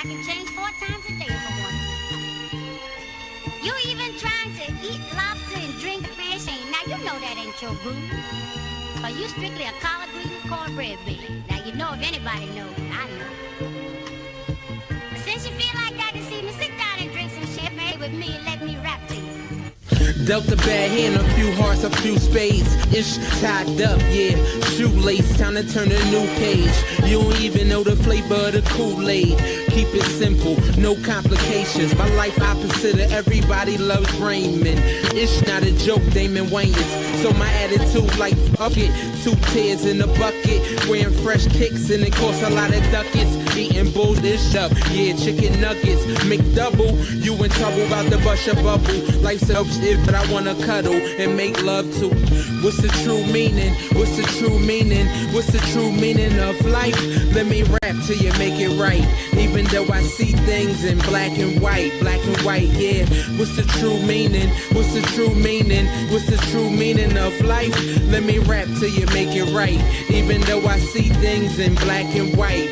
I can change 4 times a day if I want to. You even trying to eat lobster and drink fish ain't. Now you know that ain't your groove. Or you strictly a collard green cornbread man. Now you know if anybody knows, I know. But since you feel like that this evening, sit down and drink some champagne with me and let me rap to you. Dealt a bad hand, a few hearts, a few spades. Ish tied up, yeah. Shoelace, time to turn a new page. You don't even know the flavor of the Kool-Aid. Keep it simple, no complications. My life opposite of everybody loves Raymond. Ish not a joke, Damon Wayans. So my attitude like fuck it. 2 tears in a bucket, wearing fresh kicks and it costs a lot of ducats. Eating bull dish up, yeah, chicken nuggets. McDouble, you in trouble about to bust your bubble. Life's a shit, but I wanna cuddle and make love to. What's the true meaning? What's the true meaning? What's the true meaning of life? Let me rap till you make it right. Even though I see things in black and white, yeah. What's the true meaning? What's the true meaning? What's the true meaning of life? Let me rap till you make it right. Even though I see things in black and white,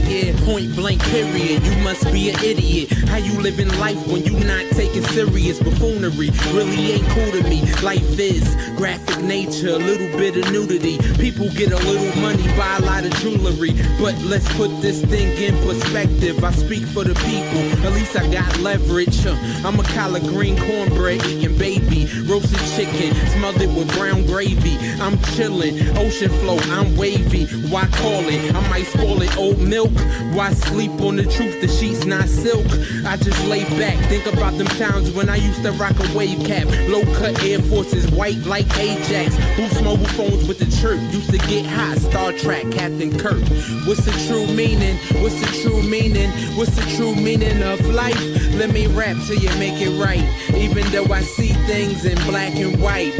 yeah. Point blank period, you must be an idiot. How you living life when you not taking serious? Buffoonery really ain't cool to me. Life is graphic nature, a little bit of nudity. People get a little money, buy a lot of jewelry. But let's put this thing in perspective. I speak for the people, at least I got leverage. I'm a collard green cornbread eating baby. Roasted chicken, smothered with brown gravy. I'm chillin', ocean flow, I'm wavy. Why call it? I might spoil it, oat milk. Why sleep on the truth? The sheets not silk. I just lay back, think about them times when I used to rock a wave cap. Low cut Air Forces, white like Ajax. Boost mobile phones with the chirp. Used to get hot, Star Trek, Captain Kirk. What's the true meaning? What's the true meaning? What's the true meaning of life? Let me rap till you make it right. Even though I see things in black and white,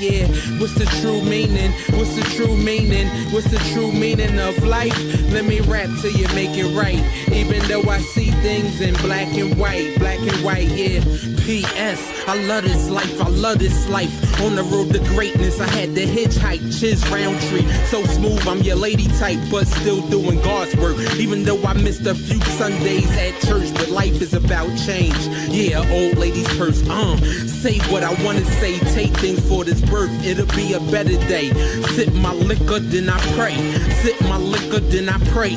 yeah. What's the true meaning? What's the true meaning? What's the true meaning of life? Let me rap till you make it right. Even though I see things in black and white, yeah. P.S. I love this life, I love this life. On the road to greatness, I had to hitchhike, Chiz Roundtree. So smooth, I'm your lady type, but still doing God's work. Even though I missed a few Sundays at church, but life is about change. Yeah, old lady's purse, say what I wanna say, take things for this birth, it'll be a better day. Sip my liquor, then I pray. Sip my liquor, then I pray.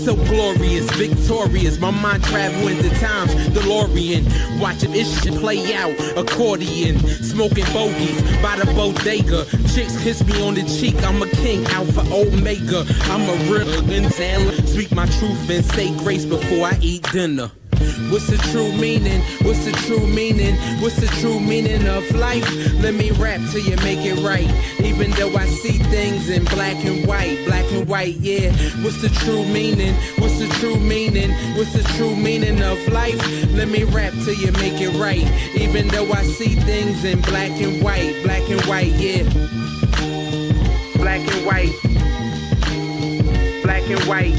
So glorious, victorious. My mind travel into times, DeLorean. Watching this shit play out, accordion. Smoking bogeys by the bodega. Chicks kiss me on the cheek, I'm a king, Alpha Omega. I'm a real Ncaa. Speak my truth and say grace before I eat dinner. What's the true meaning? What's the true meaning? What's the true meaning of life? Let me rap till you make it right. Even though I see things in black and white, yeah. What's the true meaning? What's the true meaning? What's the true meaning of life? Let me rap till you make it right. Even though I see things in black and white, yeah. Black and white, black and white.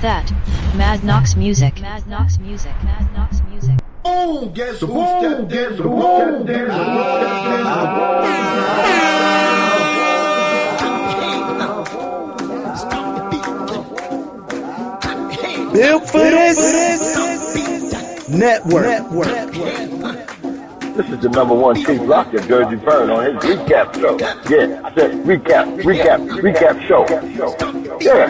that? Mad Knox music. Mad Knox music. Mad Knox music. Oh, guess who stepped in the room? Built for this network. This is the number one Chief Lotta, Jersey Burn, on his recap show. Yeah, I said recap show. Yeah.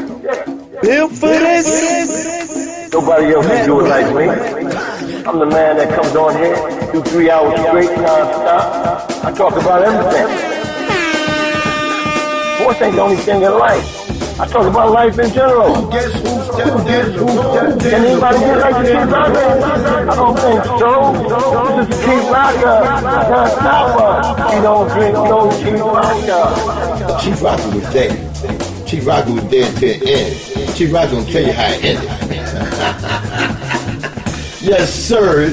Built for this. Nobody else can do it like me. I'm the man that comes on here, do 3 hours straight, non-stop. I talk about everything. Sports ain't the only thing in life. I talk about life in general. Guess who stepped in the room? Can anybody get like the Chief Lotta? I don't think so. This is Chief Lotta, non-stopper. You don't drink no Chief Lotta. Chief Rocker was there. Chief Rocker was there until it ended. Chief Rocker gonna tell you how it ended. Yes, sir.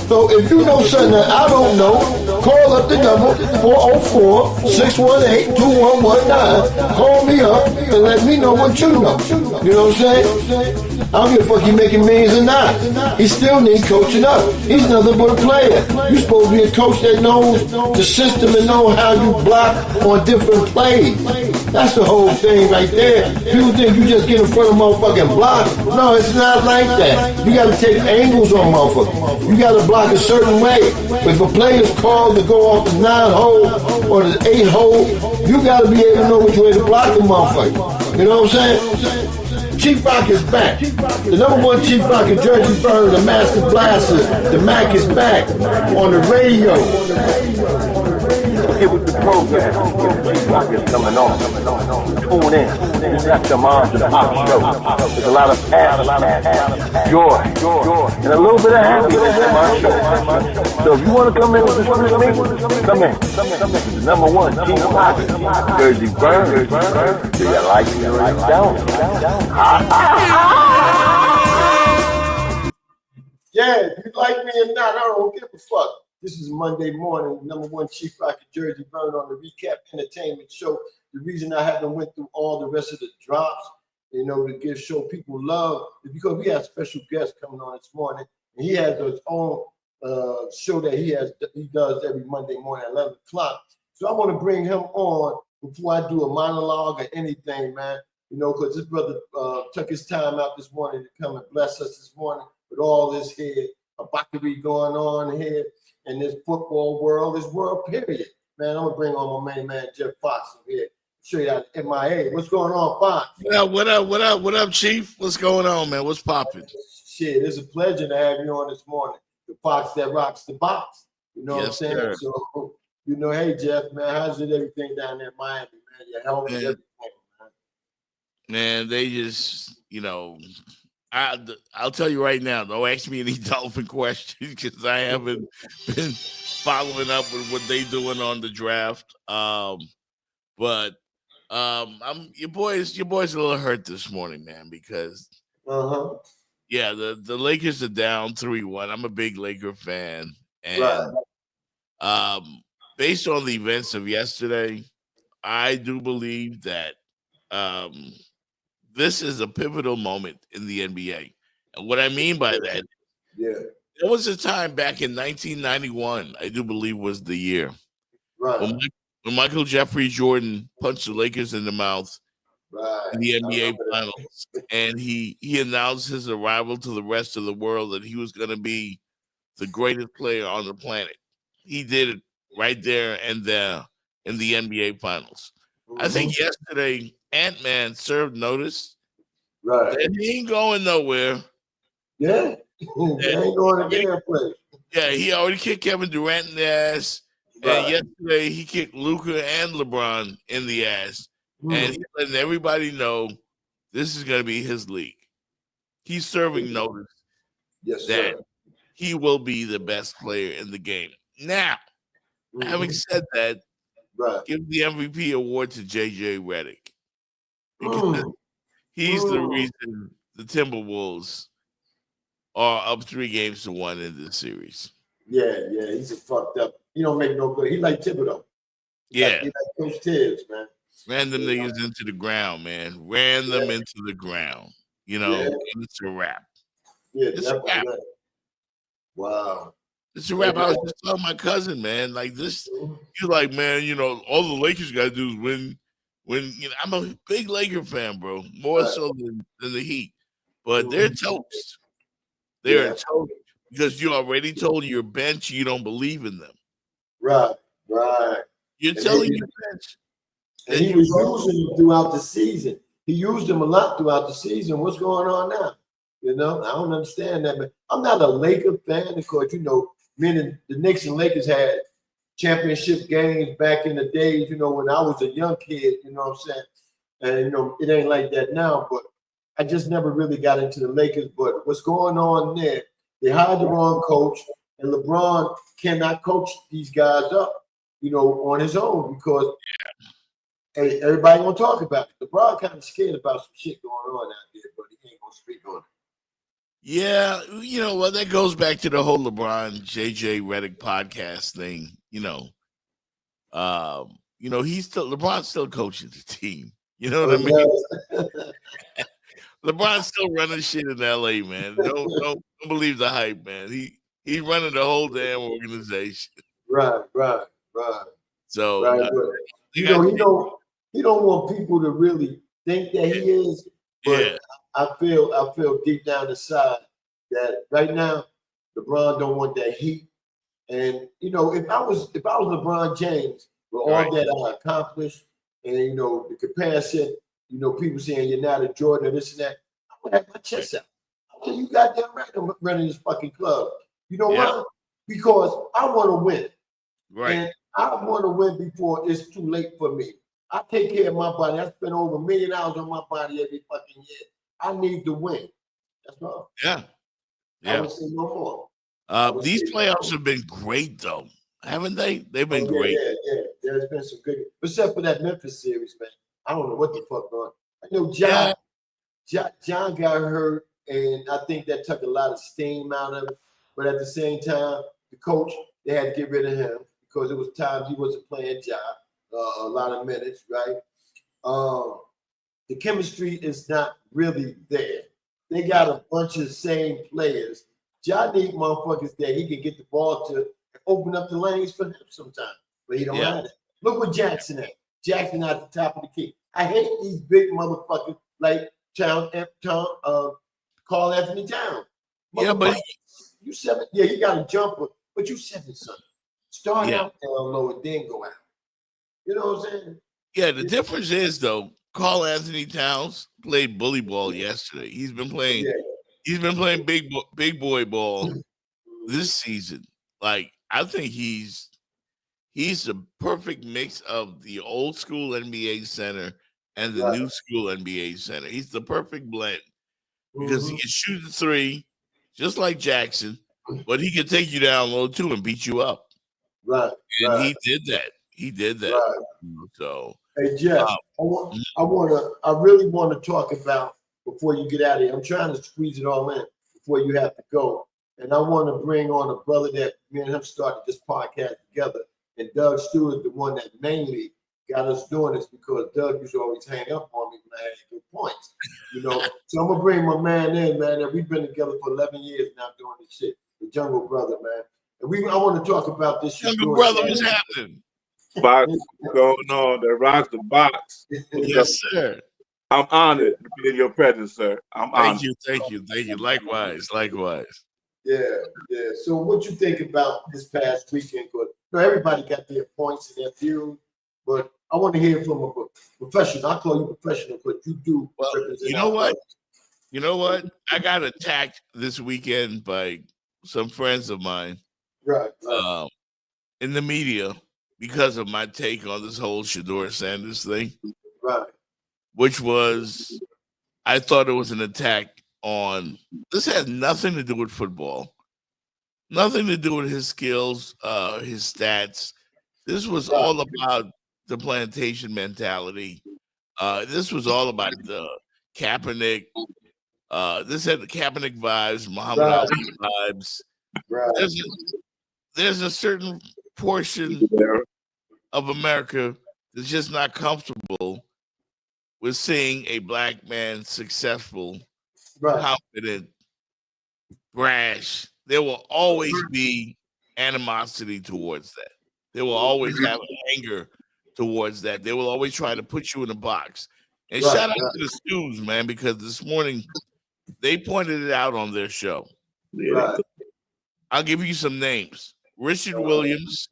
So if you know something that I don't know, call up the number 404-618-2119. Call me up and let me know what you know. You know what I'm saying? I don't give a fuck he making millions or not. He still needs coaching up. He's nothing but a player. You're supposed to be a coach that knows the system and know how you block on different plays. That's the whole thing right there. People think you just get in front of motherfucking block. No, it's not like that. You gotta take angles on motherfuckers. You gotta block a certain way. If a player's called to go off the 9-hole or the 8-hole, you gotta be able to know which way to block the motherfucker. You know what I'm saying? Chief Rock is back. The number one Chief Rock in Jersey Burn, the Master Blaster, the Mac is back on the radio. It was the program. Chief Rock is coming on. Tune in. It's not your mom's and pop show. There's a lot of passion, joy, and a little bit of happiness in my show. So if you want to come in and listen to me, come in. The number one Chief Rock, Jersey Burn. Do you like me or don't? Yeah, if you like me or not, I don't give a fuck. This is Monday morning, number one Chief Rock in Jersey Burn on the Recap Entertainment Show. The reason I haven't went through all the rest of the drops, you know, to show people love, is because we have special guests coming on this morning, and he has his own show that he does every Monday morning at 11 o'clock. So I want to bring him on before I do a monologue or anything, man. You know, because this brother took his time out this morning to come and bless us this morning with all this here, a bakery going on here in this football world, this world period. Man, I'm going to bring on my main man, Jeff Fox, over here. Show you how MIA. What's going on, Fox? Yeah, what up, Chief? What's going on, man? What's popping? Shit, it's a pleasure to have you on this morning. The Fox that rocks the box. You know what I'm saying? Sir. So, you know, hey, Jeff, man, how's it everything down there in Miami, man? Your health and everything. Man, they just, you know, I'll tell you right now, don't ask me any Dolphin questions because I haven't been following up with what they doing on the draft. But I'm your boy's a little hurt this morning, man, because yeah, the Lakers are down 3-1. I'm a big Laker fan, and based on the events of yesterday, I do believe that this is a pivotal moment in the NBA. And what I mean by that, there was a time back in 1991, I do believe was the year, when Michael Jeffrey Jordan punched the Lakers in the mouth in the NBA Finals. And he announced his arrival to the rest of the world that he was going to be the greatest player on the planet. He did it right there and there in the NBA Finals. I think yesterday, Ant-Man served notice that he ain't going nowhere. Yeah. He ain't going to their place. Yeah, he already kicked Kevin Durant in the ass. And yesterday, he kicked Luka and LeBron in the ass. And he's letting everybody know this is going to be his league. He's serving notice that he will be the best player in the game. Now, having said that, give the MVP award to J.J. Redick. Because he's the reason the Timberwolves are up 3-1 in this series. Yeah, he's a fucked up. He don't make no good. He like Thibodeau. Yeah. He like Coach Tibbs, man. Ran them niggas into the ground, man. Ran them into the ground. You know, and it's a wrap. Yeah, it's a wrap. Right. Wow. It's a wrap. I was just telling my cousin, man, like this. He's like, man, you know, all the Lakers got to do is win. You know, I'm a big Laker fan, bro, more so than the Heat. But they're toast. They're toast because you already told your bench you don't believe in them. Right. You're telling your bench. And he was using them throughout the season. He used them a lot throughout the season. What's going on now? You know, I don't understand that. But I'm not a Laker fan because, you know, meaning the Knicks and Lakers had championship games back in the days, you know, when I was a young kid, you know what I'm saying? And, you know, it ain't like that now, but I just never really got into the Lakers. But what's going on there, they hired the wrong coach, and LeBron cannot coach these guys up, you know, on his own because hey, everybody gonna talk about it. LeBron kind of scared about some shit going on out there, but he ain't gonna speak on it. Yeah, you know, well, that goes back to the whole LeBron JJ Redick podcast thing. You know, LeBron's still coaching the team. You know what I mean? LeBron's still running shit in LA, man. Don't believe the hype, man. He's running the whole damn organization. Right. So you know, he don't want people to really think that he is, but I feel deep down inside that right now LeBron don't want that heat. And you know, if I was LeBron James with all that I accomplished, and you know, the comparison, you know, people saying you're not a Jordan or this and that, I would have my chest out. I said, you goddamn right, I'm running this fucking club. You know why? Because I want to win. Right. And I want to win before it's too late for me. I take care of my body. I spend over $1 million on my body every fucking year. I need to win. That's all. Yeah. I would say no more. These playoffs have been great, though, haven't they? They've been great. Yeah. There's been some good, except for that Memphis series, man. I don't know what the fuck going on. I know John got hurt, and I think that took a lot of steam out of it. But at the same time, the coach, they had to get rid of him because it was times he wasn't playing a lot of minutes, right? The chemistry is not really there. They got a bunch of same players. John need motherfuckers that he can get the ball to open up the lanes for him sometimes, but he don't have it. Look what Jackson at. Jackson at the top of the key. I hate these big motherfuckers like Carl Anthony Towns. Yeah, but you 7. Yeah, you got a jumper, but you 7 something. Start out down low and then go out. You know what I'm saying? Yeah, the difference is though, Carl Anthony Towns played bully ball yesterday. He's been playing. He's been playing big boy ball this season. Like I think he's the perfect mix of the old school NBA center and the new school NBA center. He's the perfect blend because he can shoot the three just like Jackson, but he can take you down low too and beat you up. Right. And he did that. Right. So hey Jeff, I really want to talk about before you get out of here. I'm trying to squeeze it all in before you have to go. And I want to bring on a brother that me and him started this podcast together. And Doug Stewart, the one that mainly got us doing this because Doug used to always hang up on me when I had good points. You know, so I'm gonna bring my man in, man. And we've been together for 11 years now doing this shit. The Jungle Brother, man. And I want to talk about this shit. Jungle Brother, what's happening? Box going on, the rocks the box. Yes, sir. I'm honored to be in your presence, sir. I'm honored. Thank you. Likewise. Yeah. So what you think about this past weekend? Because everybody got their points and their views, but I want to hear from a professional. I call you professional because you do. Well, you know what? I got attacked this weekend by some friends of mine, right. In the media because of my take on this whole Shedeur Sanders thing, right? Which was, I thought it was an attack on. This has nothing to do with football, nothing to do with his skills, his stats. This was all about the plantation mentality. This was all about the Kaepernick. This had the Kaepernick vibes, Muhammad Ali vibes. Right. There's a certain portion of America that's just not comfortable with seeing a black man successful, confident, brash. There will always be animosity towards that. They will always have anger towards that. They will always try to put you in a box. And shout out to the Stews, man, because this morning they pointed it out on their show. I'll give you some names. Richard Williams.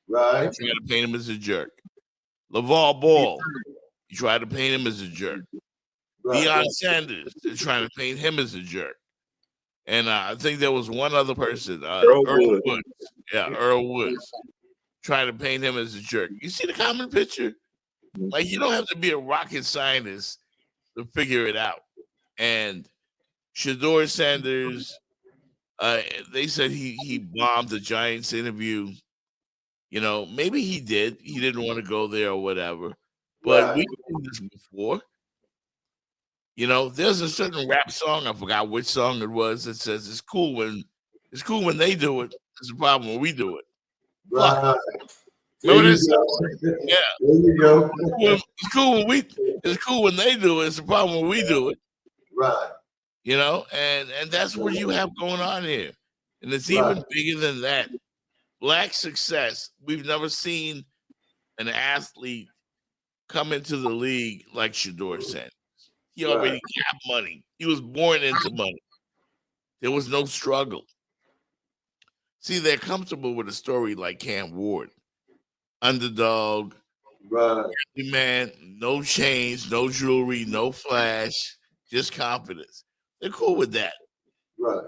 Right. You try to paint him as a jerk. LeVar Ball. You try to paint him as a jerk. Deion Sanders. They're trying to paint him as a jerk. And I think there was one other person, Earl Woods. Yeah, Earl Woods. Trying to paint him as a jerk. You see the common picture? Like, you don't have to be a rocket scientist to figure it out. And Shedeur Sanders, they said he bombed the Giants interview. You know, maybe he did. He didn't want to go there or whatever. But we've seen this before. You know, there's a certain rap song, I forgot which song it was, that says it's cool when they do it. It's a problem when we do it. Right. Remember this? Yeah. There you go. It's cool when they do it. It's a problem when we do it. Right. You know, and that's what you have going on here. And it's even bigger than that. Black success. We've never seen an athlete come into the league like Shedeur Sanders. He already got money. He was born into money. There was no struggle. See, they're comfortable with a story like Cam Ward. Underdog, man, no chains, no jewelry, no flash, just confidence. They're cool with that. Right.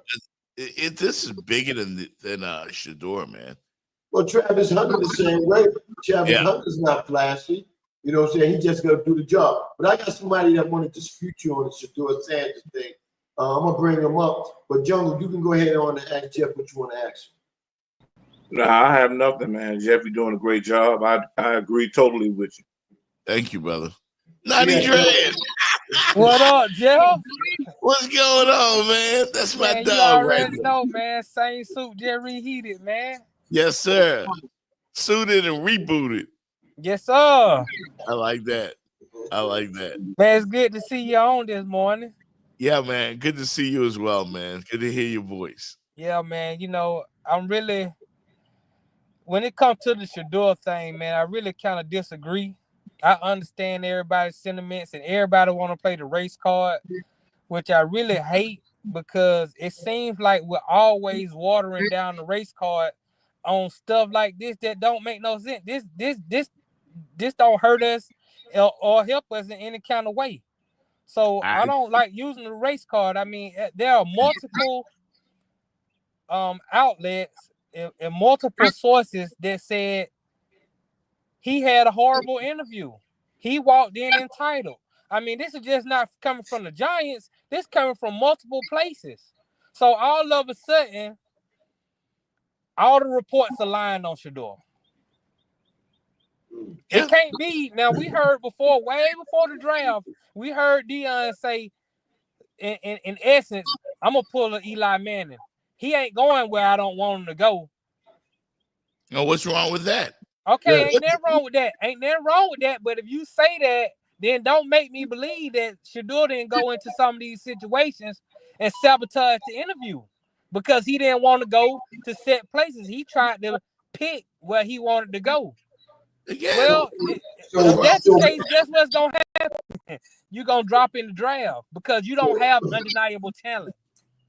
This is bigger than Shedeur, man. Well, Travis Hunter the same way. Travis Hunter's not flashy. You know what I'm saying? He just got to do the job. But I got somebody that want to dispute you on the Shedeur Sanders thing. I'm going to bring him up. But, Jungle, you can go ahead on and ask Jeff what you want to ask him. No, I have nothing, man. Jeff, you're doing a great job. I agree totally with you. Thank you, brother. Nutty Dread. What up, Jeff? What's going on, man? That's my man, dog, you already right? know, man. Same suit, just reheated, man. Yes, sir. Suited and rebooted. Yes, sir. I like that. Man, it's good to see you on this morning. Yeah, man. Good to see you as well, man. Good to hear your voice. Yeah, man. You know, I'm really, when it comes to the Shedeur thing, man, I really kind of disagree. I understand everybody's sentiments and everybody want to play the race card, which I really hate because it seems like we're always watering down the race card on stuff like this that don't make no sense. This don't hurt us or help us in any kind of way. So I don't like using the race card. I mean, there are multiple outlets and multiple sources that said he had a horrible interview. He walked in entitled. I mean, this is just not coming from the Giants. This coming from multiple places. So all of a sudden, all the reports aligned on Shedeur. It can't be. Now, we heard before, way before the draft, we heard Deion say, in essence, I'm going to pull an Eli Manning. He ain't going where I don't want him to go. No, what's wrong with that? Okay, ain't nothing wrong with that. But if you say that, then don't make me believe that Shedeur didn't go into some of these situations and sabotage the interview because he didn't want to go to set places. He tried to pick where he wanted to go. Again. Well, if that's the case, guess what's going to happen? You're going to drop in the draft because you don't have undeniable talent.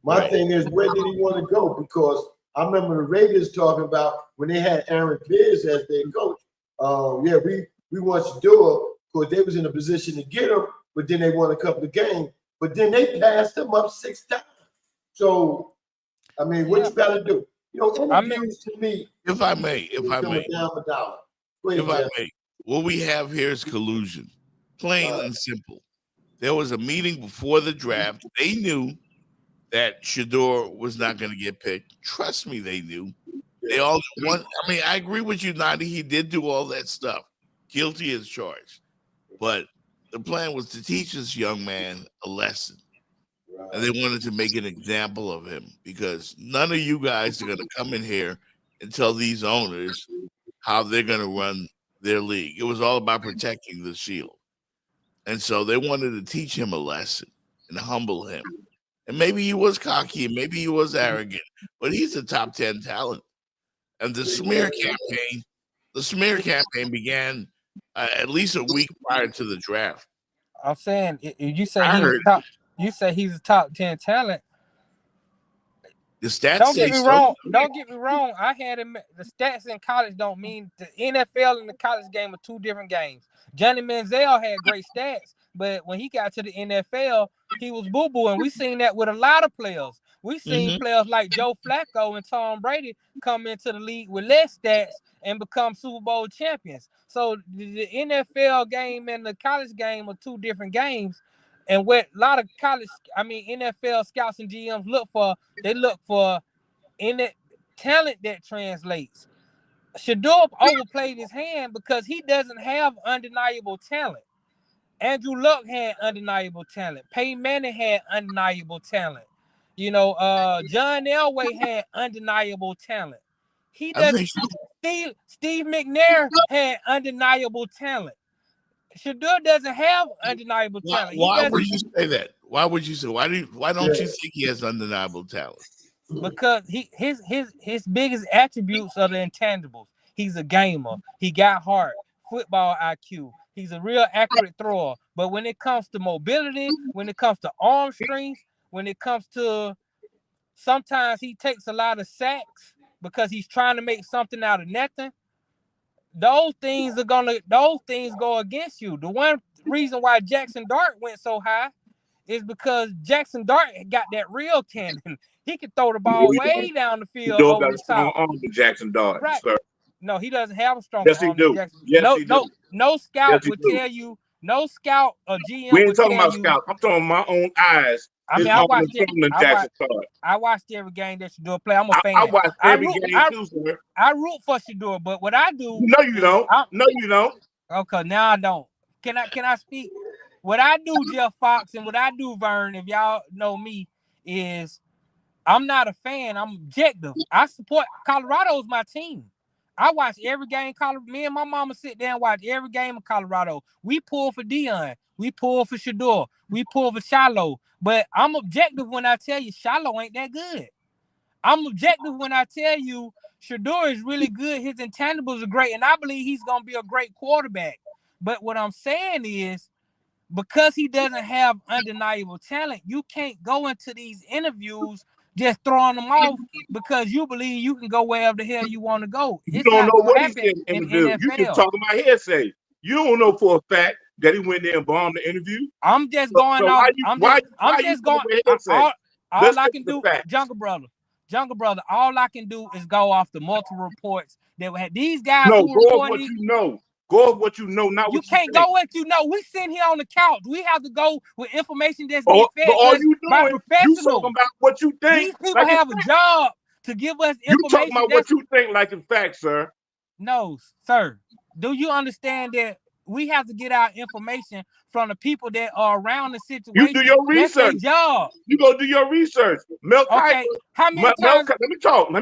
My thing is, where did he want to go? Because I remember the Raiders talking about when they had Aaron Pierce as their coach. We want Shedeur because they was in a position to get him, but then they won a couple of games. But then they passed him up 6 times. So, I mean, what you got to do? You know, interviews to me. If I may, what we have here is collusion, plain and simple. There was a meeting before the draft. They knew that Shedeur was not going to get picked. Trust me, they knew. They all want. I mean, I agree with you, Nadi. He did do all that stuff. Guilty as charged. But the plan was to teach this young man a lesson. And they wanted to make an example of him because none of you guys are going to come in here and tell these owners how they're going to run their league. It was all about protecting the shield. And so they wanted to teach him a lesson and humble him. And maybe he was cocky, and maybe he was arrogant, but he's a top 10 talent. And the smear campaign began at least a week prior to the draft. I'm saying, you say he's a top 10 talent. The stats don't say get me so. wrong. Don't get me wrong. I had him. The stats in college don't mean the NFL and the college game are two different games. Johnny Manziel had great stats, but when he got to the NFL, he was boo-boo, and we seen that with a lot of players. We seen players like Joe Flacco and Tom Brady come into the league with less stats and become Super Bowl champions. So the NFL game and the college game are two different games. And what a lot of NFL scouts and GMs look for, they look for talent that translates. Shador overplayed his hand because he doesn't have undeniable talent. Andrew Luck had undeniable talent. Peyton Manning had undeniable talent. John Elway had undeniable talent. He doesn't. Steve McNair had undeniable talent. Shador doesn't have undeniable talent. Why would you say that? Why would you say? Why don't you think he has undeniable talent? Because his biggest attributes are the intangibles. He's a gamer. He got heart, football IQ. He's a real accurate thrower. But when it comes to mobility, when it comes to arm strength, when it comes to sometimes he takes a lot of sacks because he's trying to make something out of nothing. Those things go against you. The one reason why Jackson Dart went so high is because Jackson Dart got that real cannon. He could throw the ball way down the field over the top. Arm to Jackson Dart, right? Sir. No, he doesn't have a strong arm. Yes, he do. No scout would tell you. No scout or GM. We ain't talking about scouts. I'm talking about my own eyes. I mean, I watched every game that Shador play. I'm a fan. I watched every game too, sir. I root for Shador, but what I do? No, you don't. No, you don't. Okay, now I don't. Can I speak? What I do, Jeff Fox, and what I do, Vern, if y'all know me, is I'm not a fan. I'm objective. I support Colorado's my team. I watch every game. Me and my mama sit there and watch every game of Colorado. We pull for Dion. We pull for Shador. We pull for Shiloh. But I'm objective when I tell you Shiloh ain't that good. I'm objective when I tell you Shador is really good. His intangibles are great, and I believe he's going to be a great quarterback. But what I'm saying is, because he doesn't have undeniable talent, you can't go into these interviews just throwing them off because you believe you can go wherever the hell you want to go. You don't know what he said in the interview. You just talking about hearsay. You don't know for a fact that he went there and bombed the interview. I'm just going off. All I can do, Jungle Brother, all I can do is go off the multiple reports that we had. These guys. No, go off what you know. Go with what you know, not what you can't go what you know. We sitting here on the couch. We have to go with information that's being fed all you by professionals. You talking about what you think. These people have a job to give us information. You talking about what you think like in fact, sir. No, sir. Do you understand that we have to get our information from the people that are around the situation? You do your research. That's their job. You go do your research. Mel Kiper. How many times? Let me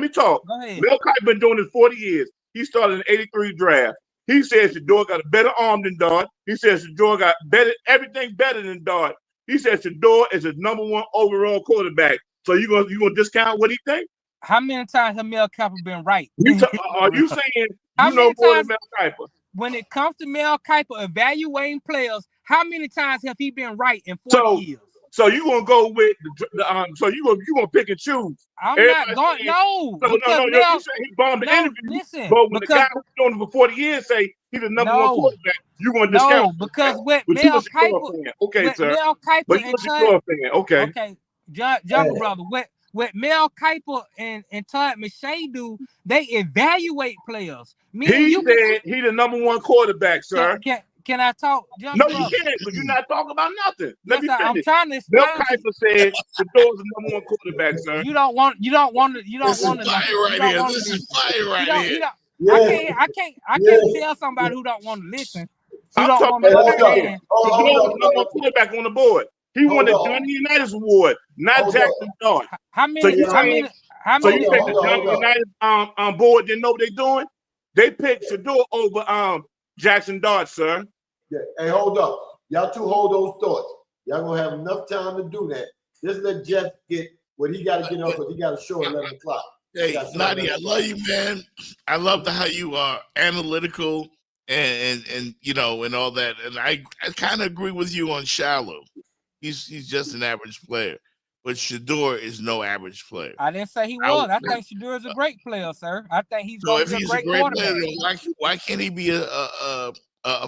talk. Go ahead. Mel Kiper been doing this 40 years. He started in the 83 draft. He says Shador got a better arm than Dart. He says Shador got everything better than Dart. He says Shador is his #1 overall quarterback. So you gonna discount what he think? How many times has Mel Kiper been right? Are you saying you know more than Mel Kiper? When it comes to Mel Kiper evaluating players, how many times have he been right in 40 years? So you gonna go with so you gonna pick and choose? I'm not going. No. You say he bombed the interview. Listen, but when the guy who's doing it for 40 years say he's the #1 quarterback, you gonna discount? No, because with Mel Kiper, okay, sir. Mel Kiper but you're a fan. Okay, Jungle Brother. What Mel Kiper and Todd McShay do, they evaluate players. He said he's the #1 quarterback, sir. Can I talk? No, you can't, because you're not talking about nothing. Let me finish. I'm trying to explain. Mel Kiper said Shador's the #1 quarterback, sir. You don't want to. This is fire right here. I can't tell somebody who don't want to listen. I'm talking about Shador's the #1 quarterback on the board. He won the Johnny Unitas Award, not Jackson Dart. How many? So you think the Johnny Unitas board didn't know what they're doing? They picked Shador over Jackson Dart, sir. Yeah. Hey, hold up. Y'all two hold those thoughts. Y'all gonna have enough time to do that. Just let Jeff get what he got to get up because he got a show at 11 o'clock. Hey, Nadia, I love you, man. I love how you are analytical and you know and all that. And I kind of agree with you on Shallow. He's just an average player, but Shador is no average player. I didn't say he was. I think Shador is a great player, sir. I think he's so going if to be he's a great quarterback. Player, then why can't he be a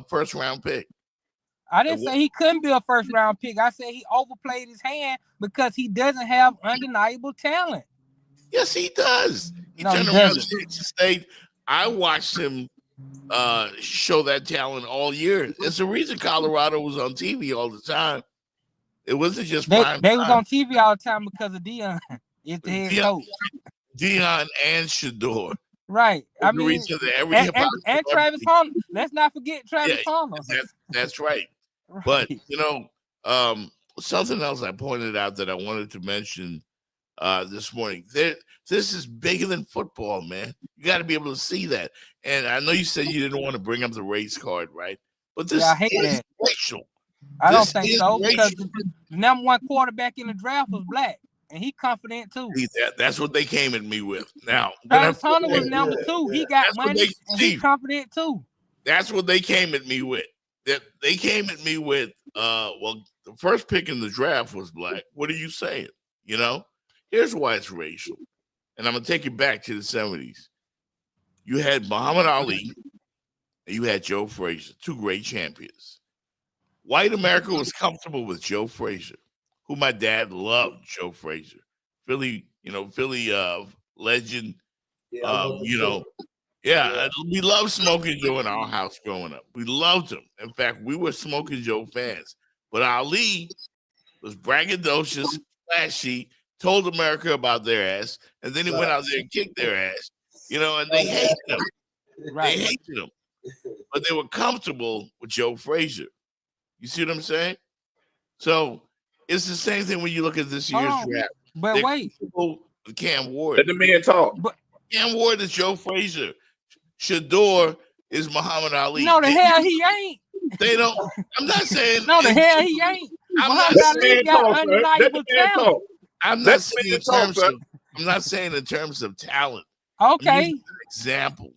first round pick? I didn't say he couldn't be a first round pick. I said he overplayed his hand because he doesn't have undeniable talent. Yes, he does. He turned around to State. I watched him show that talent all year. It's the reason Colorado was on TV all the time. It wasn't just they was on TV all the time because of Deion. It's the head coach. Deion and Shador. Right. I mean, and Travis Hunter. Let's not forget Travis Hunter. That's right. But you know, something else I pointed out that I wanted to mention this morning. This is bigger than football, man. You got to be able to see that. And I know you said you didn't want to bring up the race card, right? But this I hate is that. racial. I don't think so because the number one quarterback in the draft was black, and he confident too. That's what they came at me with. Now, Travis Hunter was number two. He got money, and he's confident too. That's what they came at me with. They came at me with, well, the first pick in the draft was black. What are you saying? You know, here's why it's racial. And I'm going to take you back to the 70s. You had Muhammad Ali and you had Joe Frazier, two great champions. White America was comfortable with Joe Frazier, who my dad loved. Joe Frazier, Philly legend. We loved Smoking Joe in our house growing up. We loved him. In fact, we were Smoking Joe fans. But Ali was braggadocious, flashy, told America about their ass, and then he went out there and kicked their ass. You know, and they hated him. Right. They hated him. But they were comfortable with Joe Frazier. You see what I'm saying? So it's the same thing when you look at this year's draft. But wait. Cam Ward. Let the man talk. Cam Ward is Joe Frazier. Shador is Muhammad Ali. No, the hell he ain't. They don't. I'm not saying. No, the hell he ain't. Muhammad Ali got undeniable talent. I'm not saying in terms of talent. Okay. An example.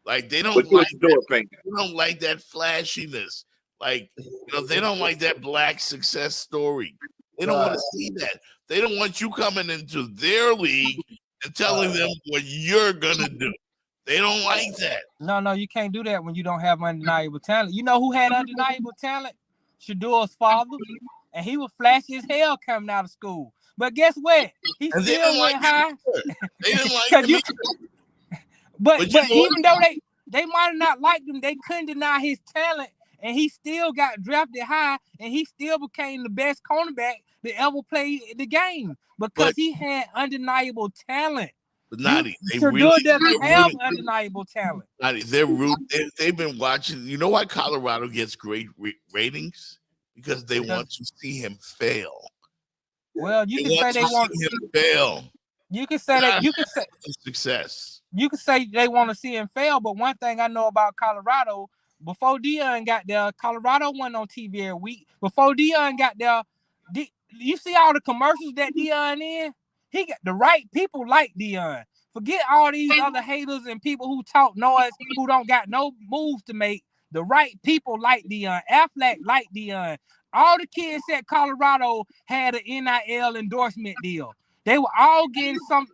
Like they don't like that, they don't like that flashiness. Like, you know, they don't like that black success story. They don't want to see that. They don't want you coming into their league and telling them what you're gonna do. They don't like that. No, you can't do that when you don't have undeniable talent. You know who had undeniable talent? Shador's father, and he was flashy as hell coming out of school. But guess what? He still went high. They didn't like him. But even though they might have not liked him, they couldn't deny his talent, and he still got drafted high, and he still became the best cornerback that ever played the game because he had undeniable talent. But Nadi, doesn't have undeniable talent. Nadi, they've been watching. You know why Colorado gets great ratings? Because they want to see him fail. Well, you can say they want to see him fail. You can say that. You can say success. You can say they want to see him fail, but one thing I know about Colorado, before Deion got there, Colorado went on TV every week. Before Deion got there, you see all the commercials that Deion in? He got the right people like Deion. Forget all these other haters and people who talk noise, who don't got no moves to make. The right people like Deion. Affleck like Deion. All the kids at Colorado had an NIL endorsement deal. They were all getting some.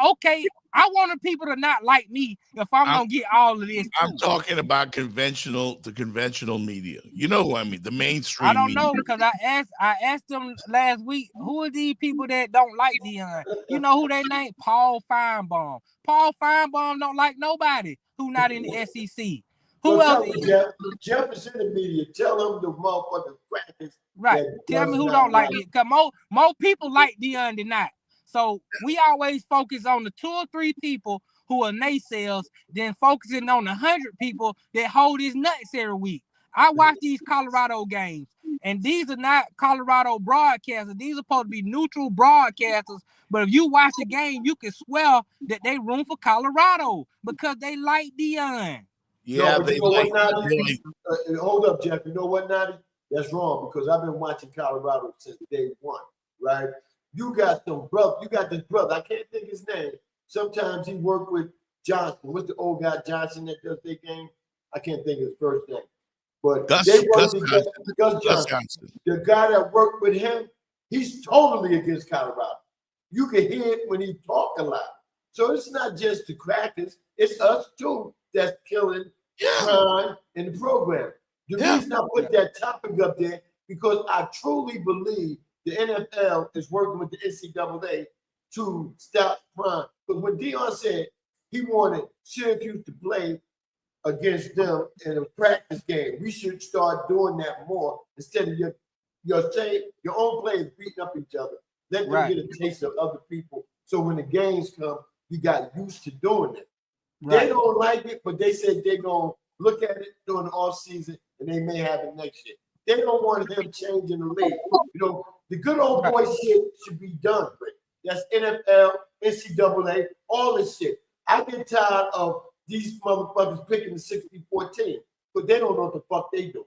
Okay, I wanted people to not like me if I'm gonna get all of this. I'm talking about the conventional media. You know who I mean? The mainstream. I don't know because I asked them last week, who are these people that don't like Deion? You know who they name? Paul Feinbaum. Paul Feinbaum don't like nobody who not in the SEC. Who else? Jeff is in the media. Tell them the motherfucking crackers. Right. Tell me who don't like it. Because more people like Deion than not. So we always focus on the 2 or 3 people who are naysayers, then focusing on the 100 people that hold his nuts every week. I watch these Colorado games, and these are not Colorado broadcasters. These are supposed to be neutral broadcasters. But if you watch the game, you can swear that they room for Colorado because they like Deion. Yeah, no, but you know what, Nadi? Hold up, Jeff. You know what, Nadi? That's wrong because I've been watching Colorado since day one, right? You got some brother. You got this brother. I can't think his name. Sometimes he worked with Johnson. What's the old guy Johnson that does their game? I can't think of his first name. But Gus Johnson. The guy that worked with him, he's totally against Colorado. You can hear it when he talk a lot. So it's not just the crackers, it's us too that's killing crime in the program. The reason I put that topic up there, because I truly believe the NFL is working with the NCAA to stop crime. But when Deion said he wanted Syracuse to play against them in a practice game, we should start doing that more instead of your own players beating up each other. Let them get a taste of other people. So when the games come, you got used to doing it. Right. They don't like it, but they said they're going to look at it during the offseason and they may have it next year. They don't want him changing the league. You know, the good old boy shit should be done, Rick. That's NFL, NCAA, all this shit. I get tired of these motherfuckers picking the 60-14, but they don't know what the fuck they do.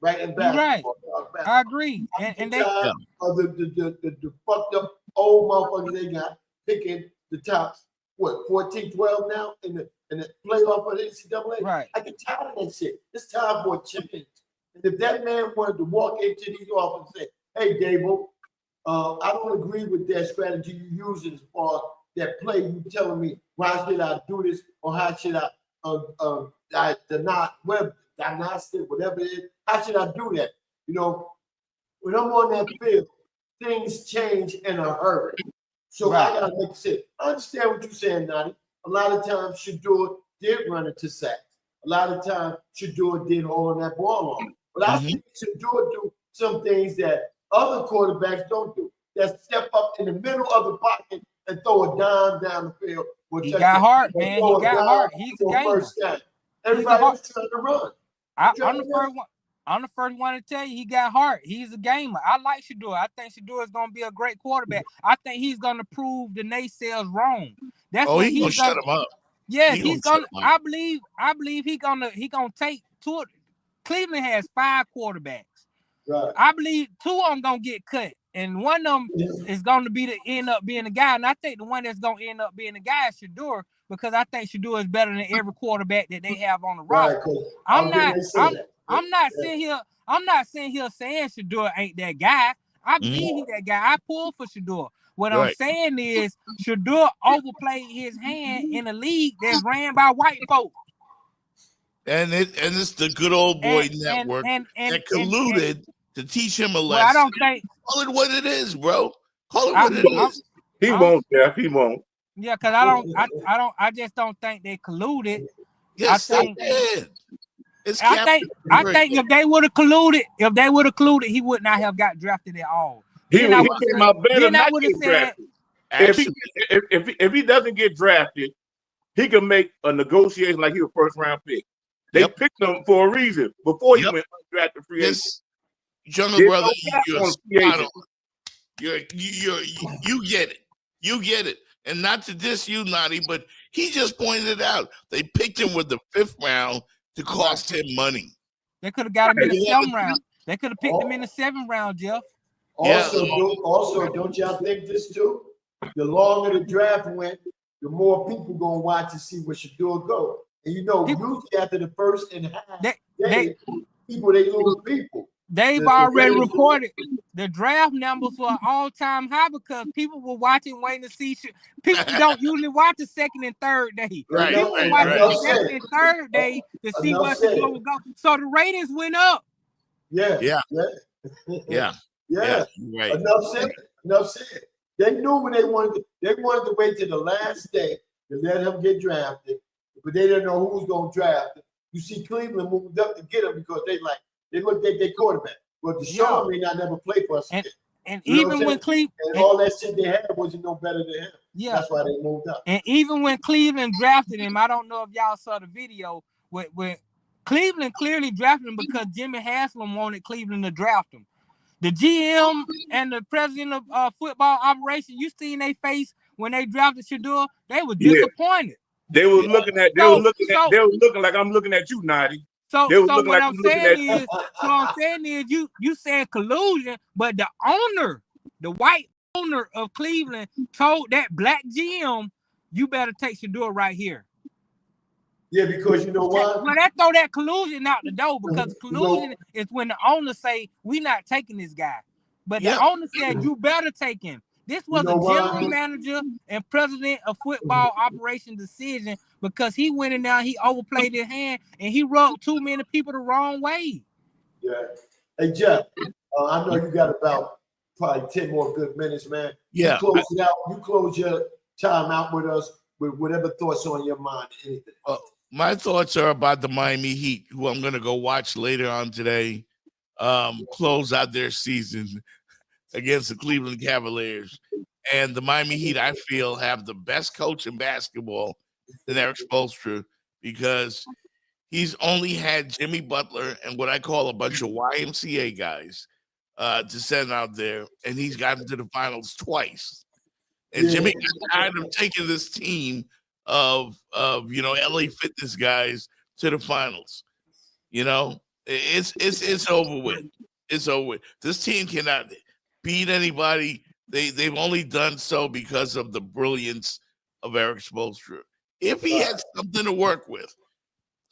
Right? And basketball. Right. I agree. And they of the fucked up old motherfuckers they got picking the tops. What, 14-12 now in the playoff of the NCAA? Right. I get tired of that shit. It's time for a change. And if that man wanted to walk into these offices and say, hey, Dable, I don't agree with that strategy you using as far as that play. You telling me why should I do this or how should I diagnostic, whatever it is, how should I do that? You know, when I'm on that field, things change in a hurry. So I gotta make sense. I understand what you're saying, Nani. A lot of times Shador did run into sacks. A lot of times Shador did hold that ball on. But I think Shador do some things that other quarterbacks don't do. That step up in the middle of the pocket and throw a dime down the field. He got heart, man. He got heart. He's a gamer. Everybody was trying to run. I'm the first one to tell you he got heart. He's a gamer. I like Shador. I think Shador is going to be a great quarterback. I think he's going to prove the naysayers wrong. That's what he's going to shut him up. Yeah, he's going to. I believe he's going to take two. Cleveland has 5 quarterbacks. Right. I believe 2 of them going to get cut. And one of them is going to end up being the guy. And I think the one that's going to end up being the guy is Shador, because I think Shador is better than every quarterback that they have on the roster. I'm not sitting here saying Shador ain't that guy. I believe he's that guy. I pull for Shador. What I'm saying is Shador overplayed his hand in a league that's ran by white folks. And it's the good old boy network that colluded to teach him a lesson. I don't think. Call it what it is, bro. Call it what it is. He won't, Jeff. He won't. Yeah, because I just don't think they colluded. Yes, they did. I think if they would have colluded, he would not have got drafted at all. He came out better not get drafted. If he doesn't get drafted, he can make a negotiation like he was first round pick. They picked him for a reason before he went undrafted free agent. Younger brother, you get it. You get it. And not to diss you, Noddy, but he just pointed it out. They picked him with the 5th round to cost him money. They could have got him in the 7th round. They could have picked him in the 7th round, Jeff. Also, don't y'all think this too? The longer the draft went, the more people gonna watch to see where Shador go. And usually after the first and half, they lose people. They've already reported the draft numbers for an all-time high because people were watching, waiting to see. People don't usually watch the 2nd and 3rd day. People watch the 2nd and 3rd day to see where Shador would go. So the ratings went up. Yeah. Right. Enough said. They knew when they wanted to wait till the last day to let him get drafted, but they didn't know who was going to draft him. You see, Cleveland moved up to get him because they looked at their quarterback. But Deshaun may not never play for us. And even when Cleveland and all that shit they had wasn't no better than him. Yeah, that's why they moved up. And even when Cleveland drafted him, I don't know if y'all saw the video where Cleveland clearly drafted him because Jimmy Haslam wanted Cleveland to draft him. The GM and the president of football operations, you seen their face when they drafted Shador, they were disappointed. They were looking like I'm looking at you, Naughty. So they were so looking what like I'm saying is you said collusion, but the owner, the white owner of Cleveland told that black GM, you better take Shador right here. Yeah, because you know what? Well, that throw that collusion out the door, because collusion is when the owner say we not taking this guy. But the owner said you better take him. This was a general manager and president of football operation decision, because he went in there, he overplayed his hand, and he rubbed too many people the wrong way. Yeah. Hey, Jeff, I know you got about probably 10 more good minutes, man. Yeah. You close it out. You close your time out with us with whatever thoughts on your mind, anything. My thoughts are about the Miami Heat, who I'm going to go watch later on today, close out their season against the Cleveland Cavaliers. And the Miami Heat, I feel, have the best coach in basketball than Eric Spoelstra, because he's only had Jimmy Butler and what I call a bunch of YMCA guys to send out there, and he's gotten to the finals twice. And Jimmy got tired of taking this team of LA Fitness guys to the finals. It's over with. It's over with. This team cannot beat anybody. They've only done so because of the brilliance of Eric Spoelstra. If he had something to work with,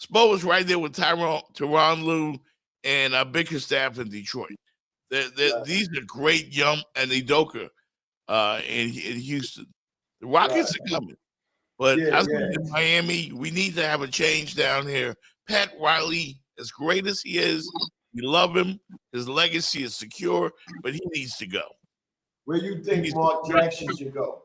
Spo was right there with Tyronn Lue and Bickerstaff in Detroit. These are great young, and Udoka in Houston. The Rockets are coming. But I think in Miami, we need to have a change down here. Pat Riley, as great as he is, we love him. His legacy is secure, but he needs to go. Where you think Mark Jackson should go?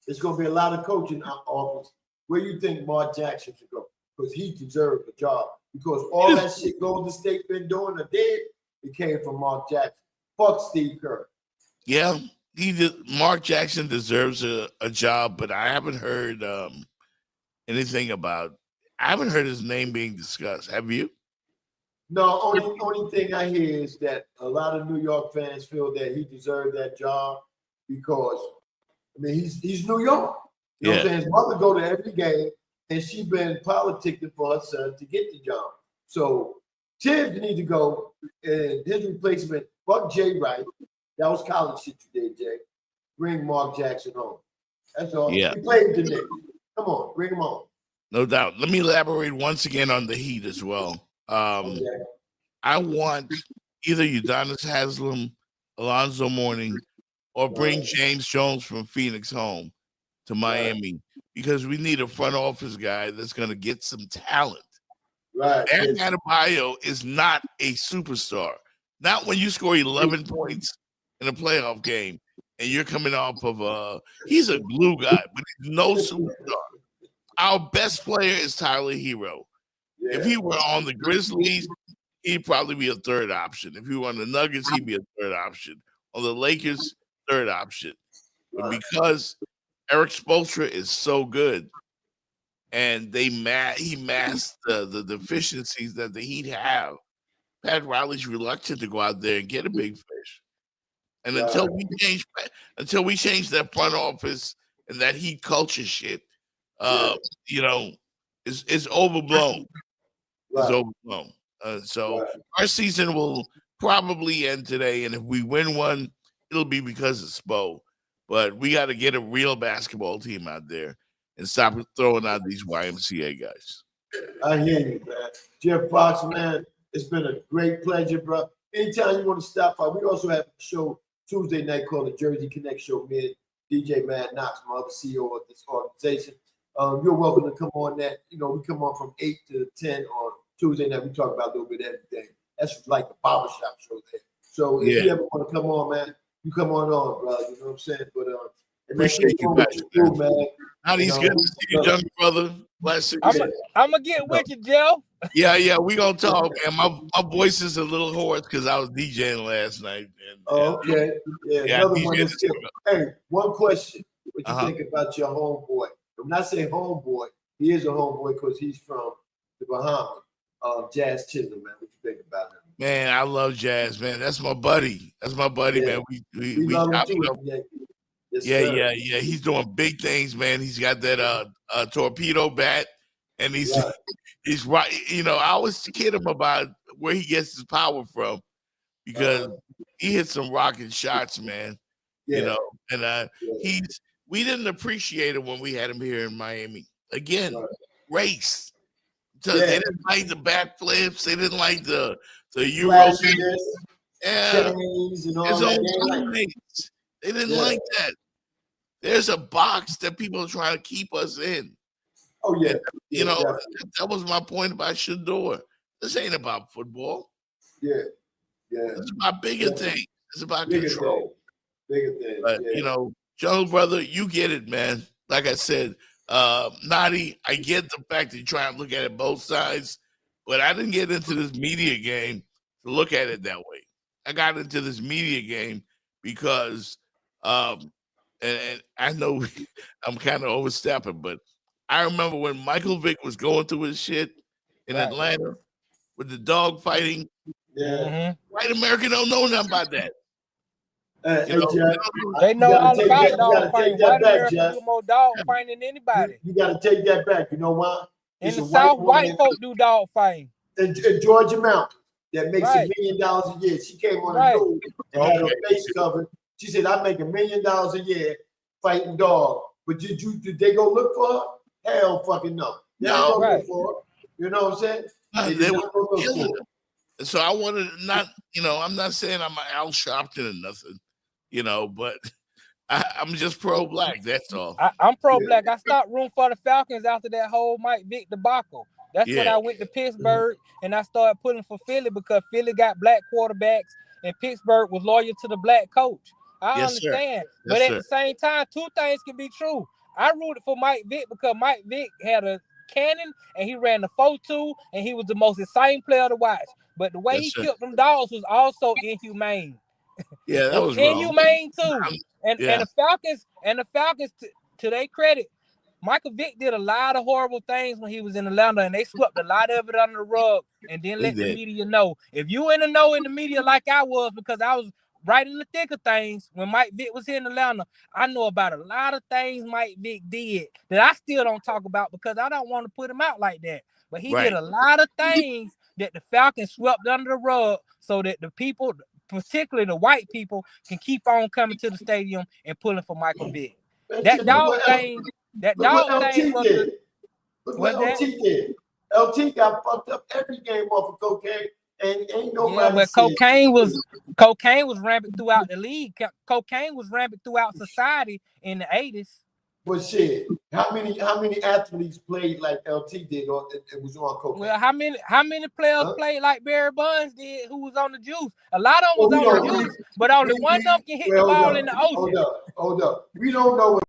It's going to be a lot of coaching offers. Where you think Mark Jackson should go? Because he deserves a job. Because all that shit Golden State been doing or did, it came from Mark Jackson. Fuck Steve Kerr. Yeah, Mark Jackson deserves a job, but I haven't heard anything about. I haven't heard his name being discussed. Have you? No, only thing I hear is that a lot of New York fans feel that he deserved that job because, he's New York. You know what I'm saying? His mother go to every game, and she been politicking for her son to get the job. So Tibbs need to go, and his replacement, fuck Jay Wright. That was college shit you did, Jay. Bring Mark Jackson home. That's all. Yeah. He played the Knicks. Come on, bring him home. No doubt. Let me elaborate once again on the Heat as well. I want either Udonis Haslem, Alonzo Mourning, or bring James Jones from Phoenix home to Miami, because we need a front office guy that's going to get some talent. Right. Bam Adebayo is not a superstar. Not when you score 11 points in a playoff game and you're coming off of he's a glue guy, but he's no superstar. Our best player is Tyler Hero. If he were on the Grizzlies, he'd probably be a third option. If he were on the Nuggets, he'd be a third option. On the Lakers, third option. But because Eric Spoelstra is so good, and he masked the deficiencies that the Heat have, Pat Riley's reluctant to go out there and get a big fish. And until we change that front office and that Heat culture shit, it's overblown. It's overblown. So our season will probably end today, and if we win one, it'll be because of Spo. But we got to get a real basketball team out there and stop throwing out these YMCA guys. I hear you, man. Jeff Fox, man, it's been a great pleasure, bro. Anytime you want to stop by, we also have a show Tuesday night called the Jersey Connect Show. Me and DJ Mad Knox, my other CEO of this organization. You're welcome to come on that. We come on from 8 to 10 on Tuesday night. We talk about a little bit of everything. That's like a barbershop show there. So if you ever want to come on, man, you come on, bro. You know what I'm saying? But appreciate you guys, man. He's good to see you, young brother. I'm gonna get with you, Joe. Yeah, we gonna talk, man. My voice is a little hoarse because I was DJing last night. And, okay. Yeah. Another one is hey, one question. What you think about your homeboy? I'm not saying homeboy. He is a homeboy because he's from the Bahamas. Jazz Chisholm, man. What you think about him? Man, I love Jazz, man. That's my buddy. Man. We love him too. Yeah. He's doing big things, man. He's got that torpedo bat, and he's right. You know, I always kid him about where he gets his power from because he hit some rocket shots, man. You know, and we didn't appreciate it when we had him here in Miami. Again, race. So they didn't like the backflips. They didn't like the Euro. Yeah, they didn't like that. There's a box that people are trying to keep us in. Oh yeah, and, you know that was my point about Shador. This ain't about football. Yeah. It's about bigger things. It's about control. Bigger things. But you know, Jungle Brother, you get it, man. Like I said, Nadi, I get the fact that you try and look at it both sides, but I didn't get into this media game to look at it that way. I got into this media game because, and I know I'm kind of overstepping, but I remember when Michael Vick was going through his shit in Atlanta with the dog fighting. Yeah. White America don't know nothing about that. They know all about dog fighting. White America do more dog fighting than anybody. You got to take that back. You know why? In the South, white folk do dog fighting. And Georgia Mountain that makes $1 million a year. She came on the news and had her face covered. She said, "I make $1 million a year fighting dogs." But did they go look for her? Hell fucking no. They don't go look for her. You know what I'm saying? They were killing her. So I wanted not, I'm not saying I'm an Al Sharpton or nothing, but I'm just pro-black. That's all. I'm pro-black. I stopped rooting for the Falcons after that whole Mike Vick debacle. That's when I went to Pittsburgh and I started pulling for Philly because Philly got black quarterbacks and Pittsburgh was loyal to the black coach. I understand. But at the same time, two things can be true. I rooted for Mike Vick because Mike Vick had a cannon and he ran the 4-2 and he was the most exciting player to watch. But the way he killed them dogs was also inhumane. Yeah, that was inhumane too. And the Falcons, to their credit, Michael Vick did a lot of horrible things when he was in Atlanta, and they swept a lot of it under the rug and then let the media know. If you in the know in the media like I was, because I was right in the thick of things when Mike Vick was here in Atlanta, I know about a lot of things Mike Vick did that I still don't talk about because I don't want to put him out like that. But he did a lot of things that the Falcons swept under the rug so that the people, particularly the white people, can keep on coming to the stadium and pulling for Michael Vick. That dog thing was what LT did. LT got fucked up every game off of cocaine, and ain't nobody. Yeah, but cocaine was rampant throughout the league. Cocaine was rampant throughout society in the 80s. But shit, how many athletes played like LT did or it was on cocaine? Well, how many players played like Barry Bonds did who was on the juice? A lot of them was on the juice, but only one of them can hit the ball in the ocean. Hold up. We don't know what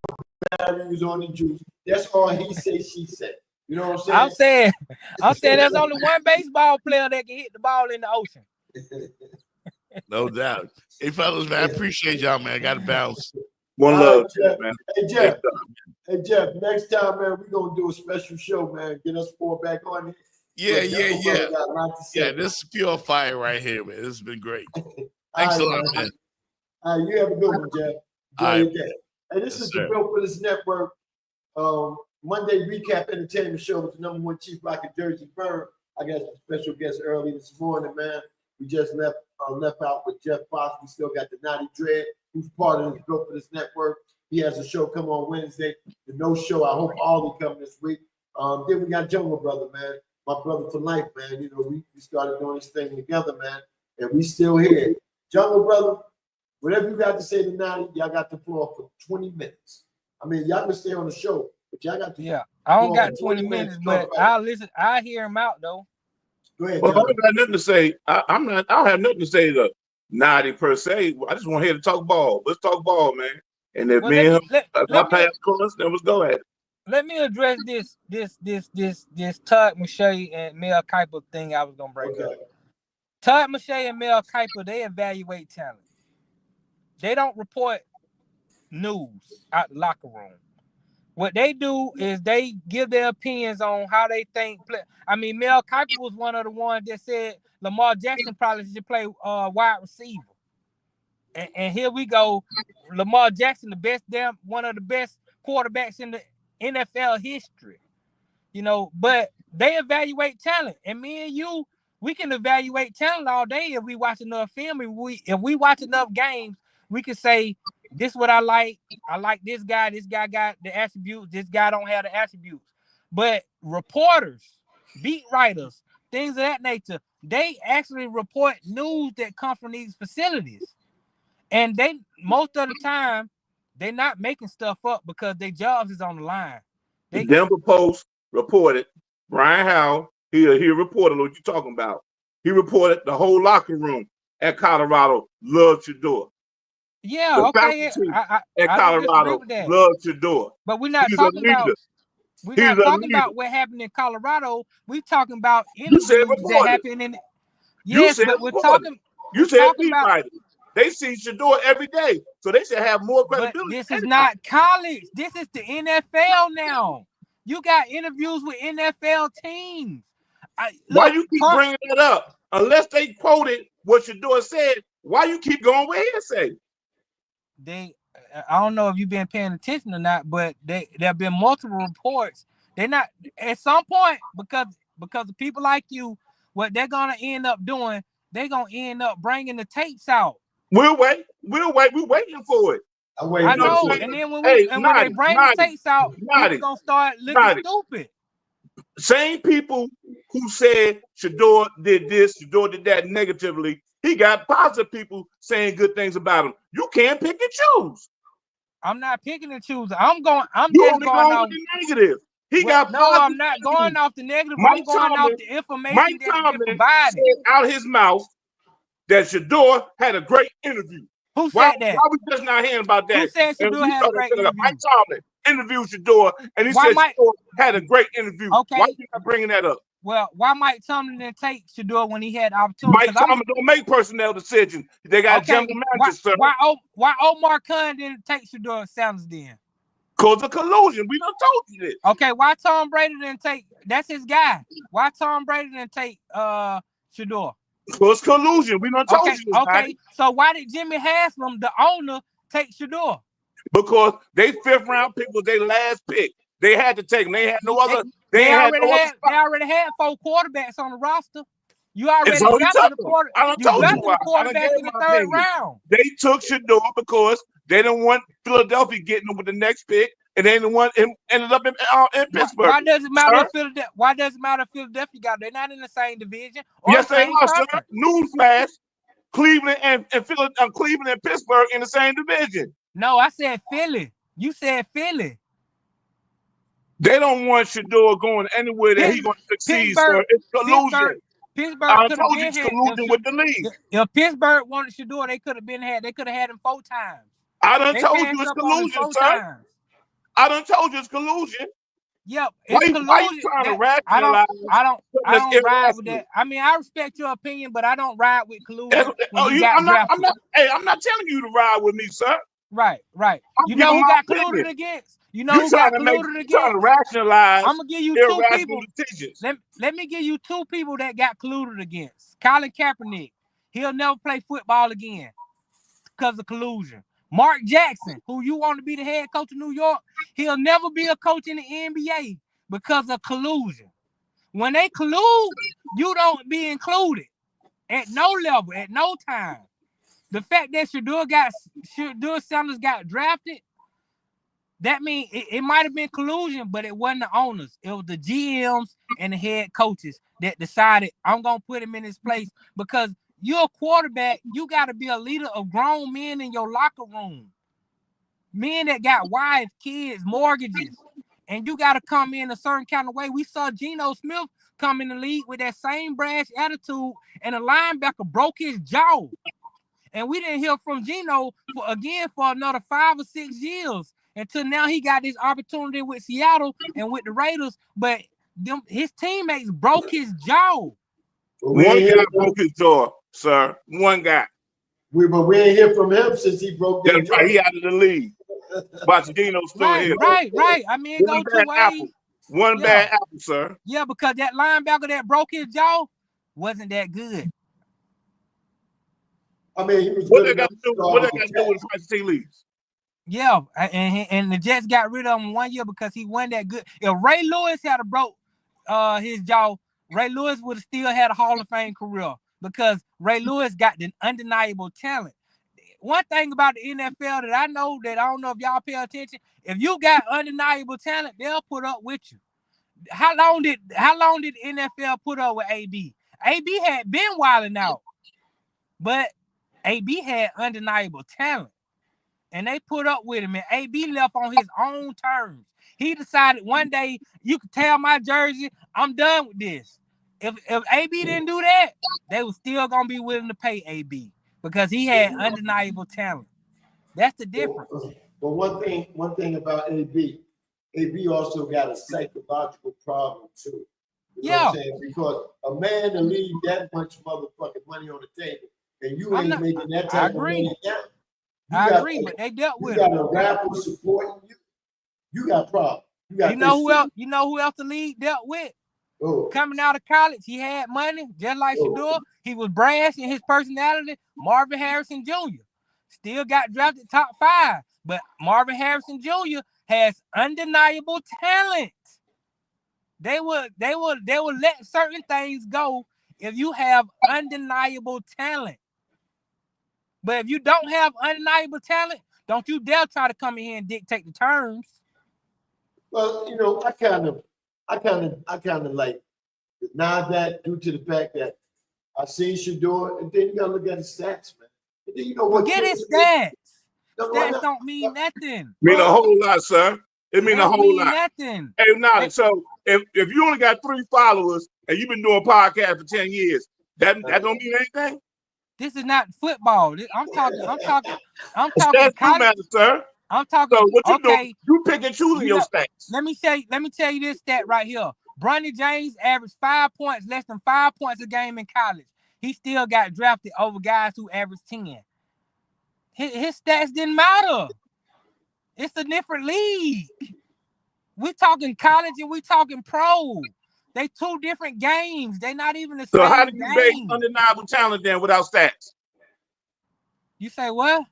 Barry was on the juice. That's all he said, she said. You know what I'm saying? I'm saying there's only one baseball player that can hit the ball in the ocean. No doubt. Hey, fellas, man, I appreciate y'all, man. I got to bounce. One love, man. Hey, Jeff, next time, man, we're going to do a special show, man. Get us four back on it. Yeah. Yeah, this is pure fire right here, man. This has been great. Thanks a lot, man. All right, you have a good one, Jeff. Right. Hey, this is the Built for This Network Monday recap entertainment show with the #1 Chief Rock of Jersey Firm. I got a special guest early this morning, man. We just left out with Jeff Fox. We still got the Naughty Dread, who's part of this Built for This Network. He has a show come on Wednesday. The No Show. I hope all will come this week. Then we got Jungle Brother, man. My brother for life, man. You know, we started doing this thing together, man. And we still here. Jungle Brother, whatever you got to say tonight, y'all got the floor for 20 minutes. I mean, y'all can stay on the show, but y'all got to. I don't got 20 minutes, but I'll listen. I hear him out though. Go ahead. Well, I don't have nothing to say. I don't have nothing to say to Naughty per se. I just want to hear to talk ball. Let's talk ball, man. And if me and him, my past close, then let's go ahead. Let me address this Todd McShay and Mel Kiper thing I was gonna bring up. Todd McShay and Mel Kiper, they evaluate talent. They don't report news out the locker room. What they do is they give their opinions on how they think. I mean, Mel Kiper was one of the ones that said Lamar Jackson probably should play wide receiver. And here we go. Lamar Jackson, one of the best quarterbacks in the NFL history. You know, but they evaluate talent. And me and you, we can evaluate talent all day if we watch enough film. If we watch enough games, we can say, this is what I like. I like this guy. This guy got the attributes. This guy don't have the attributes. But reporters, beat writers, things of that nature, they actually report news that come from these facilities. And they, most of the time, they're not making stuff up because their jobs is on the line. The Denver Post reported, Brian Howell, he reported what you're talking about. He reported the whole locker room at Colorado loved Shedeur. Yeah, the okay. At Colorado loved Shedeur. But we're not He's talking about. We're not talking about what happened in Colorado. We're talking about interviews that happened in. Yes, but we're talking. You said beat writers. They see Shedeur every day, so they should have more credibility. But this is not college. This is the NFL now. You got interviews with NFL teams. Why you keep bringing that up? Unless they quoted what Shedeur said, why you keep going with hearsay? I don't know if you've been paying attention or not, but there have been multiple reports. They're not at some point because of people like you. What they're gonna end up doing, they're gonna end up bringing the tapes out. We'll wait. We're waiting for it. I know. And then when they bring the tapes out, people gonna start looking stupid. Same people who said Shedeur did this, Shedeur did that negatively. He got positive people saying good things about him. You can't pick and choose. I'm not picking and choosing. I'm going off the negative. I'm not going off the negative. I'm going off the information that's been provided. Said out his mouth that Shedeur had a great interview. Who said that? Why we just not hearing about that? Who said Shedeur had a great interview? Mike Tomlin interviewed Shedeur, and he said Shedeur had a great interview. Okay. Why you not bringing that up? Well, why Mike Tomlin didn't take Shedeur when he had opportunity? Mike Tomlin don't make personnel decisions. They got general managers, sir. Why Omar Khan didn't take Shedeur Sanders then? Because of collusion. We done told you this. Okay, why Tom Brady didn't take? That's his guy. Why Tom Brady didn't take Shedeur? Because collusion. We done told you this. Okay, so why did Jimmy Haslam, the owner, take Shedeur? Because they fifth round pick was their last pick. They had to take them. They had no other. They already had 4 quarterbacks on the roster. You already got the quarterback in the third round. They took Shedeur because they didn't want Philadelphia getting them with the next pick, and they didn't want him ended up in Pittsburgh. Why does it matter if Philadelphia? Why does it matter if Philadelphia got? They're not in the same division. Yes, they are, sir. Newsflash: Cleveland and Pittsburgh in the same division. No, I said Philly. You said Philly. They don't want Shedeur going anywhere that he's going to succeed, sir. It's collusion. Pittsburgh I told you it's collusion with the league. If Pittsburgh wanted Shedeur, they could have had him 4 times. I done told you it's collusion, sir. I done told you it's collusion. Yep, it's collusion. Why you trying to rationalize? I don't ride with that. I mean, I respect your opinion, but I don't ride with collusion. I'm not telling you to ride with me, sir. Right. You know who got colluded against? You know who got colluded against? Trying to rationalize. I'm gonna give you 2 people. Let me give you 2 people that got colluded against. Colin Kaepernick. He'll never play football again because of collusion. Mark Jackson, who you want to be the head coach of New York, he'll never be a coach in the NBA because of collusion. When they collude, you don't be included at no level, at no time. The fact that Shedeur Sanders got drafted, that means it might have been collusion, but it wasn't the owners. It was the GMs and the head coaches that decided, I'm going to put him in his place because you're a quarterback. You got to be a leader of grown men in your locker room. Men that got wives, kids, mortgages, and you got to come in a certain kind of way. We saw Geno Smith come in the league with that same brash attitude, and a linebacker broke his jaw. And we didn't hear from Geno for another 5 or 6 years until now he got this opportunity with Seattle and with the Raiders, but his teammates broke his jaw. One guy broke his jaw, sir. One guy. But we ain't hear from him since he broke that jaw. Right. He out of the league. But Geno's still here. Right. I mean, it goes 2 ways. One bad apple, sir. Yeah, because that linebacker that broke his jaw wasn't that good. I mean, he was What good they got enough to do? What they got to do when Spicy T leaves? Yeah, and the Jets got rid of him 1 year because he wasn't that good. If Ray Lewis had broke his jaw, Ray Lewis would have still had a Hall of Fame career because Ray Lewis got the undeniable talent. One thing about the NFL that I know that I don't know if y'all pay attention, if you got undeniable talent, they'll put up with you. How long did the NFL put up with AB? AB had been wilding out, but AB had undeniable talent. And they put up with him, and AB left on his own terms. He decided one day, you could tell my jersey, I'm done with this. If AB didn't do that, they were still gonna be willing to pay AB because he had undeniable talent. That's the difference. But one thing about AB also got a psychological problem too. You know what I'm saying? Because a man to leave that much motherfucking money on the table, and you ain't making that type of money down. I agree, but they dealt with it. You got a rapper supporting you. You got problems. You know who else? You know who else the league dealt with? Oh. Coming out of college, he had money, just like Shador. He was brash in his personality. Marvin Harrison Jr. still got drafted top 5, but Marvin Harrison Jr. has undeniable talent. They will let certain things go if you have undeniable talent. But if you don't have undeniable talent, don't you dare try to come in here and dictate the terms. Well, you know, I kind of like deny that due to the fact that I seen Shador, and then you gotta look at his stats, man. And then you know what? Forget his stats. Stats don't mean nothing. Mean a whole lot, sir. It mean a whole lot. Nothing. Hey, now, so if you only got 3 followers and you've been doing podcasts for 10 years, that don't mean anything. This is not football. I'm talking Stats do matter, sir. I'm talking. So what you doing? You pick and choosing your stats. Let me tell you this stat right here. Bronny James averaged 5 points, less than 5 points a game in college. He still got drafted over guys who averaged 10. His stats didn't matter. It's a different league. We're talking college and we're talking pro. They 2 different games. They're not even the same. So how do you base undeniable talent then without stats? You say what?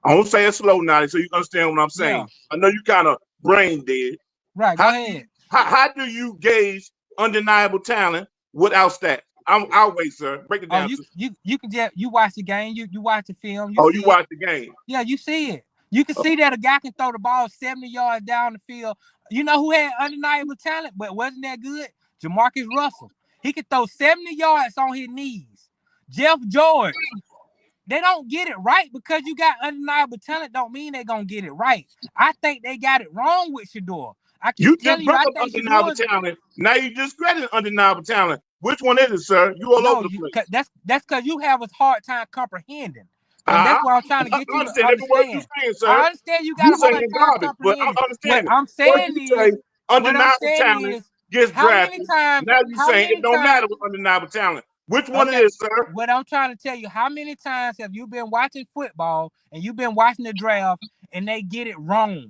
I don't say it slow now, so you understand what I'm saying. Yeah. I know you kind of brain dead. Right, go ahead. How do you gauge undeniable talent without stats? I'll wait, sir. Break it down. You can just watch the game. You watch the film. You watch the game. Yeah, you see it. You can see that a guy can throw the ball 70 yards down the field. You know who had undeniable talent but wasn't that good? Jamarcus Russell. He could throw 70 yards on his knees. Jeff George. They don't get it right because you got undeniable talent. Don't mean they're gonna get it right. I think they got it wrong with Shador. I keep telling you, I think undeniable talent. Now you just credit undeniable talent. Which one is it, sir? You all over the place. That's because you have a hard time comprehending. That's what I'm trying to get you to understand. Saying, sir. I understand you got a hard time comprehending. What I'm saying is, undeniable talent gets drafted. Now you saying it don't matter with undeniable talent. Which one it is, sir? What I'm trying to tell you, how many times have you been watching football and you've been watching the draft and they get it wrong?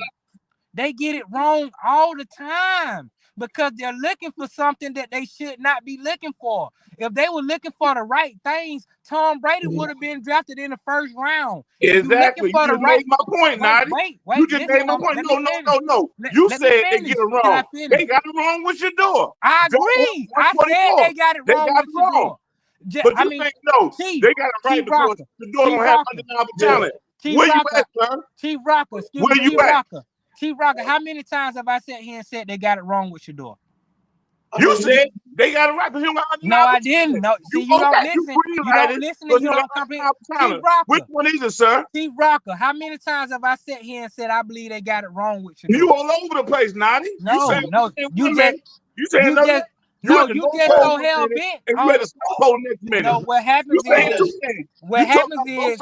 They get it wrong all the time because they're looking for something that they should not be looking for. If they were looking for the right things, Tom Brady would have been drafted in the first round. Exactly. You just made my point, Nadi. Wait. You just made my point. No. You said they get it wrong. They got it wrong with Shador. I agree. I said they got it wrong with Shador. But you think no, they got it right because Shador don't have undeniable talent. Where you at, sir? Chief Rocker, where you at? Chief Rocker, how many times have I sat here and said they got it wrong with Shador? You said they got it right because you don't got undeniable talent. No, I didn't. No, see, you don't listen. You don't listen and you don't comprehend. Chief Rocker. Which one is it, sir? Chief Rocker, how many times have I sat here and said I believe they got it wrong with Shador? You all over the place, Nadi. No, you just so hell bent. No, what happens is,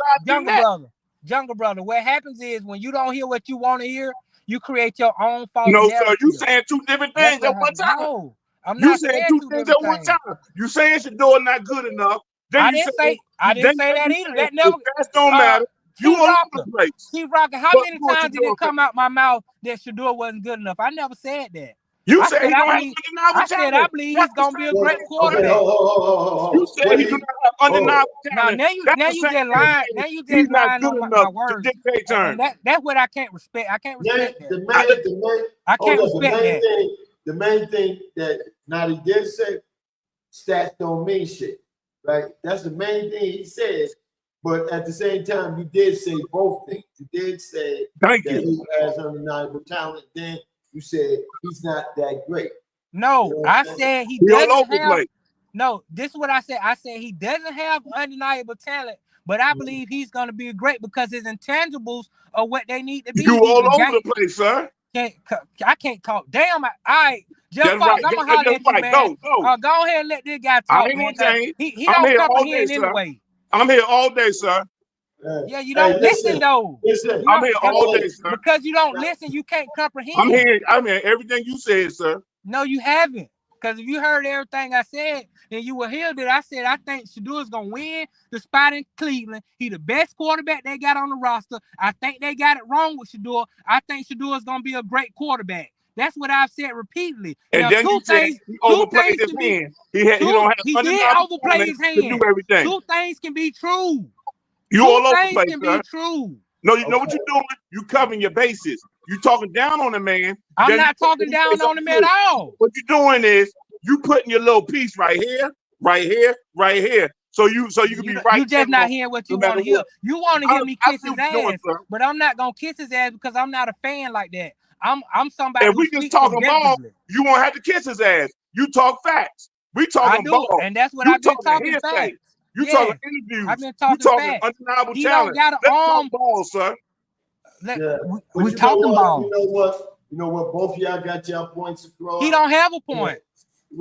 younger brother. What happens is when you don't hear what you want to hear, you create your own false narrative. No, sir, you saying 2 different things at one time. No, I'm not saying 2 things at one time. You saying Shador not good enough. I didn't say that either. That never. That don't matter. You all over the place. Chief Rocker, how many times did it come out my mouth that Shador wasn't good enough? I never said that. You said he don't have undeniable I said talent. I believe he's gonna be a great quarterback. You said he do not have undeniable talent. Now you just lying. Now you just lying on my words. And that's what I can't respect. I can't respect that. I can't respect that. The main thing that Naughty did say, stats don't mean shit, right? That's the main thing he says. But at the same time, you did say both things. You did say that he has undeniable talent. Then you said he's not that great. No, you know I said he doesn't have. Play. No, this is what I said. I said he doesn't have undeniable talent, but I believe he's going to be great because his intangibles are what they need to be. You all over the place, sir. I can't talk. Damn, all right. Jeff Fox, I'm going to holler at you, man. Go ahead and let this guy talk, man. He don't comprehend anyway. I'm here all day, sir. Yeah, you don't listen though. I'm here all day, sir. Because you don't listen, you can't comprehend. I'm here everything you said, sir. No, you haven't. Because if you heard everything I said, then you will hear that I said I think Shadour's gonna win the spot in Cleveland. He the best quarterback they got on the roster. I think they got it wrong with Shadour. I think Shadour's gonna be a great quarterback. That's what I've said repeatedly. And now, then you said he overplayed his hand. He did overplay his hand. To do everything. Two things can be true. You all over the place, can be true. No, you know what you're doing? You covering your bases. You talking down on the man. I'm not talking down on him at all. What you're doing is you putting your little piece right here, right here, right here. So you can be right. You just not hearing what you want to hear. You want to hear me kiss his ass, but I'm not gonna kiss his ass because I'm not a fan like that. I'm somebody. If we just talking ball, you won't have to kiss his ass. You talk facts. We talking ball, and that's what I've been talking facts. You talking interviews. I've been talking you talking facts. undeniable he talent. Don't got Let's talk ball, sir. We talking ball. You know what? Both of y'all got y'all points across. He don't have a point.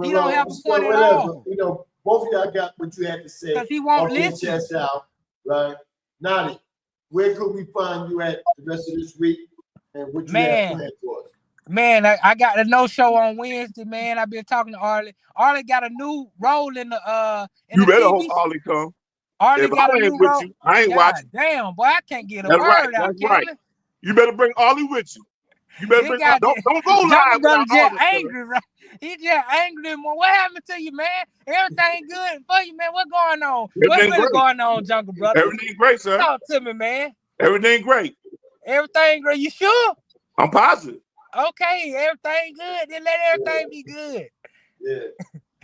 He don't have a point at all. You know, both of y'all got what you had to say. Because he won't listen. Chest out, right? Naughty, where could we find you at the rest of this week? And what you have planned for us? Man, I got a no-show on Wednesday, man. I've been talking to Arlie. Arlie got a new role in the you better hope Arlie come. Arlie got a new role. I ain't watching. Damn, boy, I can't get a word out. That's right. You better bring Arlie with you. You better bring don't go live. Brother just angry, right? He just angry. What happened to you, man? Everything good for you, man. What's going on? What's really going on, Jungle Brother? Everything great, sir. Talk to me, man. Everything great. Everything great. You sure? I'm positive. Okay, everything good. Then let everything be good. Yeah.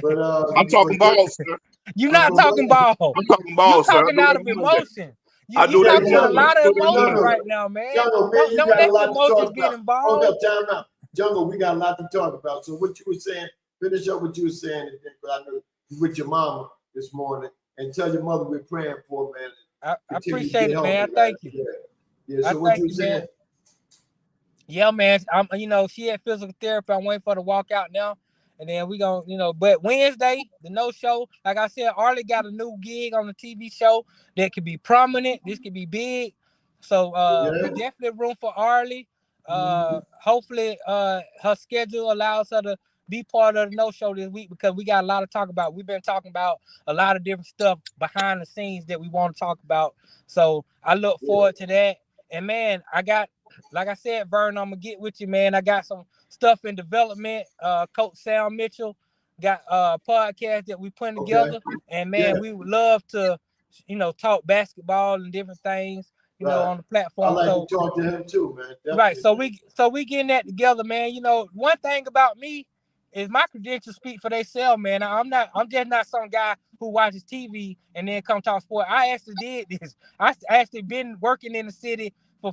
But I'm talking balls, sir. You're not talking ball. I'm talking balls, sir. You're talking out of emotion. You're talking a lot of emotion right now, man. Jungle, man, you got a lot to talk about. Hold up, time out. Jungle, we got a lot to talk about. So what you were saying, finish up what you were saying, but I know you with your mama this morning, and tell your mother we're praying for, man. I appreciate it, man. Thank you. Yeah. So what you were saying? Yeah, man. She had physical therapy. I'm waiting for her to walk out now. And then we gonna, but Wednesday, the no show, like I said, Arlie got a new gig on the TV show that could be prominent. This could be big. So we definitely room for Arlie. Hopefully her schedule allows her to be part of the no show this week because we got a lot to talk about. We've been talking about a lot of different stuff behind the scenes that we want to talk about. So I look forward to that. And man, like I said, Vern, I'm gonna get with you, man. I got some stuff in development. Coach Sam Mitchell got a podcast that we putting together, and man, we would love to, talk basketball and different things, on the platform. I like to talk to him too, man. Definitely. Right. So we getting that together, man. One thing about me is my credentials speak for themselves, man. I'm just not some guy who watches TV and then come talk sport. I actually did this. I actually been working in the city for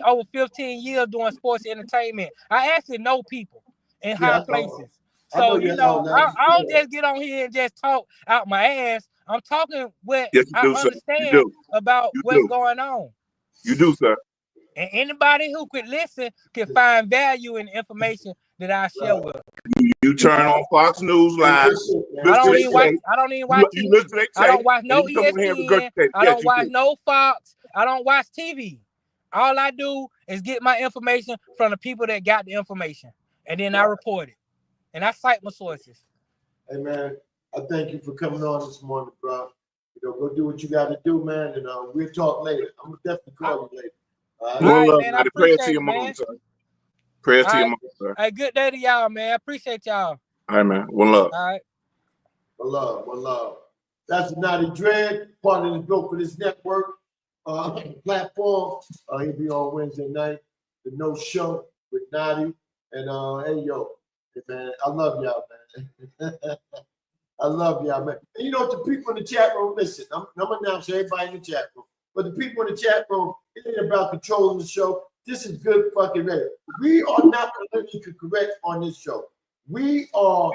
over 15 years doing sports entertainment. I actually know people in high places. So, I don't just get on here and just talk out my ass. I'm talking what I understand about what's going on. You do, sir. And anybody who could listen can find value in the information that I share with them. You turn on Fox News Live. I don't even watch TV. I don't watch no ESPN. I don't watch no Fox. I don't watch TV. All I do is get my information from the people that got the information. And then I report it. And I cite my sources. Hey, man, I thank you for coming on this morning, bro. Go do what you got to do, man. And we'll talk later. I'm going to definitely call you later. All right, man. I appreciate it, man. Prayers to your mom, sir. Hey, good day to y'all, man. Appreciate y'all. All right, man. One love. All right. One love, one love. That's Naughty Dread, part of the Built for This Network platform. He'll be on Wednesday night, the No Show with Naughty. And hey, yo, man, I love y'all, man. I love y'all, man. And you know, the people in the chat room, listen, I'm announcing everybody in the chat room. But the people in the chat room, it ain't about controlling the show. This is good fucking radio. We are not politically correct on this show. We are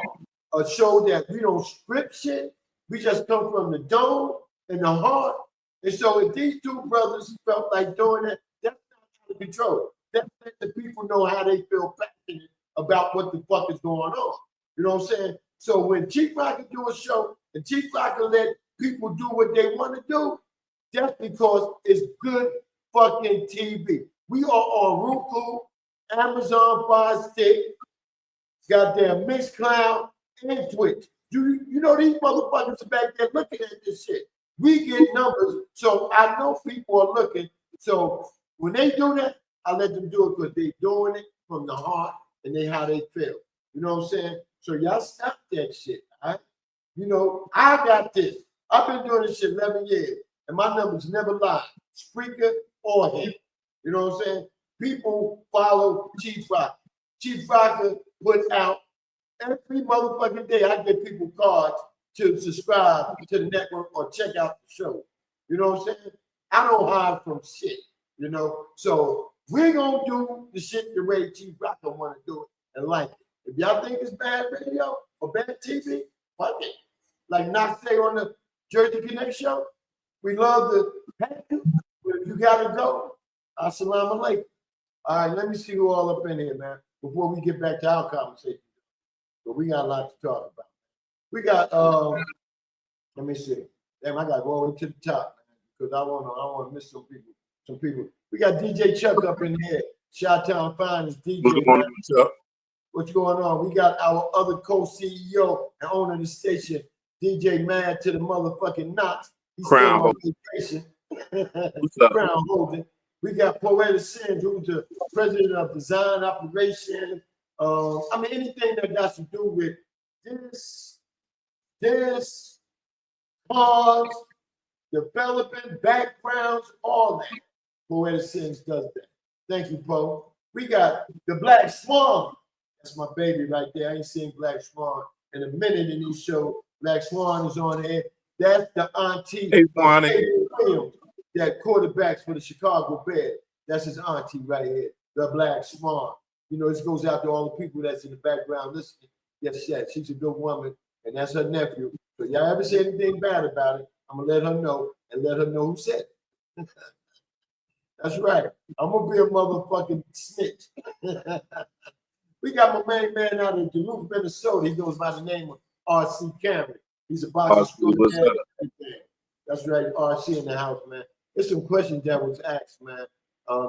a show that we don't script shit. We just come from the dome and the heart. And so if these two brothers felt like doing that, that's not out of control. That's let the people know how they feel passionate about what the fuck is going on. You know what I'm saying? So when Chief Rocker do a show and Chief Rocker let people do what they want to do, that's because it's good fucking TV. We are on Roku, Amazon Fire Stick, goddamn Mixcloud, and Twitch. You know these motherfuckers are back there looking at this shit. We get numbers, so I know people are looking. So when they do that, I let them do it because they're doing it from the heart and they how they feel. You know what I'm saying? So y'all stop that shit, all right? You know, I got this. I've been doing this shit 11 years, and my numbers never lie. Spreaker or him. You know what I'm saying? People follow Chief Rocker. Chief Rocker put out every motherfucking day. I give people cards to subscribe to the network or check out the show. You know what I'm saying? I don't hide from shit, you know? So we're going to do the shit the way Chief Rocker want to do it and like it. If y'all think it's bad radio or bad TV, fuck it. Like Ncaa say on the Jersey Connect show, we love to have you, but if you got to go, assalamu alaikum. All right, let me see who all up in here, man, before we get back to our conversation. But we got a lot to talk about. We got, let me see. Damn, I got to go all the way to the top, man, because I want to miss some people. We got DJ Chuck up in here. Chi-Town Finest DJ. What's going on, Chuck? What's going on? We got our other co-CEO and owner of the station, DJ Mad to the motherfucking knots. He's Crown still on vacation. What's up? Crown holding. We got Poetic Sins, who's the president of design operations. I mean, anything that got to do with this, cars, developing backgrounds, all that. Poetic Sins does that. Thank you, Poe. We got the Black Swan. That's my baby right there. I ain't seen Black Swan in a minute in this show. Black Swan is on here. That's the auntie Williams, that quarterbacks for the Chicago Bears. That's his auntie right here, the Black Swan. You know, this goes out to all the people that's in the background listening. Yes, she's a good woman, and that's her nephew. So y'all ever say anything bad about it, I'm going to let her know and let her know who said it. That's right. I'm going to be a motherfucking snitch. We got my main man out of Duluth, Minnesota. He goes by the name of R.C. Cameron. He's a boxing student. That's right, R.C. in the house, man. There's some questions that was asked, man,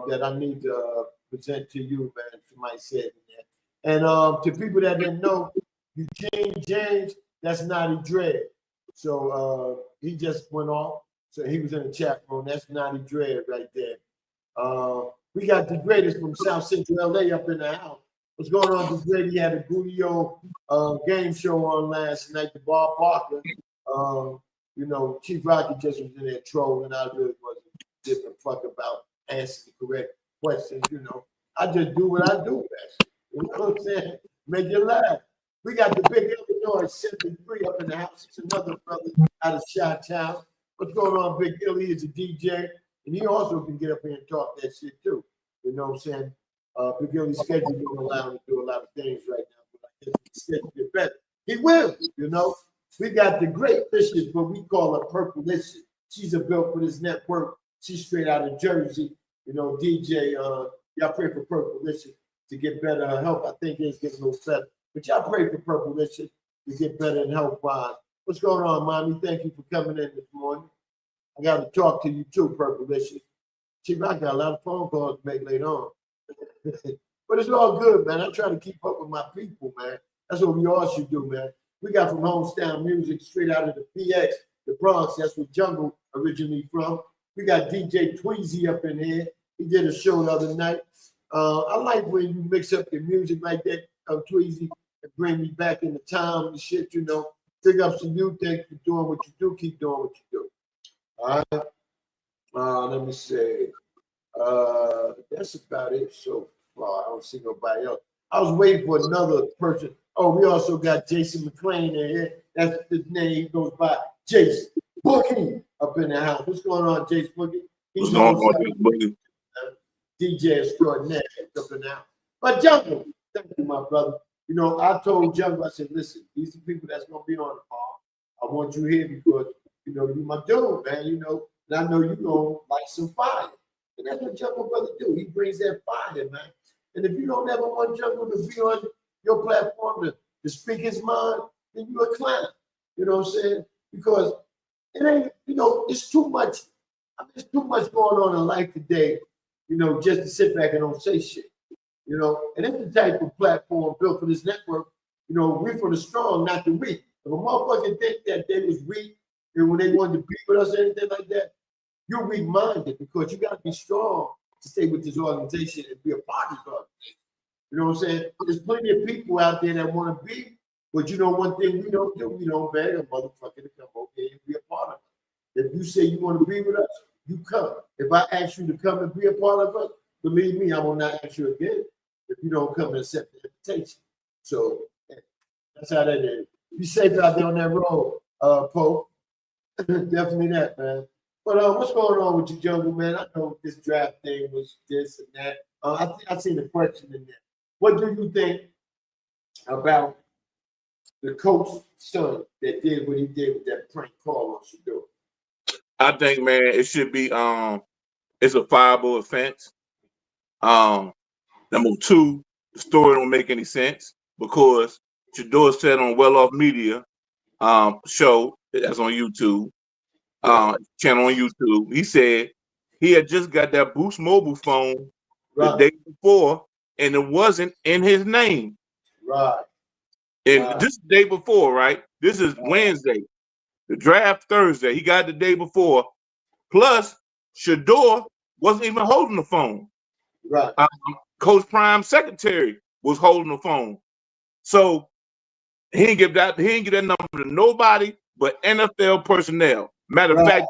that I need to present to you, man. Somebody said that. And to people that didn't know, Eugene James, that's Naughty Dread. So he just went off. So he was in the chat room. That's Naughty Dread right there. We got the greatest from South Central LA up in the house. What's going on, the great? He had a Gudio game show on last night, the Bob Barker. You know, Chief Rocky just was in there trolling. I really wasn't giving a fuck about answering the correct questions, you know. I just do what I do best. You know what I'm saying? Make you laugh. We got the big Illinois 73 up in the house. It's another brother out of Chi-Town. What's going on, Big Illy? Is a DJ, and he also can get up here and talk that shit too. You know what I'm saying? Big Illy's schedule don't allow him to do a lot of things right now, but I guess his schedule get better. He will, you know. We got the great Licious, but we call her Purple Licious. She's a built for this network. She's straight out of Jersey. You know, DJ, y'all pray for Purple Licious to get better. Her health, I think, is getting a little better. But y'all pray for Purple Licious to get better in health-wise. What's going on, Mommy? Thank you for coming in this morning. I got to talk to you too, Purple Licious. I got a lot of phone calls to make later on. But it's all good, man. I try to keep up with my people, man. That's what we all should do, man. We got from Hometown Music straight out of the PX, the Bronx. That's where Jungle originally from. We got DJ Tweezy up in here. He did a show the other night. I like when you mix up your music like that, Tweezy, and bring me back in the time and shit, you know. Big ups to you. Thanks for doing what you do. Keep doing what you do. All right. Let me say. That's about it so far. I don't see nobody else. I was waiting for another person. Oh, we also got Jason McClain in here. That's his name. He goes by Jason Boogie up in the house. What's going on, Jason Boogie? He's Boogie? DJ extraordinaire up in the house. But Jungle, thank you, my brother. You know, I told Jungle, I said, listen, these are people that's gonna be on the call. I want you here because you know you my dude, man. You know, and I know you gonna like some fire. And that's what Jungle Brother do. He brings that fire, man. And if you don't ever want Jungle to be on your platform to speak his mind, then you're a clown. You know what I'm saying? Because it ain't, you know, it's too much. I mean, there's too much going on in life today, you know, just to sit back and don't say shit. You know, and it's the type of platform built for this network. You know, we're for the strong, not the weak. If a motherfucker think that they was weak and when they wanted to be with us or anything like that, you're weak-minded because you got to be strong to stay with this organization and be a part of this organization. You know what I'm saying? There's plenty of people out there that want to be, but you know one thing we don't do, we don't beg a motherfucker to come over here and be a part of it. If you say you want to be with us, you come. If I ask you to come and be a part of us, believe me, I will not ask you again if you don't come and accept the invitation. So that's how that is. Be safe out there on that road, Pope. Definitely that, man. But what's going on with you, Jungle, man? I know this draft thing was this and that. I seen the question in there. What do you think about the coach's son that did what he did with that prank call on Shador? I think, man, it should be it's a fireable offense. Number two, the story don't make any sense because Shador said on Well Off Media show that's on YouTube. Channel on YouTube. He said he had just got that Boost mobile phone the day before, and it wasn't in his name. Right. And this is the day before, right? This is Wednesday. The draft Thursday. He got the day before. Plus, Shador wasn't even holding the phone. Right. Coach Prime's secretary was holding the phone. So he didn't give that number to nobody but NFL personnel. Matter of fact,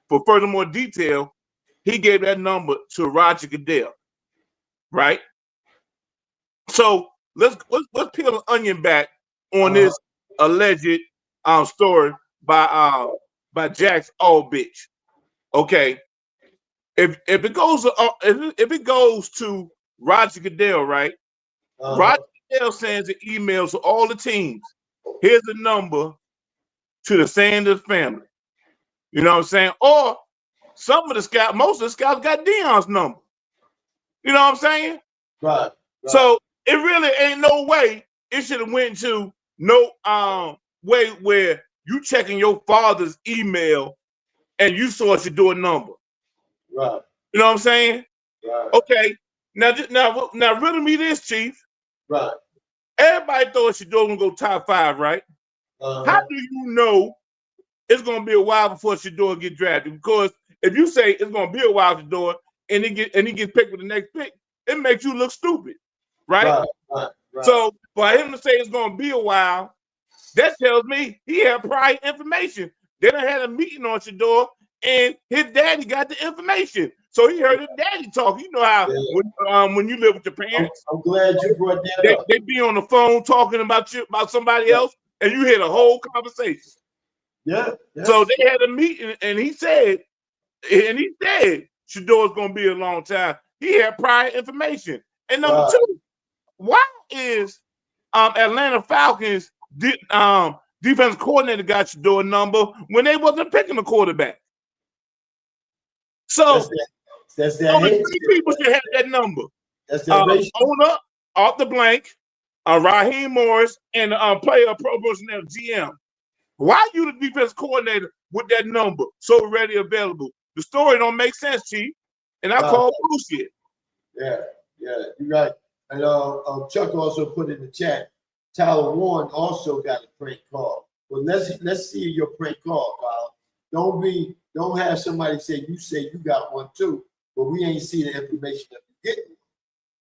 for furthermore detail, he gave that number to Roger Goodell, right? So let's peel the onion back on this alleged story by Jack's old bitch. Okay, if it goes to Roger Goodell, right? Roger Goodell sends an email to all the teams. Here's the number to the Sanders family. You know what I'm saying? Or some of the scouts, most of the scouts got Dion's number. You know what I'm saying? Right. So it really ain't no way it should have went to no way where you checking your father's email and you saw Shador number. Right. You know what I'm saying? Right. Okay. Now riddle me this, Chief. Right. Everybody thought Shador gonna go top 5, right? How do you know it's gonna be a while before Shador get drafted? Because if you say it's gonna be a while for Shador and he gets picked with the next pick, it makes you look stupid, right? Right. So for him to say it's gonna be a while, that tells me he had prior information. They done had a meeting on Shador, and his daddy got the information. So he heard his daddy talk. You know how when you live with your parents, I'm glad you brought that up. They be on the phone talking about somebody else, and you hear the whole conversation. Yeah. So they had a meeting, and he said Shador's gonna be a long time. He had prior information. And number two, why is Atlanta Falcons defense coordinator got Shador number when they wasn't picking a quarterback? So that's that only 3 people should have that number. That's that owner off the blank, Raheem Morris, and player pro personnel GM. Why you the defense coordinator with that number so ready available? The story don't make sense, Chief. And I call bullshit. Yeah, you're right. And Chuck also put in the chat, Tyler Warren also got a prank call. Well, let's see your prank call, Kyle. Don't have somebody say you got one too, but we ain't see the information that you get.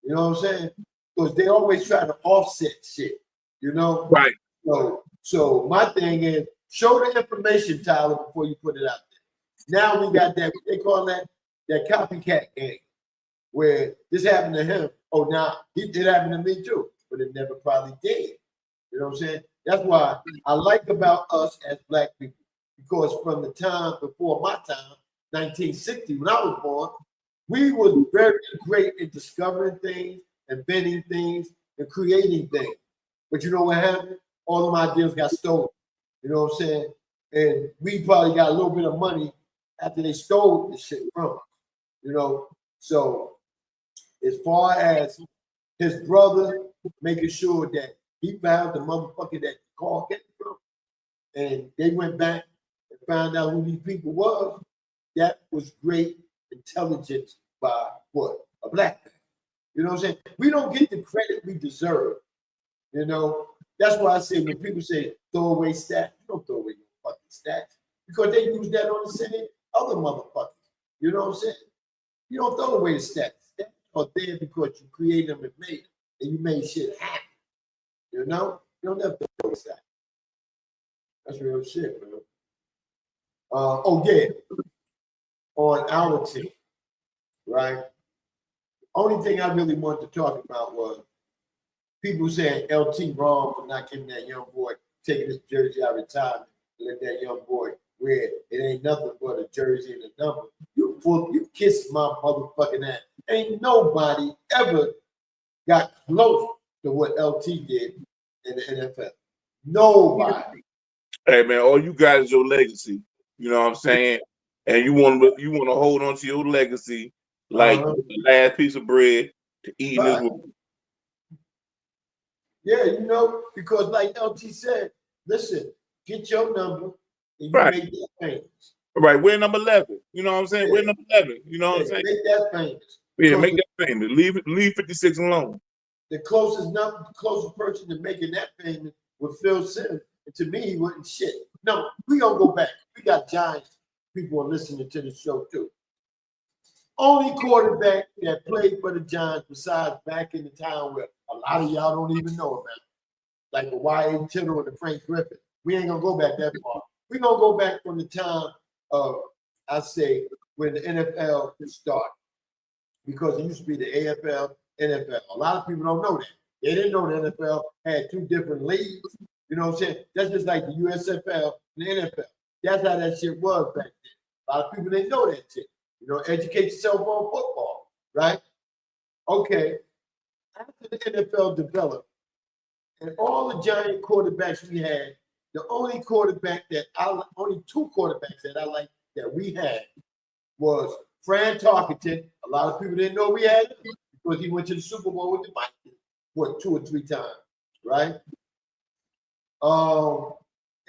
You know what I'm saying? Because they always try to offset shit. You know? Right. So my thing is show the information, Tyler, before you put it out there. Now we got that, what they call that copycat game, where this happened to him. Oh, now it happened to me too, but it never probably did. You know what I'm saying? That's why I like about us as black people, because from the time before my time, 1960, when I was born, we was very great at discovering things, inventing things, and creating things. But you know what happened? All of my ideas got stolen. You know what I'm saying? And we probably got a little bit of money after they stole the shit from us. You know? So as far as his brother making sure that he found the motherfucker that the call came from, and they went back and found out who these people was, that was great intelligence by what? A black man. You know what I'm saying? We don't get the credit we deserve. You know, that's why I say when people say throw away stats, you don't throw away no fucking stats because they use that on the same other motherfuckers. You know what I'm saying? You don't throw away the stats. Stats are there because you created them and made them, and you made shit happen. You know? You don't have to throw away stats. That's real shit, man. Oh yeah, on our team, right? Only thing I really wanted to talk about was people saying LT wrong for not giving that young boy, taking his jersey out of retirement and let that young boy wear it. It ain't nothing but a jersey and a number. You kiss my motherfucking ass. Ain't nobody ever got close to what LT did in the NFL. Nobody. Hey man, all you got is your legacy. You know what I'm saying? And you want to hold on to your legacy like the last piece of bread to eat in this world. Yeah, you know, because like LT said, listen, get your number and you make that famous. Right, we're number 11. You know what I'm saying? Yeah. We're number 11. You know what I'm saying? Make that famous. Yeah, make that famous. Leave 56 alone. The closest person to making that famous was Phil Simms. And to me, he wasn't shit. No, we gonna go back. We got Giants people are listening to the show too. Only quarterback that played for the Giants besides back in the time where a lot of y'all don't even know about, like the Y.A. Tittle and the Frank Griffin. We ain't gonna go back that far. We're gonna go back from the time of, I say, when the NFL started. Because it used to be the AFL, NFL. A lot of people don't know that. They didn't know the NFL had two different leagues. You know what I'm saying? That's just like the USFL and the NFL. That's how that shit was back then. A lot of people didn't know that shit. You know, educate yourself on football, right? Okay. After the NFL developed, and all the giant quarterbacks we had, the only two quarterbacks that I like that we had was Fran Tarkenton. A lot of people didn't know we had him because he went to the Super Bowl with the Vikings, what, 2 or 3 times, right?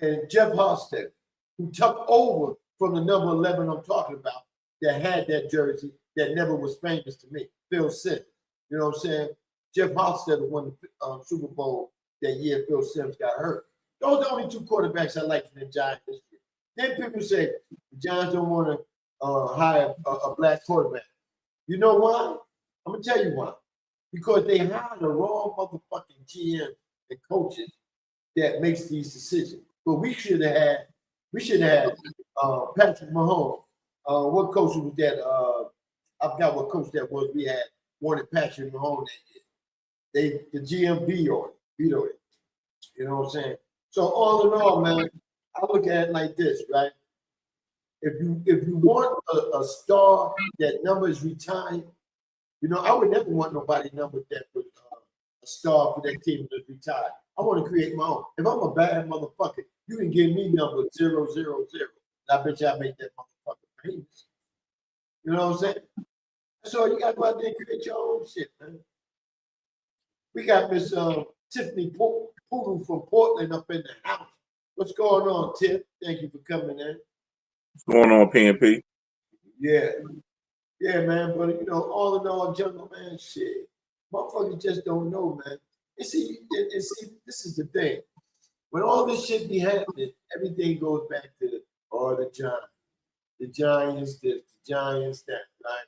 And Jeff Hostetler, who took over from the number 11 I'm talking about, that had that jersey that never was famous to me, Phil Simms. You know what I'm saying? Jeff Hostetler won the Super Bowl that year Phil Simms got hurt. Those are the only two quarterbacks I liked in the Giants history. Then people say the Giants don't want to hire a black quarterback. You know why? I'm going to tell you why. Because they hired the wrong motherfucking GM and coaches that makes these decisions. But we should have had Patrick Mahomes. What coach was that? I forgot what coach that was. We had wanted Patrick Mahomes that year. The GM vetoed it. You know what I'm saying? So all in all, man, I look at it like this, right? If you want a star that number is retired, you know, I would never want nobody number that was a star for that team that's retired. I want to create my own. If I'm a bad motherfucker, you can give me number 000. I bet you I make that motherfucker famous. You know what I'm saying? So you got to go out there and create your own shit, man. We got Miss Tiffany Poodle from Portland up in the house. What's going on, Tiff? Thank you for coming in. What's going on, PNP? Yeah. Yeah, man. But, you know, all in all, jungle, man, shit. Motherfuckers just don't know, man. And see, this is the thing. When all this shit be happening, everything goes back to the Giants. The Giants this, the Giants that, right?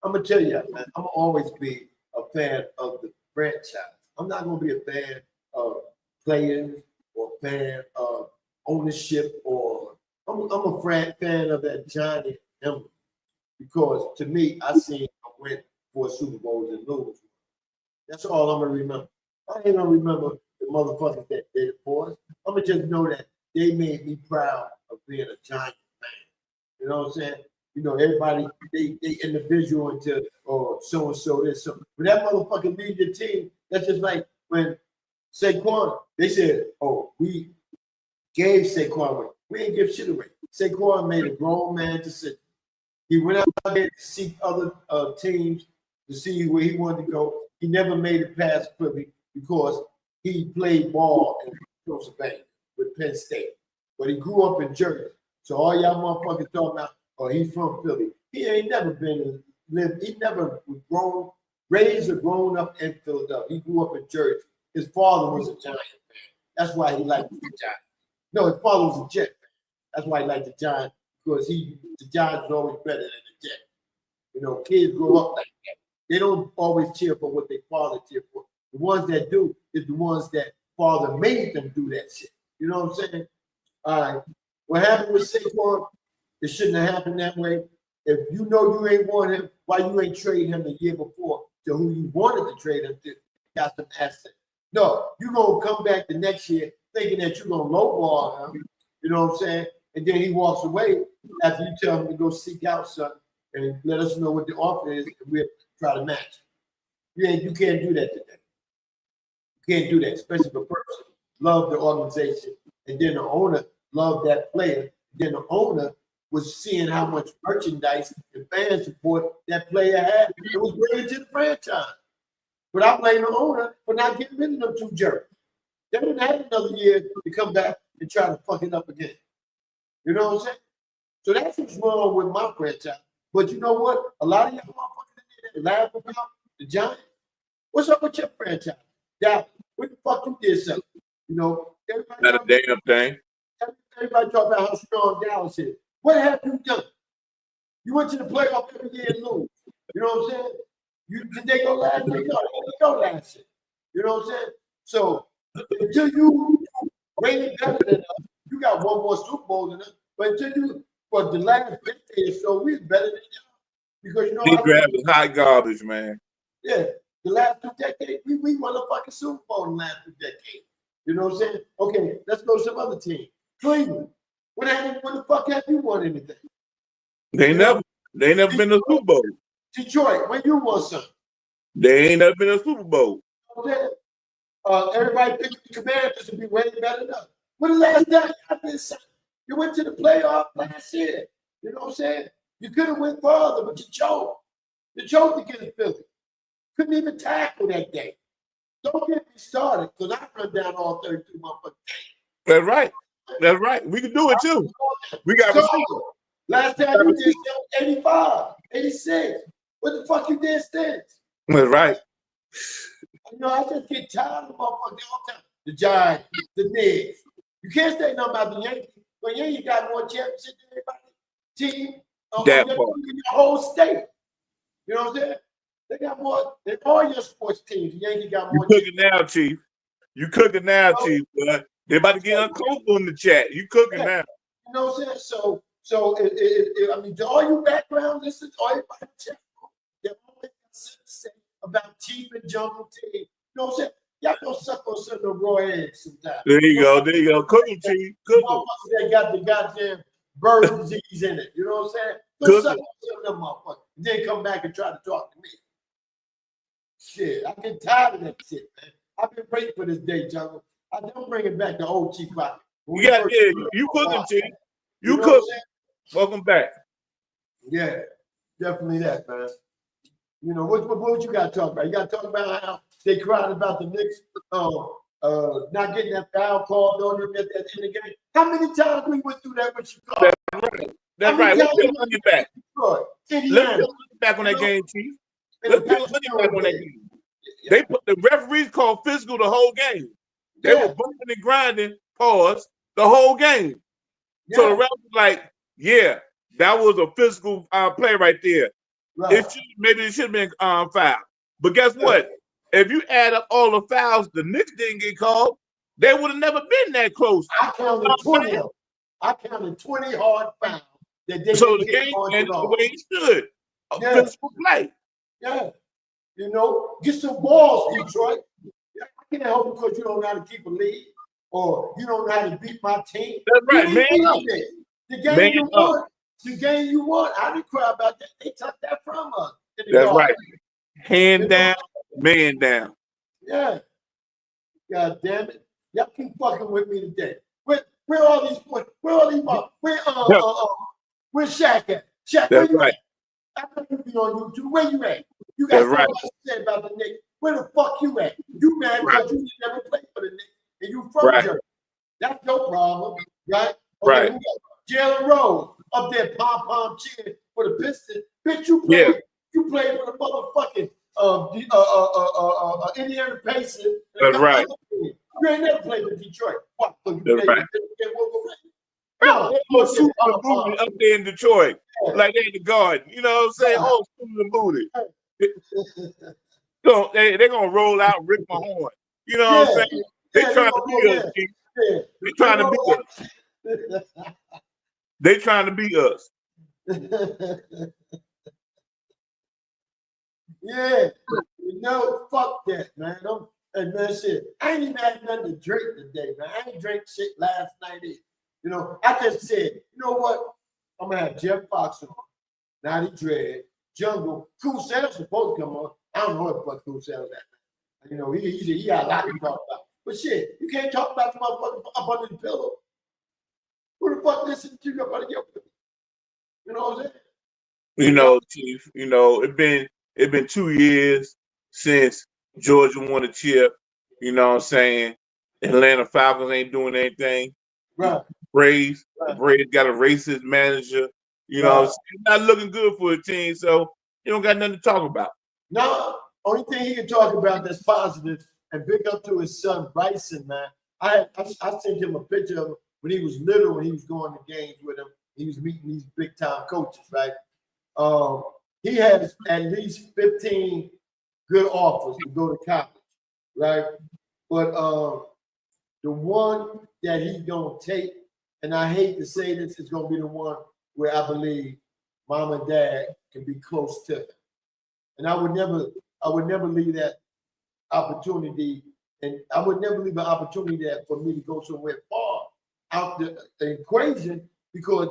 I'm going to tell you, man, I'm going to always be a fan of the franchise. I'm not going to be a fan of players or fan of ownership, or I'm a fan of that Johnny emblem, because to me, I seen I went for Super Bowls and lose. That's all I'm gonna remember. I ain't gonna remember the motherfuckers that did it for us. I'm gonna just know that they made me proud of being a Giant fan. You know what I'm saying? You know, everybody they individual into so and so this. So when that motherfucker leads your team, that's just like when Saquon, they said, "Oh, we gave Saquon away. We ain't give shit away." Saquon made a grown man decision. He went out there to seek other teams to see where he wanted to go. He never made it past Philly because he played ball in Pennsylvania with Penn State. But he grew up in Jersey. So all y'all motherfuckers talking about, oh, he's from Philly. He ain't never been lived. He never was raised or grown up in Philadelphia. He grew up in Jersey. His father was a Giant fan. That's why he liked the Giants. No, his father was a Jet fan. That's why he liked the Giants, because the Giants was always better than the Jets. You know, kids grow up like that. They don't always cheer for what their father cheer for. The ones that do is the ones that father made them do that shit. You know what I'm saying? All right. What happened with Saquon, it shouldn't have happened that way. If you know you ain't want him, why you ain't trade him the year before to who you wanted to trade him to? Got some assets. No, you're going to come back the next year thinking that you're going to lowball him. You know what I'm saying? And then he walks away after you tell him to go seek out something and let us know what the offer is, and we'll try to match. You can't do that today. You can't do that, especially if a person loved the organization and then the owner loved that player. Then the owner was seeing how much merchandise and fan support that player had. It was bringing to the franchise. But I blame the owner for not getting rid of them two jerks. They didn't have another year to come back and try to fuck it up again. You know what I'm saying? So that's what's wrong with my franchise. But you know what? A lot of y'all motherfuckers that laugh about the Giants. What's up with your franchise? Dallas, what the fuck you did something? You know, not a damn thing. Everybody talk about how strong Dallas is. What have you done? You went to the playoff every year and lose. You know what I'm saying? Did they go last year? No, they didn't go last year. You know what I'm saying? So until you way better than us, you got one more Super Bowl than us. But until you, for the last decade or so, we're better than y'all. Because you know They grabbing high garbage, man. Yeah, the last 2 decades, we won a fucking Super Bowl in the last 2 decades. You know what I'm saying? Okay, let's go to some other team. Cleveland. When the fuck have you won anything? They never been to a Super Bowl. Detroit, when you won something? They ain't never been to a Super Bowl. Okay. Everybody picked the Commanders to be way better than us. When the last time y'all did something? You went to the playoff last year. You know what I'm saying? You could have went farther, but you choked. You choked against Philly. Couldn't even tackle that day. Don't get me started, because I run down all 32 motherfuckers. That's right. That's right. We can do it too. We got receivers. Last time you did 85, 86. What the fuck you did since? That's right. You know, I just get tired of motherfuckers all the time. The Giants, the Knicks. You can't say nothing about the Yankees. But Yankees got more championships than everybody. Team in the whole state. You know what I'm saying? They got more than all your sports teams. The Yankees got more. You cooking now, Chief. You cooking now, Chief. But they about to get uncomfortable in the chat. You cooking now. You know what I'm saying? So I mean, to all you background listeners, all everybody check, they always got something to say about Chief and Jungle Team. You know what I'm saying? Y'all go suck on some of the raw eggs sometimes. There you go. There you go. Cook them, Chief. Cook them. They got the goddamn bird disease in it. You know what I'm saying? Go suck on some of them motherfuckers. Then come back and try to talk to me. Shit, I get tired of that shit, man. I've been waiting for this day, Jungle. I don't bring it back to old Chief Rock. You cooking, Chief. You cook. Welcome back. Yeah, definitely that, man. You know, what you got to talk about? You got to talk about how they cried about the Knicks not getting that foul called on them at the end of the game. How many times we went through that when she called? That's right. Let's put money back. Let's put money back on that game, Chief. Let's put money back on that game. They put the referees called physical the whole game. They were bumping and grinding, pause, the whole game. So the ref was like, yeah, that was a physical play right there. Right. Maybe it should have been foul. But guess what? If you add up all the fouls the Knicks didn't get called, they would have never been that close. I counted 20 of them. I counted 20 hard fouls that they So didn't the get game called ended at the all. way it should. Yeah. Physical play. Yeah. You know, get some balls, Detroit. I can't help because you don't know how to keep a lead or you don't know how to beat my team. That's right, You man. the game you won. The game you won. I didn't cry about that. They took that from us. That's right. Hand down, man down. Yeah. God damn it. Y'all keep fucking with me today. Where all these points? Where all these balls? Where's Shaq at? Shaq, where you at? I know you be on YouTube. Where you at? You got something to say about the Knicks. Where the fuck you at? You mad because you never played for the Knicks and you from Jersey. That's no problem, right? Okay, right. Jalen Rose up there pom-pom cheering for the Pistons. Bitch, you played. You played for the motherfucking Indiana Pacers. That's right. You ain't never played for Detroit. What? So you that's right. No, Super Booty up there in Detroit, like they the Garden. You know what I'm saying? Oh, Super Booty. So they're gonna roll out Rick Mahorn. You know what I'm saying? They trying to beat us. They trying to beat us. They trying to beat us. Yeah, you know, fuck that, man. And man, shit, I ain't even had nothing to drink today, man. I ain't drank shit last night either. You know, I just said, you know what? I'm gonna have Jeff Fox on, Naughty Dread, Jungle, Cool Sanders supposed to come on. I don't know what the fuck Cool Sanders at. You know, he got a lot to talk about. But shit, you can't talk about the motherfucker up under the pillow. Who the fuck listens to you up under your pillow? You know what I'm saying? You know, Chief. You know, it's been 2 years since Georgia won a chip. You know what I'm saying? Atlanta Falcons ain't doing anything. Right. Braves got a racist manager. You know, it's not looking good for a team, so you don't got nothing to talk about. No, only thing he can talk about that's positive, and big up to his son Bryson, man. I sent him a picture of him when he was little, when he was going to games with him. He was meeting these big time coaches, right? He has at least 15 good offers to go to college, right? But the one that he's gonna take, and I hate to say this, is gonna be the one where I believe mom and dad can be close to him. And I would never leave that opportunity, and I would never leave an opportunity that for me to go somewhere far out the equation because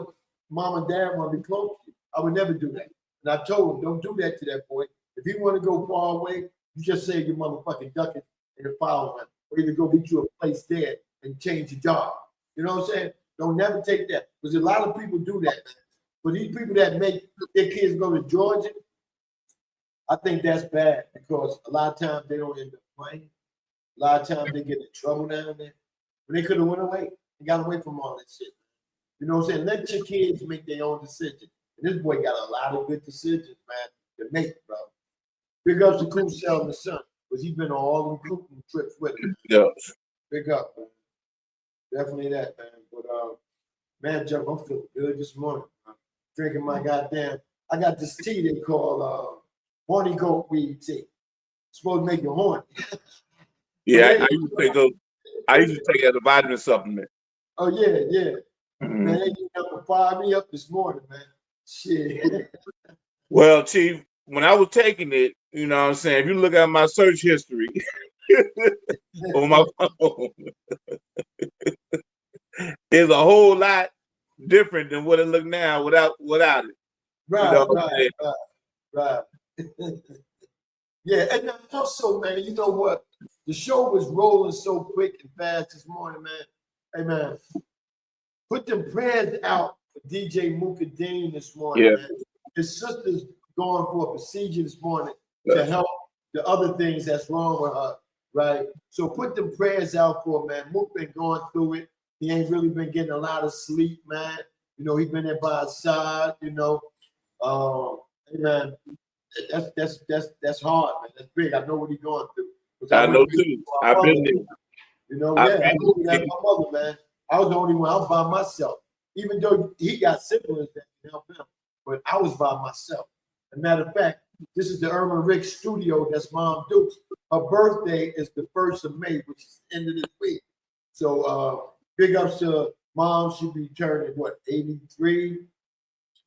mom and dad want to be close to you. I would never do that. And I told him, don't do that to that boy. If he want to go far away, you just say your motherfucking ducking and follow him. Or either go get you a place there and change your job. You know what I'm saying? Don't never take that. Because a lot of people do that. But these people that make their kids go to Georgia, I think that's bad because a lot of times they don't end up playing. A lot of times they get in trouble down there. But they could have went away. They got away from all that shit. You know what I'm saying? Let your kids make their own decisions. And this boy got a lot of good decisions, man, to make, bro. Big up to Cool Cell and the son, because he's been on all the recruiting trips with him. Yeah. Big up, man. Definitely that, man. But man, Jeff, I'm feeling good this morning. I'm drinking my goddamn. I got this tea they call horny goat weed tea. It's supposed to make you horny. Yeah, I used to take those. I used to take it as a vitamin supplement. Oh yeah. Mm-hmm. Man, they fired me up this morning, man. Shit. Well, Chief, when I was taking it, you know what I'm saying, if you look at my search history on my phone, it's a whole lot different than what it looked now without it. Right, you know right. Yeah, and also, man, you know what? The show was rolling so quick and fast this morning, man. Hey, man, put them prayers out for DJ Mukadeen this morning, man. His sister's going for a procedure this morning to help the other things that's wrong with her, right? So put them prayers out for him, man. Mook been going through it. He ain't really been getting a lot of sleep, man. You know, he been there by his side, you know. Hey, man, that's hard, man. That's big. I know what he's going through. I know too. I've been there. You know, I know that's my mother, man. I was the only one. I was by myself. Even though he got siblings that can help him, but I was by myself. As a matter of fact, This is the Irma Rick studio. That's Mom Dukes. Her birthday is the 1st of May, which is the end of this week. So big ups to Mom. She'll be turning, what, 83?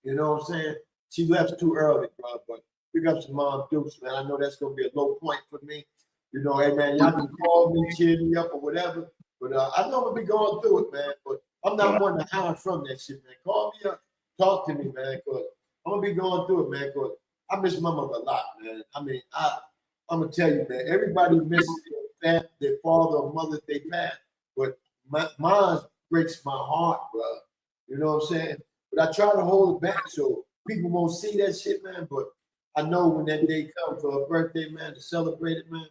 You know what I'm saying? She left too early, bro. But big ups to Mom Dukes, man. I know that's going to be a low point for me. You know, hey, man, y'all can call me, cheer me up or whatever. But I know I'm going to be going through it, man. But I'm not one to hide from that shit, man. Call me up. Talk to me, man, because I'm going to be going through it, man, because I miss my mother a lot, man. I mean, I'm going to tell you, man, everybody misses their father or mother they passed, but mine breaks my heart, bro. You know what I'm saying? But I try to hold it back so people won't see that shit, man, but I know when that day comes for her birthday, man, to celebrate it, man,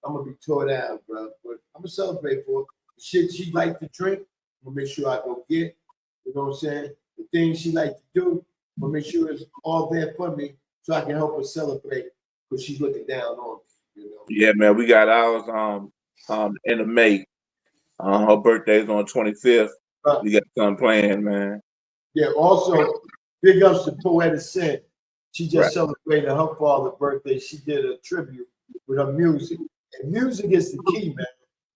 I'm going to be tore down, bro. But I'm going to celebrate for her. The shit she like to drink, I'm going to make sure I go get. You know what I'm saying? The things she like to do, I'm going to make sure it's all there for me so I can help her celebrate because she's looking down on me. You know? Yeah, man, we got ours end of May. Her birthday's on 25th. We got something planned, man. Yeah, also, big ups to Poetic Sin. She just celebrated her father's birthday. She did a tribute with her music. And music is the key, man.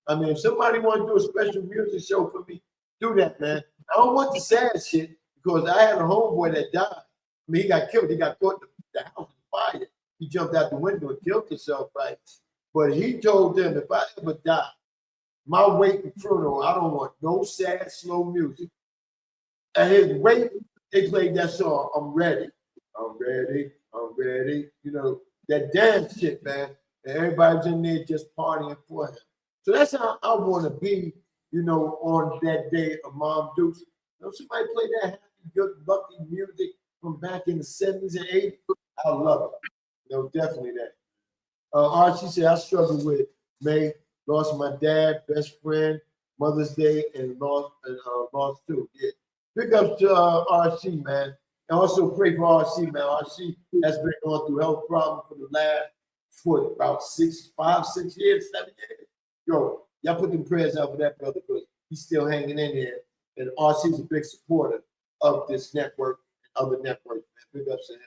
I mean, if somebody want to do a special music show for me, do that, man. I don't want the sad shit because I had a homeboy that died. I mean, he got killed. He got caught in the house on fire. He jumped out the window and killed himself, right? But he told them, if I ever die, my waiting funeral, I don't want no sad, slow music. At his wake, they played that song, I'm ready. I'm ready. I'm ready. You know, that dance shit, man. And everybody's in there just partying for him. So that's how I want to be, you know, on that day of Mom Dukes. You know, somebody play that happy, good, lucky music from back in the 70s and 80s. I love it. You know, definitely that. Archie said, I struggled with May, lost my dad, best friend, Mother's Day, and lost too. Yeah. Big up to RC, man. And also pray for RC, man. RC has been going through health problems for the last, about 5, 6 years, 7 years. Yo, y'all put them prayers out for that brother because he's still hanging in there. And RC's a big supporter of this network and other networks, man. Big ups to him,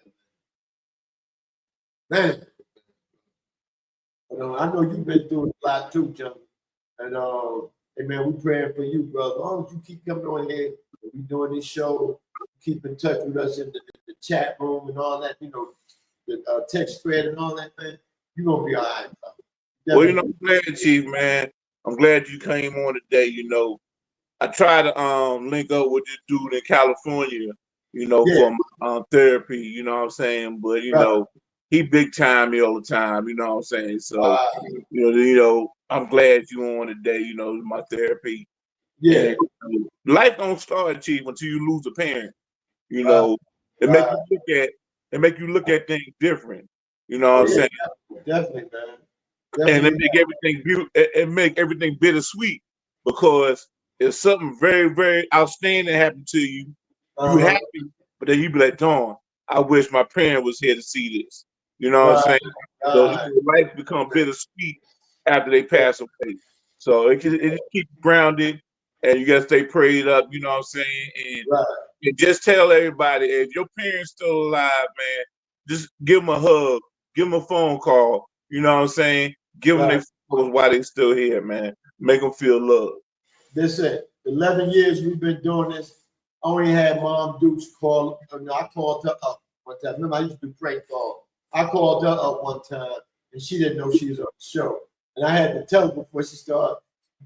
man. But, I know you've been through a lot too, John. And hey, man, we praying for you, bro. As long as you keep coming on here, we doing this show, keep in touch with us in the chat room and all that, you know, the text thread and all that, man, you're going to be all right, bro. Well, you know, I'm glad, Chief, man. I'm glad you came on today. You know, I try to link up with this dude in California, you know, for my therapy, you know what I'm saying? But, you know, he big time me all the time, you know what I'm saying? So, you know, I'm glad you on today, you know, my therapy. Yeah. And life don't start, Chief, until you lose a parent. You know, it make you look at things different. You know what I'm saying? Definitely, man. And it make everything bittersweet because if something very, very outstanding happened to you, you happy, but then you be like, darn, I wish my parent was here to see this. You know what I'm saying? So life become bittersweet after they pass away. So it just keep grounded and you gotta stay prayed up, you know what I'm saying? And just tell everybody, if your parents still alive, man, just give them a hug, give them a phone call, you know what I'm saying? Give them their photos while they still here, man. Make them feel love. Listen, 11 years we've been doing this. I only had Mom Dukes call. I called her up one time. Remember, I used to do prank calls. I called her up one time, and she didn't know she was on the show. And I had to tell her before she started,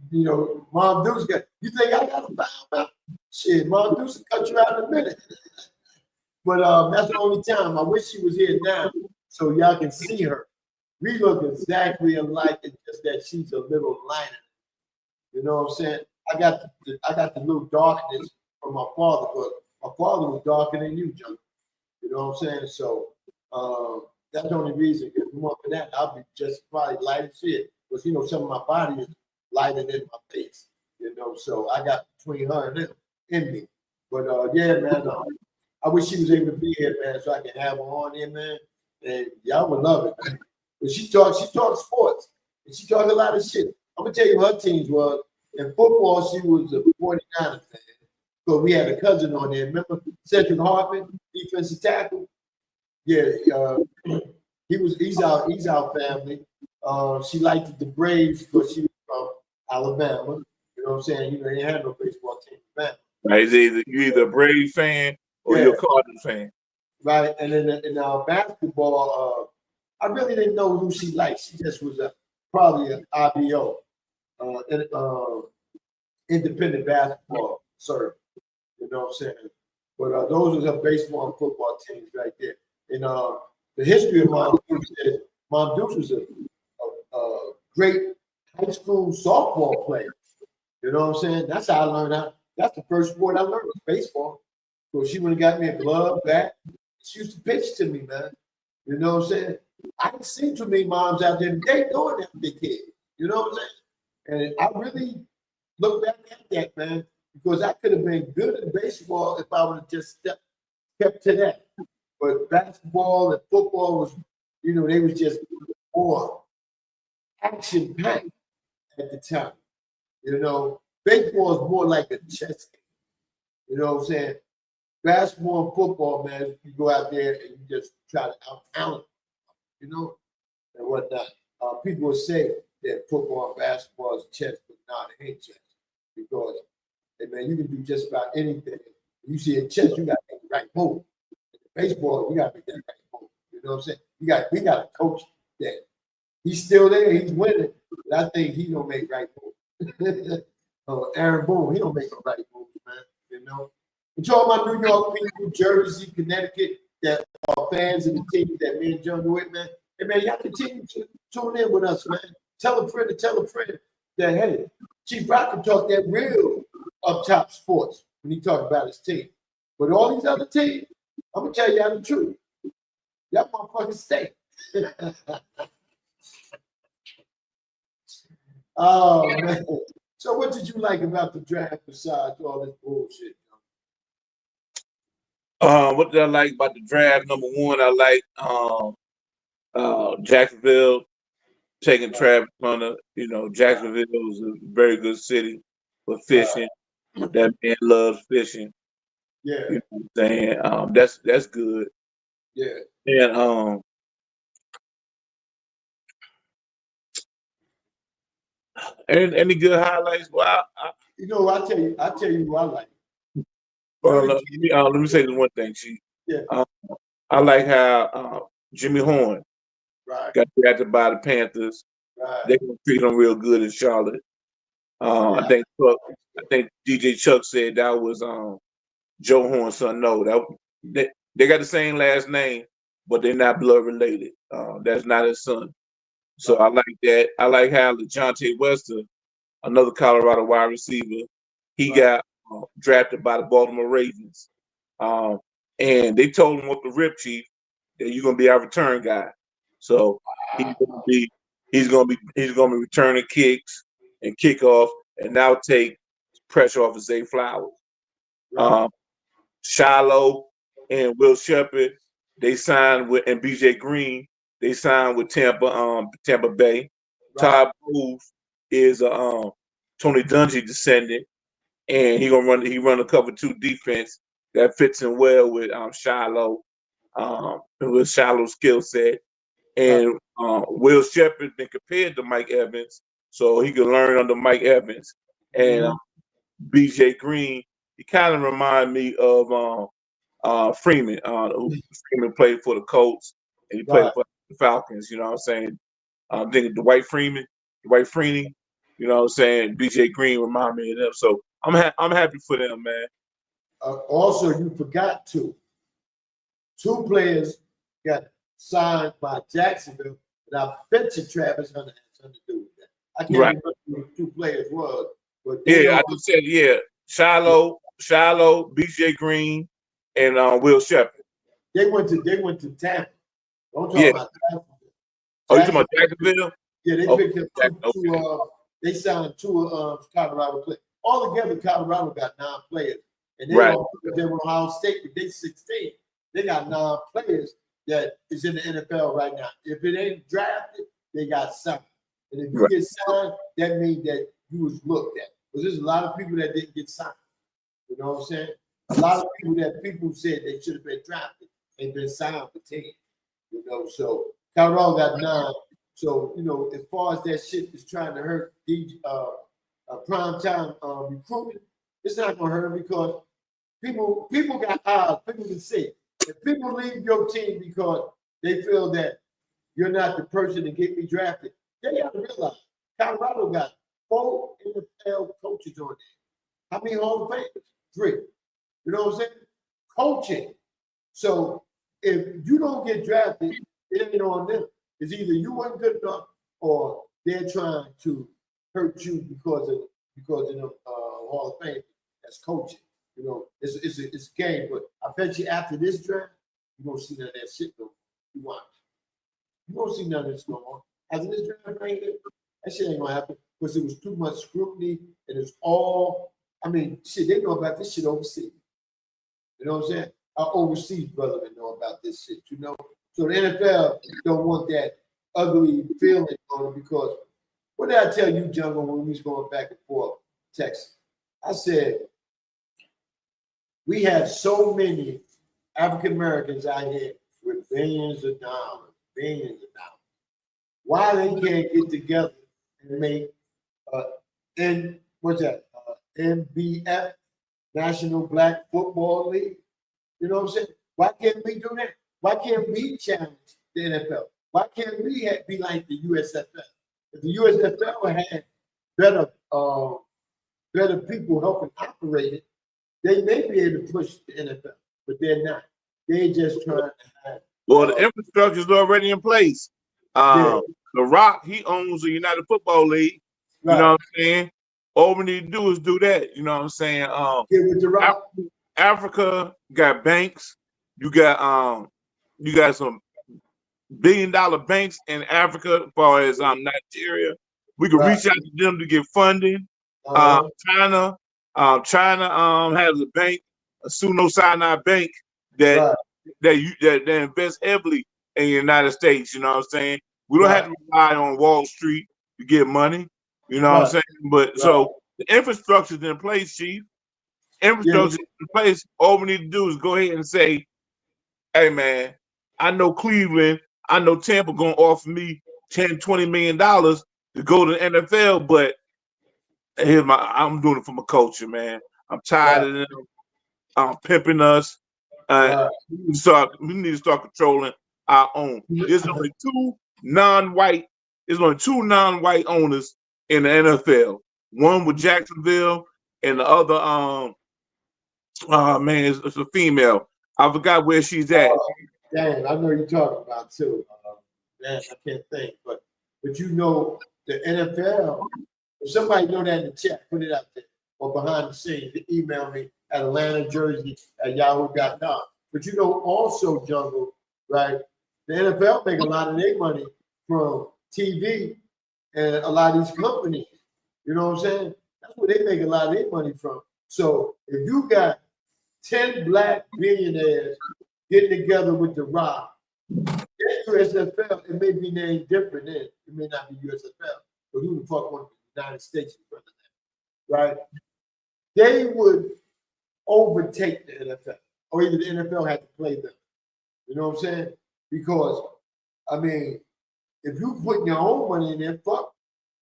you know, Mom Dukes got, you think I got a foul? Shit, Mom Dukes will cut you out in a minute. But that's the only time. I wish she was here now so y'all can see her. We look exactly alike. It's just that she's a little lighter. You know what I'm saying? I got the little darkness from my father, but my father was darker than you, John. You know what I'm saying? So that's the only reason. If you want for that, I'll be just probably light as shit. Because you know, some of my body is lighter than my face. You know, so I got between her and him in me. But yeah, man, I wish she was able to be here, man, so I can have her on here, man. And y'all would love it, man. But she talks sports. And she talks a lot of shit. I'm gonna tell you what her teams was. In football, she was a 49er fan. So we had a cousin on there. Remember Cedric Hartman, defensive tackle? Yeah, He's our family. She liked the Braves because she was from Alabama. You know what I'm saying? You know, they had no baseball team in Alabama. Right, you're either a Braves fan or you're a Cardinals fan. Right, and then in basketball, I really didn't know who she liked. She just was probably an IBO, independent basketball server. You know what I'm saying? But those are her baseball and football teams right there. And the history of Mom Deuce is Mom Deuce was a great high school softball player. You know what I'm saying? That's how I learned how. That's the first sport I learned was baseball. So she would have got me a glove, bat. She used to pitch to me, man. You know what I'm saying? I didn't see too many moms out there today doing that with their kids. You know what I'm saying? And I really look back at that, man, because I could have been good at baseball if I would have just kept to that. But basketball and football was, you know, they was just more action packed at the time. You know, baseball is more like a chess game. You know what I'm saying? Basketball and football, man, you go out there and you just try to out-talent, you know, and whatnot. People will say that football and basketball is chess, but no, it ain't chess. Because, hey, man, you can do just about anything. You see in chess, you got to make the right move. In baseball, you got to make that right move. You know what I'm saying? We got a coach that he's still there, he's winning, but I think he don't make right moves. Aaron Boone, he don't make the right moves, man. You know. And to all my New York people, Jersey, Connecticut, that are fans of the team that me and John do it, man. Hey, man, y'all continue to tune in with us, man. Tell a friend that, hey, Chief Rock can talk that real up top sports when he talk about his team. But all these other teams, I'm going to tell y'all the truth. Y'all motherfuckers stay. Oh, man. So what did you like about the draft besides all this bullshit? What did I like about the draft? Number one, I like Jacksonville taking Travis Hunter. You know, Jacksonville is a very good city for fishing. That man loves fishing. Yeah. You know what I'm saying? That's good. Yeah. And any good highlights? Well, you know, I'll tell you who I like. Let me say this one thing, Chief. Yeah. I like how Jimmy Horn got drafted by the Panthers. Right. They're gonna treat him real good in Charlotte. I think DJ Chuck said that was Joe Horn's son. No, they got the same last name, but they're not blood related. That's not his son. So I like that. I like how LeJohntay Wester, another Colorado wide receiver, he got drafted by the Baltimore Ravens. And they told him what the rip, Chief, that you're gonna be our return guy. So he's gonna be returning kicks and kickoff, and now take pressure off of Zay Flowers. Shiloh and Will Shepherd, they signed with, and BJ Green, they signed with Tampa Bay. Todd Booth is a Tony Dungy descendant, and he run a cover 2 defense that fits in well with Shiloh, with Shiloh's skill set. And Will Shepherd been compared to Mike Evans, so he can learn under Mike Evans. And BJ Green, he kind of remind me of Freeman. Freeman played for the Colts and he played for the Falcons. You know what I'm saying? I'm thinking Dwight Freeman, you know what I'm saying? BJ Green remind me of them. So I'm happy for them, man. Also, you forgot two players got signed by Jacksonville, but I bet you Travis Hunter had something to do with that. I can't remember who the 2 players was, but I just said Shiloh, BJ Green, and Will Shepherd. They went to Tampa. Don't talk about Jacksonville. Oh, you talking about Jacksonville? Yeah, they picked up two. They signed 2 Colorado players. All together, Colorado got 9 players, and they were Ohio State, but they 16. They got 9 players that is in the NFL right now. If it ain't drafted, they got signed. And if you get signed, that means that you was looked at. Because there's a lot of people that didn't get signed. You know what I'm saying? A lot of people that people said they should have been drafted and been signed for teams. You know, so Colorado got 9. So, as far as that shit is trying to hurt prime time recruitment, it's not gonna hurt them because people got eyes, people can see. If people leave your team because they feel that you're not the person to get me drafted, they gotta realize Colorado got 4 NFL coaches on there. How many Hall of Famers? 3. You know what I'm saying? Coaching. So if you don't get drafted, it ain't on them. It's either you weren't good enough or they're trying to hurt you because of the Hall of Fame as coaching. It's a game, but I bet you after this draft, you won't see none of that shit no more. You watch. You won't see none of this no more. After this draft, that shit ain't gonna happen because it was too much scrutiny and it's all. I mean, shit, they know about this shit overseas. You know what I'm saying? Our overseas brother know about this shit. So the NFL don't want that ugly feeling on it because what did I tell you, Jungle, when we was going back and forth, Texas? I said, we have so many African Americans out here with billions of dollars. Why they can't get together and make NBF, National Black Football League? You know what I'm saying? Why can't we do that? Why can't we challenge the NFL? Why can't we be like the USFL? If the USFL had better people helping operate it, they may be able to push the NFL, but they're not. They're just trying to have. Well, the infrastructure is already in place. The Rock, he owns the United Football League. Right. You know what I'm saying? All we need to do is do that. You know what I'm saying? With the Rock. Africa got banks. You got some billion-dollar banks in Africa as far as Nigeria. We could reach out to them to get funding. China has a bank, a Sinai Bank that invest heavily in the United States. You know what I'm saying? We don't have to rely on Wall Street to get money. You know what I'm saying? But so the infrastructure is in place, Chief. Infrastructure in place. All we need to do is go ahead and say, hey man, I know Cleveland, I know Tampa gonna offer me $10-20 million to go to the NFL, but I'm doing it for my culture, man. I'm tired of them pimping us. We need to start controlling our own. There's only two non-white owners in the NFL. One with Jacksonville, and the other it's a female. I forgot where she's at. Damn, I know you're talking about too. Man, I can't think, but the NFL. If somebody know that in the chat, put it out there or behind the scenes. Email me at AtlantaJersey@yahoo.com. But also, Jungle, right? The NFL make a lot of their money from TV and a lot of these companies. You know what I'm saying? That's where they make a lot of their money from. So if you got 10 black billionaires getting together with The Rock, USFL, it may be named different then. It may not be USFL, but who the fuck wants the United States in front of that, right? They would overtake the NFL, or either the NFL had to play them. You know what I'm saying? Because, I mean, if you put your own money in there, fuck,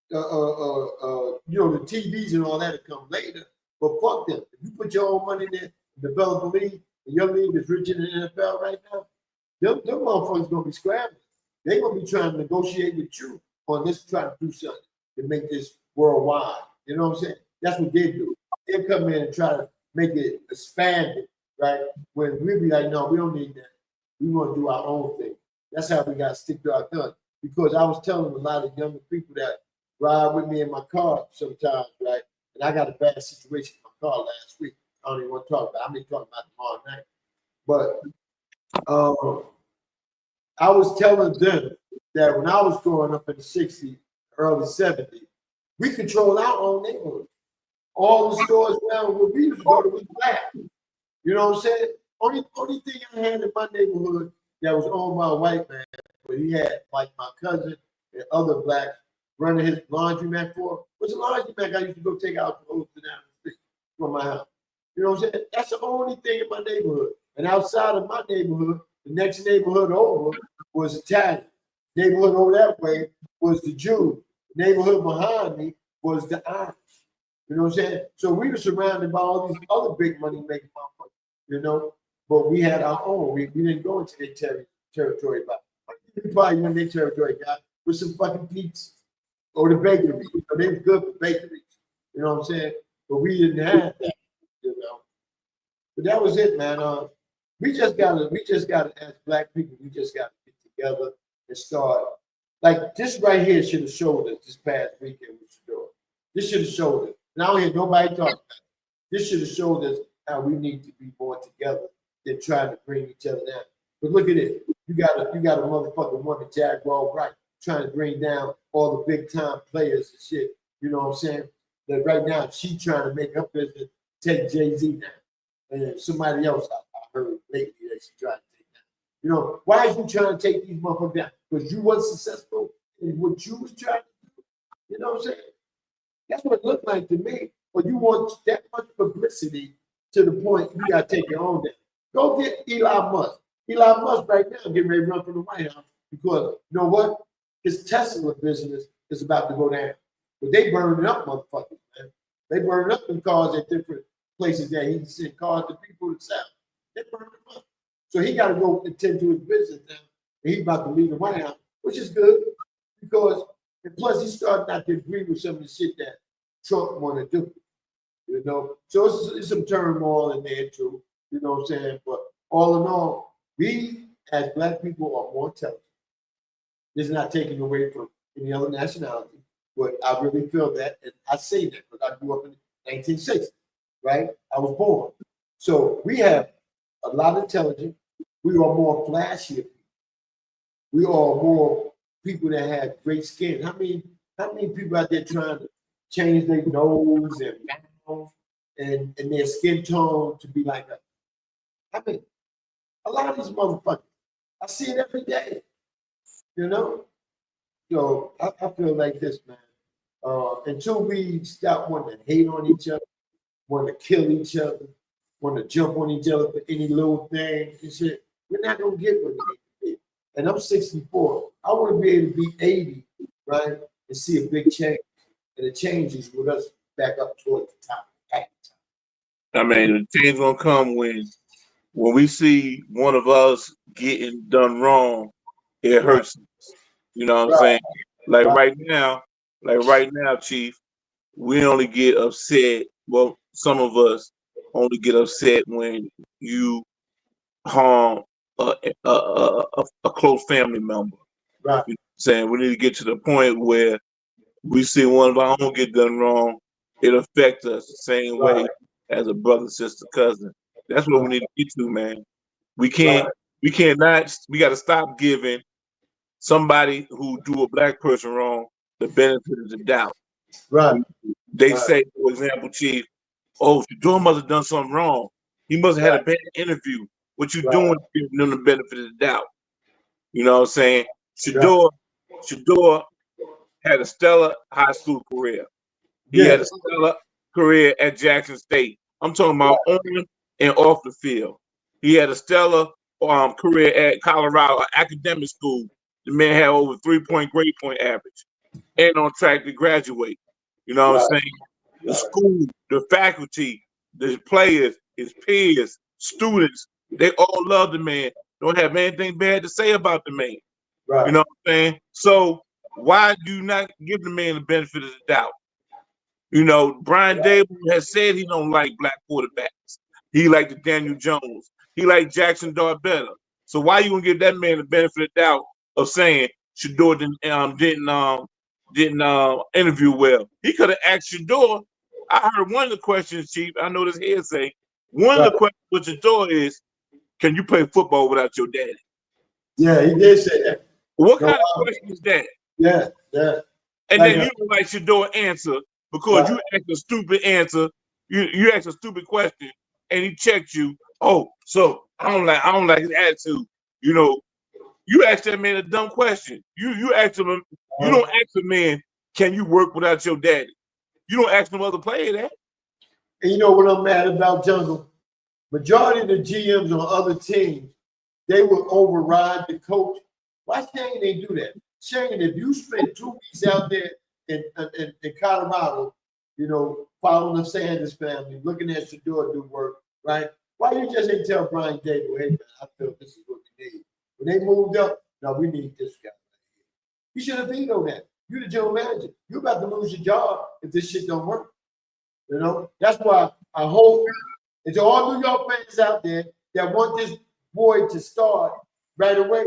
the TVs and all that will come later, but fuck them. If you put your own money in there, develop a league, and your league is richer than the NFL right now, them motherfuckers gonna be scrambling. They're gonna be trying to negotiate with you on this, trying to do something to make this worldwide. You know what I'm saying? That's what they do. They come in and try to make it expanded, right? When we be like, no, we don't need that. We want to do our own thing. That's how we got to stick to our guns. Because I was telling a lot of younger people that ride with me in my car sometimes, right? And I got a bad situation in my car last week. I don't even want to talk about it. I'm going to talk about it tomorrow night. But I was telling them that when I was growing up in the 60s, early 70s, we controlled our own neighborhood. All the stores around where we used to go to was black. You know what I'm saying? Only thing I had in my neighborhood that was owned by a white man, but he had like my cousin and other blacks running his laundromat for, was a laundromat I used to go take out clothes down the street from my house. You know what I'm saying? That's the only thing in my neighborhood. And outside of my neighborhood, the next neighborhood over was Italian. Neighborhood over that way was the Jews. Neighborhood behind me was the Irish. You know what I'm saying? So we were surrounded by all these other big money making motherfuckers, you know, but we had our own. We didn't go into their territory, but we probably went in their territory, got with some fucking pizza or the bakery. You know, they were good for bakeries. You know what I'm saying? But we didn't have that, you know. But that was it, man. We just gotta, as black people, we just gotta get together and start. Like this right here should have showed us this past weekend with Shador. This should have showed us. And I don't hear nobody talking about it. This should have showed us how we need to be more together than trying to bring each other down. But look at it. You got a motherfucking woman, Jaguar Wright, trying to bring down all the big time players and shit. You know what I'm saying? That right now she trying to make her business take Jay-Z down. And somebody else I heard lately that she trying to take down. You know, why is you trying to take these motherfuckers down? Because you wasn't successful in what you was trying to do. You know what I'm saying? That's what it looked like to me. But you want that much publicity to the point you got to take your own down. Go get Elon Musk. Elon Musk right now getting ready to run for the White House because you know what? His Tesla business is about to go down. But they burning up motherfuckers, man. They burning up them cars at different places that he sent cars to people to sell. They burning them up. So he got to go attend to his business now. And he's about to leave the White House, which is good because, and plus he's starting not to agree with some of the shit that Trump want to do. You know, so it's some turmoil in there too. You know what I'm saying? But all in all, we as black people are more intelligent. This is not taken away from any other nationality, but I really feel that, and I say that because I grew up in 1960, right? I was born. So we have a lot of intelligence. We are more flashy. We are more people that have great skin. How many people out there trying to change their nose and mouth and their skin tone to be like us? I mean, a lot of these motherfuckers, I see it every day, you know? So I feel like this, man. Until we stop wanting to hate on each other, want to kill each other, want to jump on each other for any little thing and shit, we're not going to get what we need to be. And I'm 64. I want to be able to be 80, right, and see a big change. And the change is with us back up towards the top. I mean, the change gonna come when we see one of us getting done wrong. It hurts us. You know what I'm saying? Like right now, Chief, we only get upset. Well, some of us only get upset when you harm a close family member. Right. You know what I'm saying? We need to get to the point where we see one of our own get done wrong. It affects us the same way as a brother, sister, cousin. That's what we need to get to, man. We got to stop giving somebody who do a black person wrong the benefit of the doubt. Right. They say, for example, Chief, oh, Shador must have done something wrong. He must have had a bad interview. What you doing is giving them the benefit of the doubt. You know what I'm saying? Shador had a stellar high school career. He had a stellar career at Jackson State. I'm talking about on and off the field. He had a stellar career at Colorado, academic school. The man had over 3-point grade point average and on track to graduate. You know what I'm saying? The school, the faculty, the players, his peers, students, they all love the man. Don't have anything bad to say about the man. Right. You know what I'm saying? So why do you not give the man the benefit of the doubt? You know, Brian Dable has said he don't like black quarterbacks. He like the Daniel Jones. He like Jackson Dart better. So why you gonna give that man the benefit of the doubt of saying Shador didn't interview well? He could have asked Shador. I heard one of the questions, Chief. I know this hearsay. One of the questions with Shador is, can you play football without your daddy? Yeah, he did say that. What kind of question is that? Yeah. And then you don't like Shador answer because you asked a stupid answer. You asked a stupid question, and he checked you. Oh, so I don't like his attitude. You know, you asked that man a dumb question. You asked him. You don't ask a man, can you work without your daddy? You don't ask no other player that. And you know what I'm mad about, Jungle? Majority of the GMs on other teams, they will override the coach Why Shane ain't do that? Shane, if you spent 2 weeks out there in Colorado, you know, following the Sanders family, looking at Shador do work, right? Why you just didn't tell Brian Dable, hey man, I feel this is what we need. When they moved up, no, we need this guy. You should have vetoed that. You're the general manager. You're about to lose your job if this shit don't work. You know, that's why I hope, and to all New York fans out there that want this boy to start right away,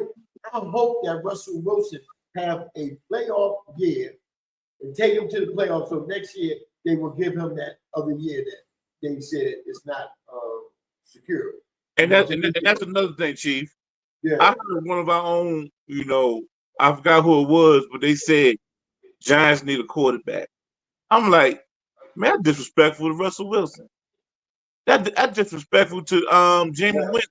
I hope that Russell Wilson have a playoff year and take him to the playoffs. So next year they will give him that other year that they said it's not secure. And that's another thing, Chief. Yeah. I heard one of our own, you know, I forgot who it was, but they said Giants need a quarterback. I'm like, man, that's disrespectful to Russell Wilson. That's disrespectful to James Winston.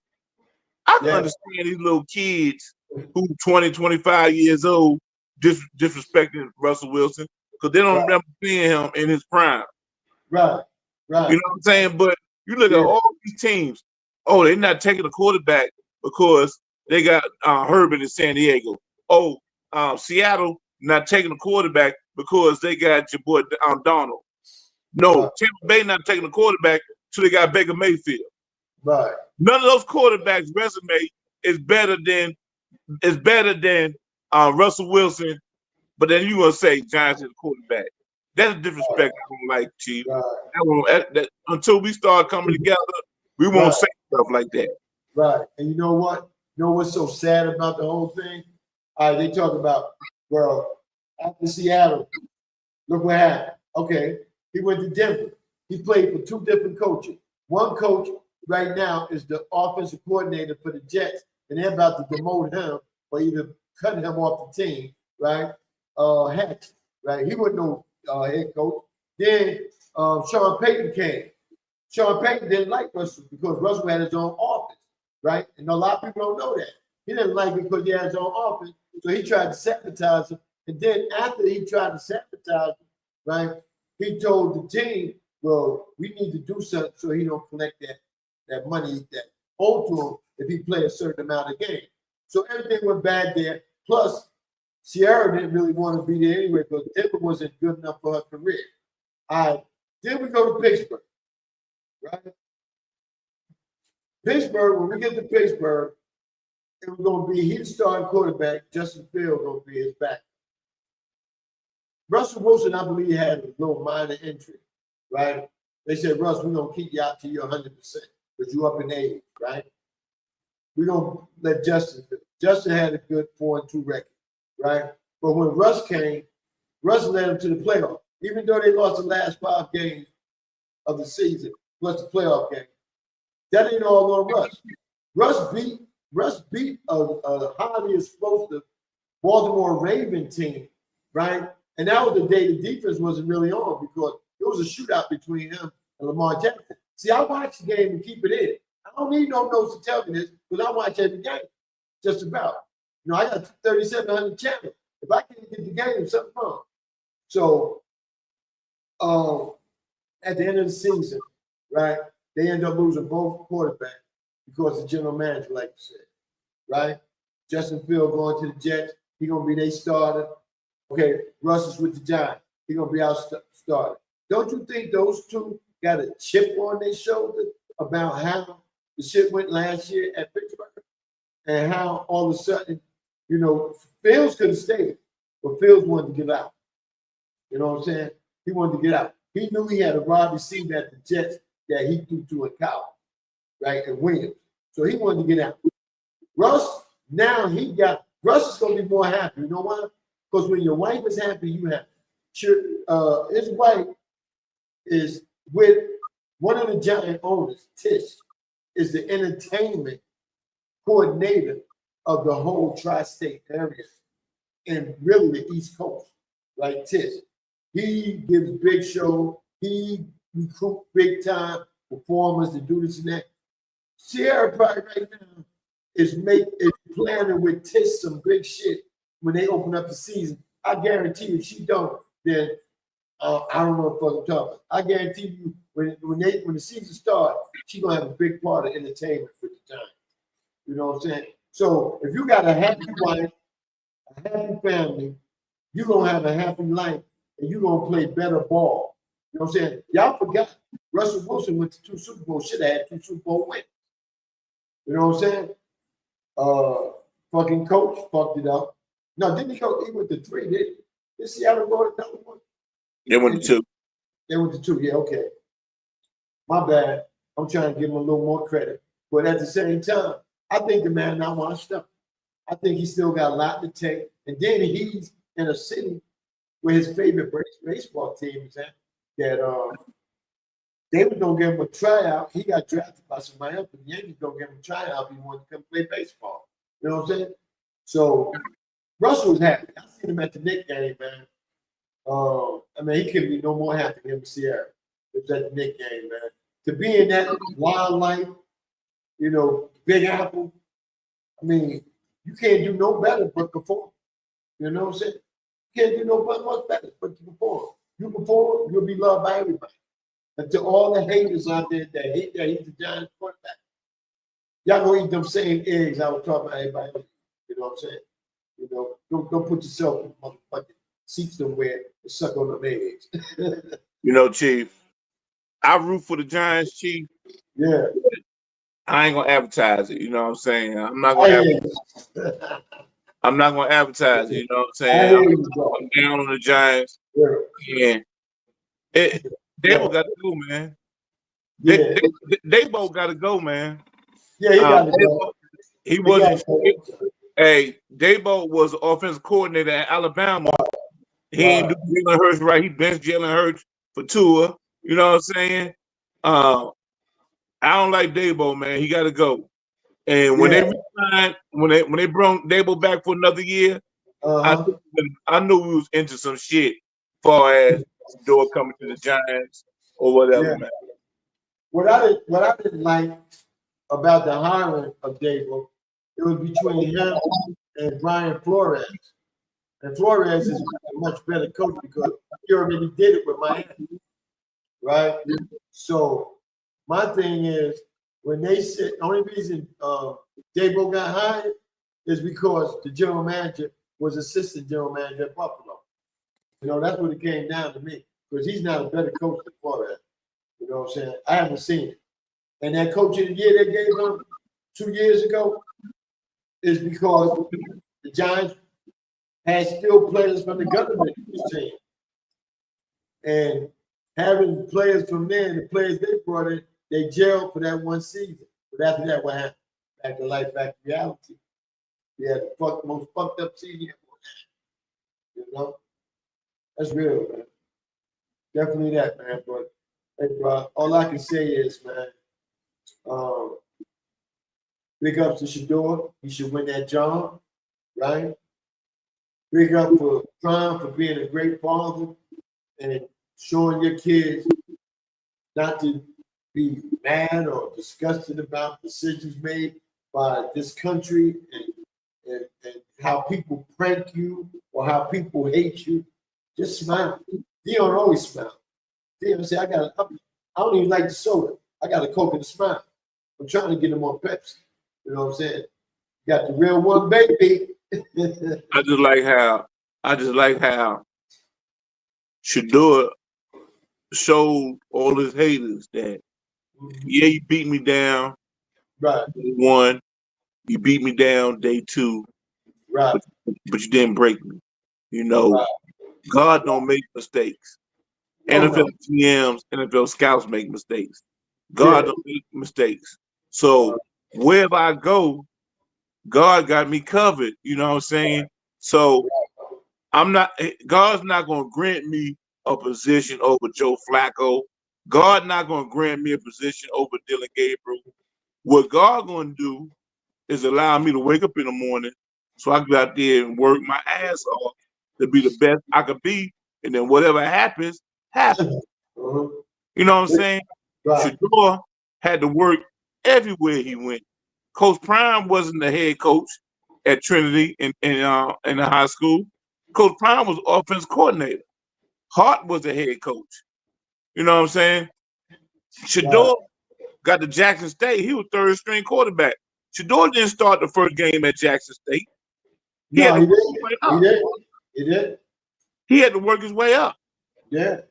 I can understand these little kids who 20, 25 years old disrespecting Russell Wilson because they don't remember seeing him in his prime. Right. You know what I'm saying? But you look at all these teams, oh, they're not taking a quarterback because they got Herbert in San Diego. Oh, Seattle not taking a quarterback because they got your boy Donald. No, Tampa Bay not taking a quarterback so they got Baker Mayfield. Right. None of those quarterbacks' resume is better than Russell Wilson. But then you gonna say Giants is a quarterback? That's a disrespect. I don't like, Chief. Until we start coming together, we won't say stuff like that. Right. And you know what? You know what's so sad about the whole thing? They talk about, well, after Seattle, look what happened. Okay, he went to Denver. He played for 2 different coaches. One coach right now is the offensive coordinator for the Jets, and they're about to demote him or either cutting him off the team, right? Hatch, right? He wasn't no head coach. Then Sean Payton came. Sean Payton didn't like Russell because Russell had his own offense, right? And a lot of people don't know that. He didn't like it because he had his own offense, so he tried to sabotage him. And then after he tried to sabotage him, right, he told the team, well, we need to do something so he don't collect that money that owed to him if he play a certain amount of games. So everything went bad there. Plus, Sierra didn't really want to be there anyway because Denver wasn't good enough for her career. All right, then we go to Pittsburgh, right? Pittsburgh, when we get to Pittsburgh, it was going to be his starting quarterback, Justin Fields, going to be his back. Russell Wilson, I believe, had a little minor injury, right? They said, Russ, we're going to keep you out till you're 100% because you're up in age, right? We're going to let Justin fit. Justin had a good 4-2 record, right? But when Russ came, Russ led them to the playoff. Even though they lost the last 5 games of the season, plus the playoff game, that ain't all on Russ. Russ beat a highly explosive Baltimore Raven team, right? And that was the day the defense wasn't really on because it was a shootout between him and Lamar Jackson. See, I watch the game and keep it in. I don't need no notes to tell me this because I watch every game, just about. You know, I got 3,700 channels. If I can't get the game, something's wrong. So, at the end of the season, right, they end up losing both quarterbacks because the general manager, like you said, right? Justin Fields going to the Jets. He's going to be their starter. Okay, Russ is with the Giants. He's going to be our starter. Don't you think those two got a chip on their shoulder about how the shit went last year at Pittsburgh and how all of a sudden, you know, Fields could have stayed, but Fields wanted to get out. You know what I'm saying? He wanted to get out. He knew he had a wide receiver at the Jets that he threw to in college, right, and Williams. So he wanted to get out. Russ, now Russ is going to be more happy. You know why? Because when your wife is happy, you happy. His wife is with one of the Giant owners, Tish, is the entertainment coordinator of the whole tri-state area and really the East Coast, right? Tish. He gives big shows. He recruits big time performers to do this and that. Sierra probably right now is planning with Tish some big shit when they open up the season. I guarantee you, if she don't, then I don't know what I'm talking about. I guarantee you, when the season starts, she's gonna have a big part of entertainment for the Giants. You know what I'm saying? So if you got a happy wife a happy family, you're going to have a happy life, and you're going to play better ball. You know what I'm saying? Y'all forgot Russell Wilson went to 2 Super Bowls, should have had 2 Super Bowl wins. You know what I'm saying? Fucking coach fucked it up. No, didn't he go? He went to 3, did Seattle go to another one? They went to 2. They went to 2, yeah, okay. My bad. I'm trying to give him a little more credit. But at the same time, I think the man not washed up. I think he still got a lot to take. And then he's in a city where his favorite baseball team is at, that they were going to give him a tryout. He got drafted by somebody else, but the Yankees don't give him a tryout if he wanted to come play baseball. You know what I'm saying? So Russell was happy. I seen him at the Knicks game, man. I mean, he couldn't be no more happy than Sierra. It was at the Knicks game, man. To be in that wildlife, you know, Big Apple, I mean, you can't do no better but perform. You know what I'm saying? You can't do no much better but to perform. You perform, you'll be loved by everybody. And to all the haters out there that hate that he's the Giants quarterback, y'all gonna eat them same eggs I was talking about everybody else. You know what I'm saying? You know, don't put yourself in motherfucking seat somewhere and suck on them eggs. You know, Chief, I root for the Giants, Chief. Yeah. I ain't gonna advertise it. You know what I'm saying? I'm not gonna advertise it. You know what I'm saying? I'm down on the Giants. Yeah. They both got to go, man. They both got to go, man. Yeah, he got to go. He wasn't. Hey, Dabo was the offensive coordinator at Alabama. He ain't do Jalen Hurts right. He benched Jalen Hurts for Tua. You know what I'm saying? I don't like Dabo, man. He got to go. And when they resigned, when they brought Dabo back for another year, I knew we was into some shit, far as door coming to the Giants or whatever, man. What I didn't like about the hiring of Dabo, it was between him and Brian Flores. And Flores is a much better coach because he already did it with Miami, right? So my thing is, when they said the only reason Dabo got hired is because the general manager was assistant general manager at Buffalo. You know, that's what it came down to me, because he's not a better coach than Flores. You know what I'm saying? I haven't seen it. And that coach of the year they gave him 2 years ago is because the Giants had still players from the government team. And having players from there, the players they brought in, they jailed for that one season. But after that, what happened? Back to life, back to reality. We had the most fucked up season. You know? That's real, man. Definitely that, man. But hey, bro, all I can say is, man, big ups to Shador. He should win that job, right? Big up for Prime for being a great father and showing your kids not to be mad or disgusted about decisions made by this country and how people prank you or how people hate you. Just smile. Dion always smile. Dion say, I don't even like the soda. I got a Coke and a smile. I'm trying to get him on Pepsi. You know what I'm saying? Got the real one, baby. I just like how Shador showed all his haters that yeah, you beat me down. Right. Day 1, you beat me down day 2. Right. But you didn't break me. You know, right. God don't make mistakes. NFL GMs, NFL scouts make mistakes. God don't make mistakes. So wherever I go, God got me covered. You know what I'm saying? So God's not going to grant me a position over Joe Flacco. God not going to grant me a position over Dylan Gabriel. What God going to do is allow me to wake up in the morning so I can go out there and work my ass off to be the best I could be. And then whatever happens, happens. You know what I'm saying? Right. Shador had to work everywhere he went. Coach Prime wasn't the head coach at Trinity in the high school. Coach Prime was offense coordinator. Hart was the head coach. You know what I'm saying? Shador got to Jackson State. He was third string quarterback. Shador didn't start the first game at Jackson State. He had No, to he work his way up. did. He did. He had to work his way up. Yeah.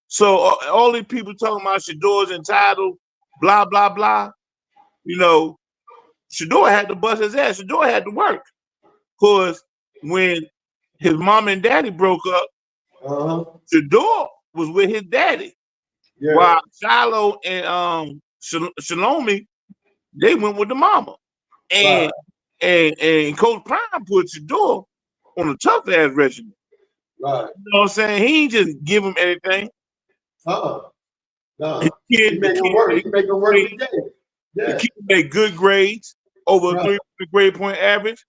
So all these people talking about Shador's entitled, blah blah blah. You know, Shador had to bust his ass. Shador had to work, cause when his mom and daddy broke up, Shador was with his daddy, while Shiloh and Shalomi, they went with the mama, and and Coach Prime put Shador on a tough ass regimen. Right. You know what I'm saying? He ain't just give him anything. No. The kid, He make him work. He make him work today. The Yeah. kid made good grades, over a 300 grade point average.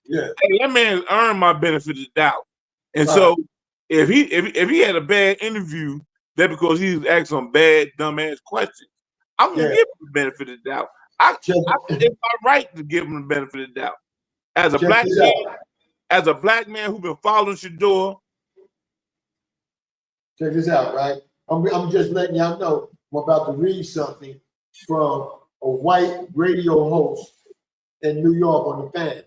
Yeah. Hey, that man earned my benefit of the doubt. And so if he had a bad interview, that because he was asking some bad, dumbass questions, I'm gonna give him the benefit of the doubt. It's my right to give him the benefit of the doubt. As a black man who's been following Shador. Check this out, right? I'm just letting y'all know I'm about to read something from a white radio host in New York on the fan.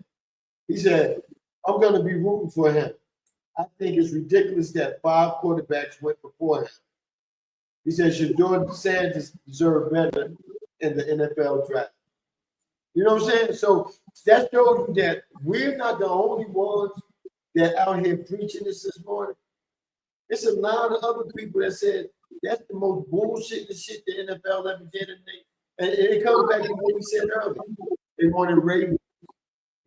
He said, I'm going to be rooting for him. I think it's ridiculous that 5 quarterbacks went before him. He said, Shador Sanders deserved better in the NFL draft. You know what I'm saying? So that shows you that we're not the only ones that out here preaching this morning. It's a lot of other people that said that's the most bullshit shit the NFL ever did. And it comes back to what we said earlier. They wanted ratings.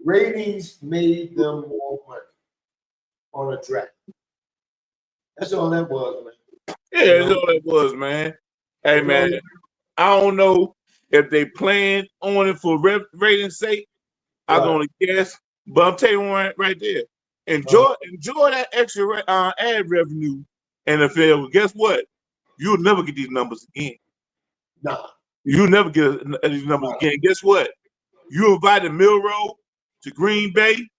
Ratings made them more money on a draft. That's all that was, man. Yeah, that's all that was, man. Hey, man, I don't know if they planned on it for ratings' sake. I'm gonna guess, but I'm telling you one right there. Enjoy that extra ad revenue, NFL. Guess what? You'll never get these numbers again. Nah. You'll never get these numbers again. Guess what? You invited Milroe to Green Bay,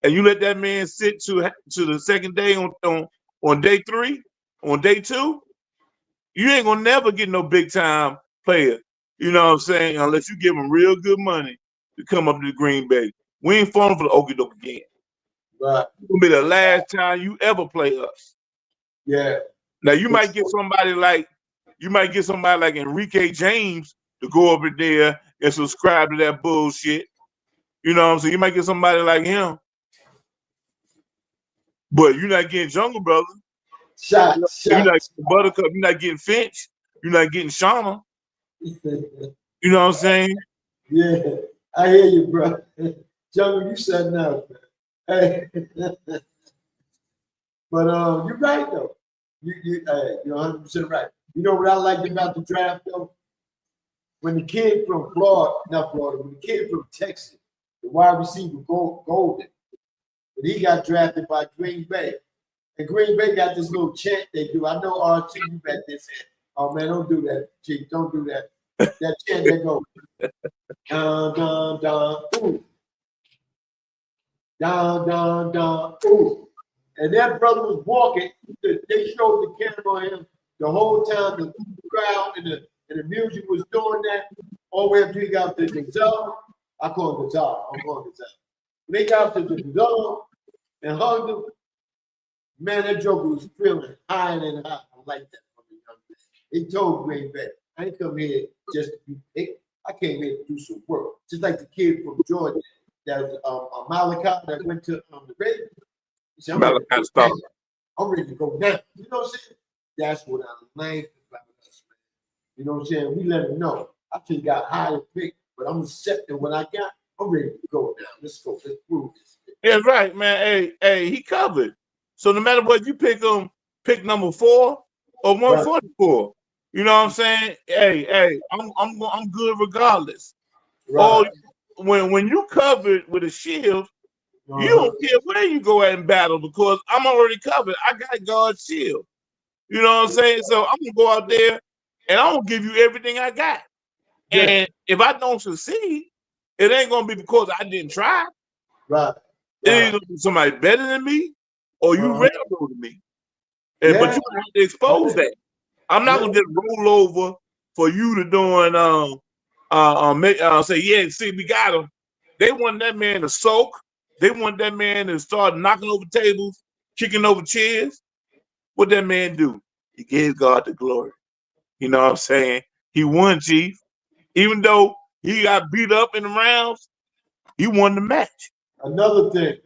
and you let that man sit to the second day on day 3, on day 2. You ain't gonna never get no big time player. You know what I'm saying? Unless you give him real good money to come up to Green Bay. We ain't falling for the okie doke again. Right. It's gonna be the last time you ever play us. Yeah. Now you might get somebody like Enrique James to go over there and subscribe to that bullshit. You know what I'm saying? You might get somebody like him. But you're not getting Jungle Brother. You're not getting Buttercup. You're not getting Finch. You're not getting Shauna. You know what I'm saying? Yeah, I hear you, bro. Jungle, you said no. Hey. But you're right though. You're 100% right. You know what I liked about the draft though? When the kid from when the kid from Texas, the wide receiver Golden, when he got drafted by Green Bay, and Green Bay got this little chant they do. I know RT, you back there saying, "Oh man, don't do that, Chief. Don't do that." That chant they go, dun dun dun, ooh, dun dun dun, ooh. And that brother was walking. They showed the camera on him the whole time. The crowd and the music was doing that all the way up till he got to the Ncaa. I call him Ncaa. I'm calling him Ncaa. When they got to the Ncaa and hugged him, man, that joker was feeling higher and higher. I like that from the young man. He told Green Bay, I ain't come here just to be picked. I came here to do some work. Just like the kid from Georgia, that was Malachi that went to the Ravens. He said, I'm ready to go now. You know what I'm saying? That's what I like about us, man. You know what I'm saying? We let him know. I could have got higher pick, but I'm accepting what I got. I'm ready to go now. Let's go. Let's prove this. Yeah, right, man. Hey, he covered. So no matter what you pick him, pick number 4 or 144. You know what I'm saying? Hey, I'm good regardless. Right. Or when you covered with a shield, you don't care where you go at in battle because I'm already covered. I got God's shield. You know what I'm saying? So I'm gonna go out there and I'm gonna give you everything I got. Yeah. And if I don't succeed, it ain't gonna be because I didn't try. Right. It ain't gonna be somebody better than me or you railroaded me. And but you have to expose that. I'm not gonna just roll over for you to doing say, yeah, see, we got him. They want that man to soak, They want that man to start knocking over tables, kicking over chairs. What that man do? He gave God the glory. You know what I'm saying? He won, Chief. Even though he got beat up in the rounds, he won the match. Another thing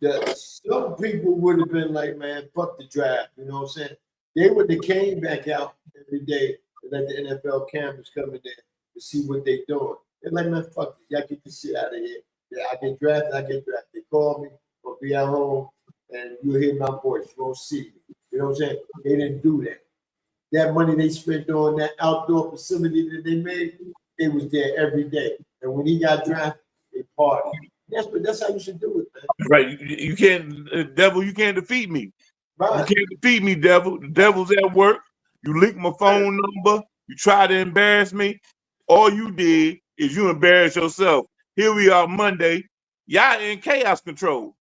that some people would have been like, man, fuck the draft. You know what I'm saying? They would have came back out every day and let the NFL cameras come in there to see what they doing. They're like, man, fuck it. Y'all get this shit out of here. Yeah, I get drafted. They call me, I'll be at home, and you'll hear my voice. You won't see me. You know what I'm saying? They didn't do that. That money they spent on that outdoor facility that they made, they was there every day. And when he got drafted, they partied. That's how you should do it, man. Right. You can't, devil, you can't defeat me. Right. You can't defeat me, devil. The devil's at work. You leaked my phone number. You tried to embarrass me. All you did is you embarrass yourself. Here we are Monday. Y'all in chaos control.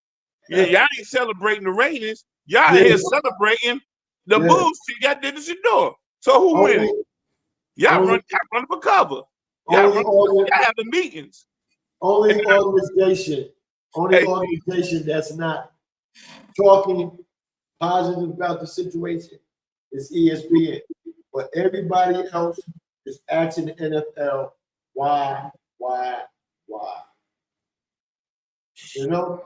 Yeah, y'all ain't celebrating the ratings. Y'all here celebrating the bullshit y'all did at your door. So who winning? Y'all running for cover. Y'all having meetings. Only organization that's not talking positive about the situation is ESPN. But everybody else is asking the NFL, why? You know?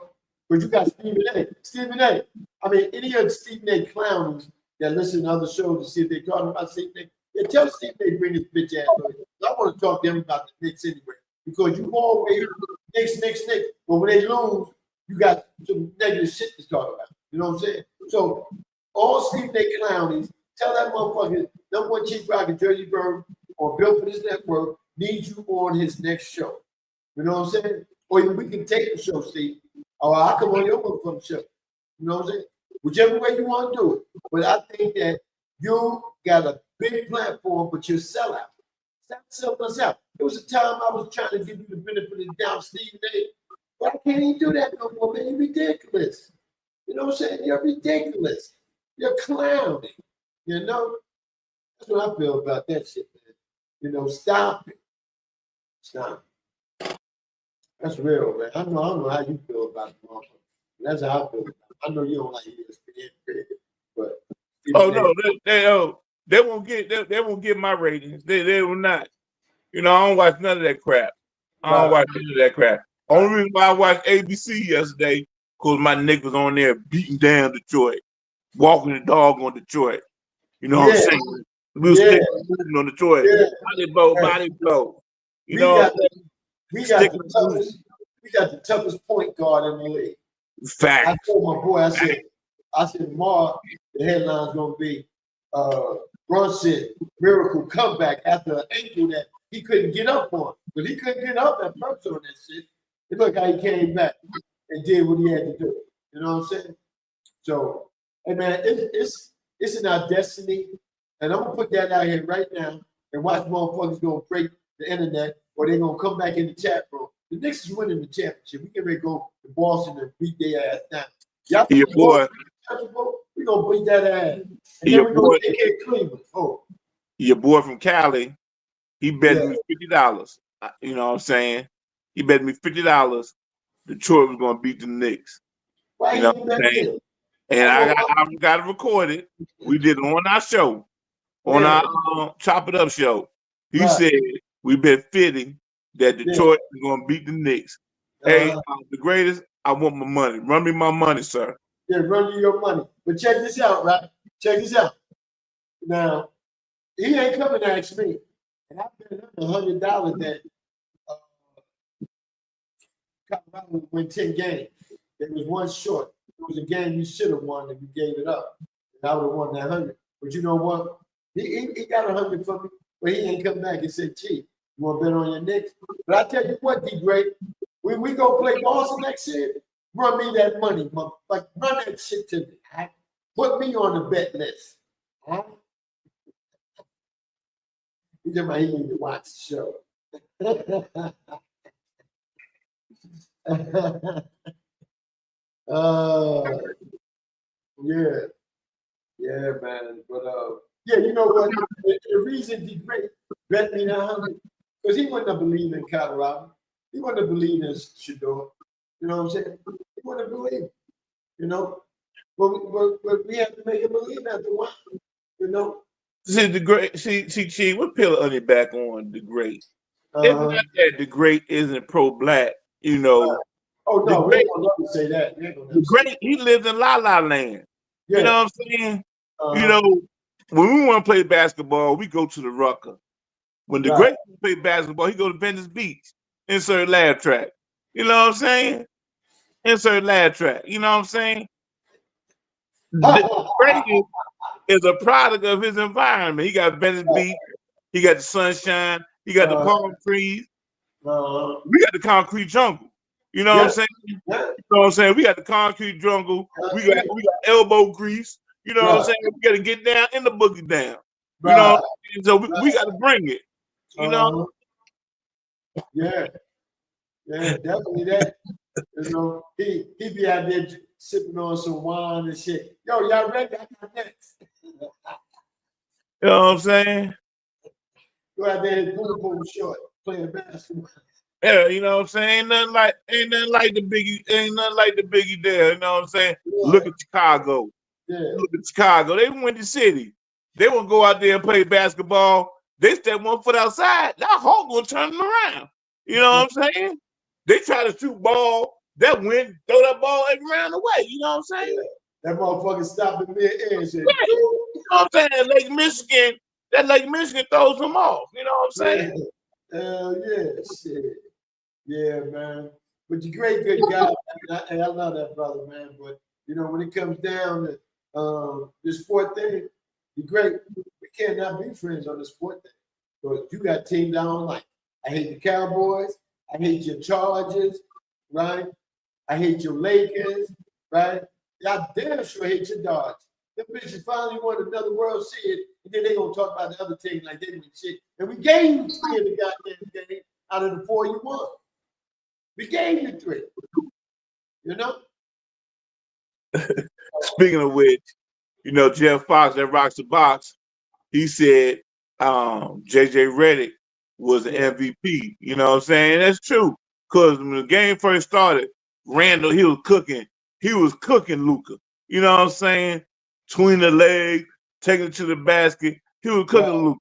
But you got Stephen A. I mean, any of the Stephen A. clowns that listen to other shows to see if they're talking about Stephen A. Yeah, tell Stephen A. bring his bitch ass over. I want to talk to him about the Knicks anyway. Because you always Knicks. But when they lose, you got some negative shit to talk about. You know what I'm saying? So all Stephen A. clownies, tell that motherfucker, number one Chief Rock and Jersey Bird or Bill for this network needs you on his next show. You know what I'm saying? Or even we can take the show, Steve. Or I'll come on your motherfucking show. You know what I'm saying? Whichever way you want to do it. But I think that you got a big platform, but you're a sellout. Stop selling us out. There was a time I was trying to give you the benefit of the doubt, Stephen A. But I can't even do that no more, man. You're ridiculous. You know what I'm saying? You're ridiculous. You're clowning. You know? That's what I feel about that shit, man. You know, stop it. Stop it. That's real, man. I don't know how you feel about it, motherfucker. That's how I feel about it. I know you don't like ESPN, but they won't get my ratings. They will not. You know, I don't watch none of that crap. Only reason why I watched ABC yesterday because my nigga was on there beating down Detroit, walking the dog on Detroit. You know what I'm saying? We was moving on Detroit. Body blow. You know, we got the toughest point guard in the league. Fact. I told my boy, I said, tomorrow the headline's gonna be Brunson miracle comeback after an ankle that he couldn't get up on. But he couldn't get up at first on that shit. And look how he came back and did what he had to do. You know what I'm saying? So, hey man, it's in our destiny. And I'm gonna put that out here right now and watch motherfuckers gonna break the internet or they're gonna come back in the chat room. The Knicks is winning the championship. We can ready to go to Boston and beat their ass down. Y'all your boy. We're gonna beat that ass. And then we're gonna take care of Cleveland. Oh. Your boy from Cali, he bet me $50. You know what I'm saying? He bet me $50 Detroit was gonna beat the Knicks. Why you know what I'm saying? And I got it recorded. We did it on our show, on our Chop It Up show. He said we bet 50 that Detroit is gonna beat the Knicks. Hey, the greatest. I want my money. Run me my money, sir. Yeah, run you your money. But check this out, right? Check this out. Now, he ain't coming to ask me. And I bet him $100 that Colorado would win 10 games. There was one short. It was a game you should have won and you gave it up. And I would have won that 100. But you know what? He got 100 from me, but he ain't come back and said, "Chief, you want to bet on your Knicks?" But I tell you what, D-Great, when we go play Boston next year, run me that money, like run that shit to me. Right? Put me on the bet list. Right? He need to watch the show. Yeah, man. But you know what? The reason D-Great bet me that 100 because he wouldn't have believed in Colorado. He wouldn't have believed in Shador. You know what I'm saying? He wouldn't believe it, you know. But we have to make him believe after a while, you know. See the great. See. What pillar on your back on the great? It's not that the great isn't pro-black. You know, Oh the no, we great. ain't gonna never say that. We ain't gonna The never say great. He lives in La La Land. You yeah. know what I'm saying? You Uh, know, when we want to play basketball, we go to the Rucker. When the right. great play basketball, he go to Venice Beach, insert lab track. You know what I'm saying? Insert lab track. You know what I'm saying? The great is a product of his environment. He got Venice Beach. He got the sunshine. He got the palm trees. We got the concrete jungle. You know what I'm saying? You know what I'm saying? We got the concrete jungle. We got elbow grease. You know what I'm saying? We got to get down in the boogie down. You know what I'm saying? So we got to bring it. You know? Yeah, definitely that. You know, he be out there sipping on some wine and shit. Yo, y'all ready? I got next. You know what I'm saying? Go out there and pull short, playing basketball. Yeah, you know what I'm saying? Ain't nothing like the Biggie there. You know what I'm saying? Yeah. Look at Chicago. Yeah. Look at Chicago. They win the city. They won't go out there and play basketball. They step one foot outside. That Hawk will turn them around. You know what I'm saying? They try to shoot ball. That win, throw that ball around the way. You know what I'm saying? Yeah. That motherfucker stopped in mid-air and said, yeah. You know what I'm saying? Lake Michigan throws them off. You know what I'm saying? Hell yeah, shit. Yeah, man. But you're great, good guy. And I love that brother, man. But you know, when it comes down to the sport thing, you're great. We cannot be friends on the sport thing. Because you got teams I don't like. I hate the Cowboys. I hate your Chargers, right? I hate your Lakers, right? Y'all damn sure hate your Dodgers. Them bitches finally won another World Series, and then they gonna talk about the other team like they win shit. And we gave you 3 in the goddamn game out of the 4 you won. We gave you 3. You know? Speaking of which, you know, Jeff Fox, that rocks the box, he said JJ Redick was an MVP. You know what I'm saying? That's true. Because when the game first started, Randall, he was cooking. He was cooking Luka. You know what I'm saying? Between the legs, taking it to the basket. He was cooking Luka.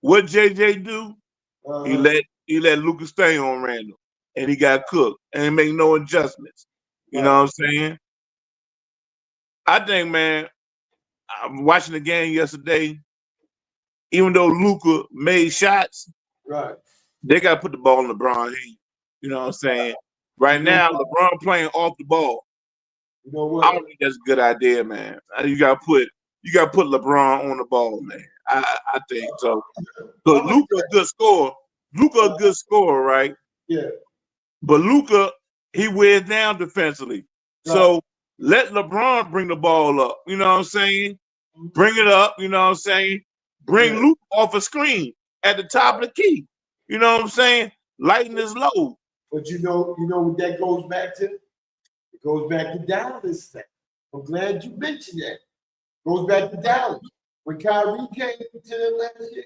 What JJ do? He let Luka stay on Randall. And he got cooked. And he make no adjustments. You know what I'm saying? I think, man, I'm watching the game yesterday. Even though Luka made shots, they got to put the ball in LeBron's hand. You know what I'm saying? Right now, LeBron playing off the ball. You know what? I don't think that's a good idea, man. You got to put LeBron on the ball, man. I think so. So Luka a good scorer. Luka a good scorer, right? Yeah. But Luka, he wears down defensively. So let LeBron bring the ball up. You know what I'm saying? Bring it up. You know what I'm saying? Bring Luka off a screen at the top of the key. You know what I'm saying? Lighten his load. But you know what that goes back to? It goes back to Dallas thing. I'm glad you mentioned that. Goes back to Dallas. When Kyrie came to them last year,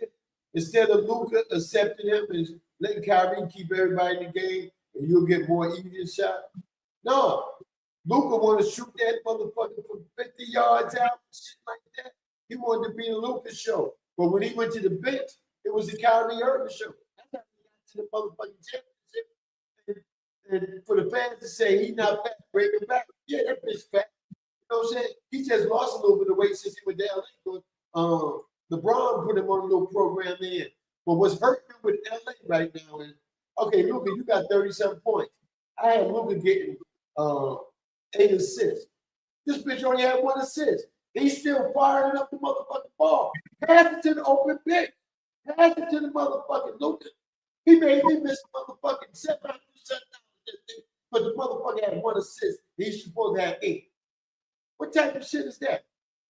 instead of Luka accepting him and letting Kyrie keep everybody in the game and you'll get more easier shot. No. Luka want to shoot that motherfucker from 50 yards out, shit like that. He wanted to be the Luka show. But when he went to the bench, it was the Kyrie Irving show. That's how he got to the motherfucking championship. And for the fans to say he's not fat, bring him back. Yeah, that bitch fat. You know what I'm saying? He just lost a little bit of weight since he went to LA. LeBron put him on a little program in. But what's hurting him with LA right now is, okay, Luka, you got 37 points. I had Luka getting 8 assists. This bitch only had 1 assist. He's still firing up the motherfucking ball. Pass it to the open bench. Pass it to the motherfucking Luka. He made me miss motherfucking 7 but the motherfucker had 1 assist. He's supposed to have 8. What type of shit is that?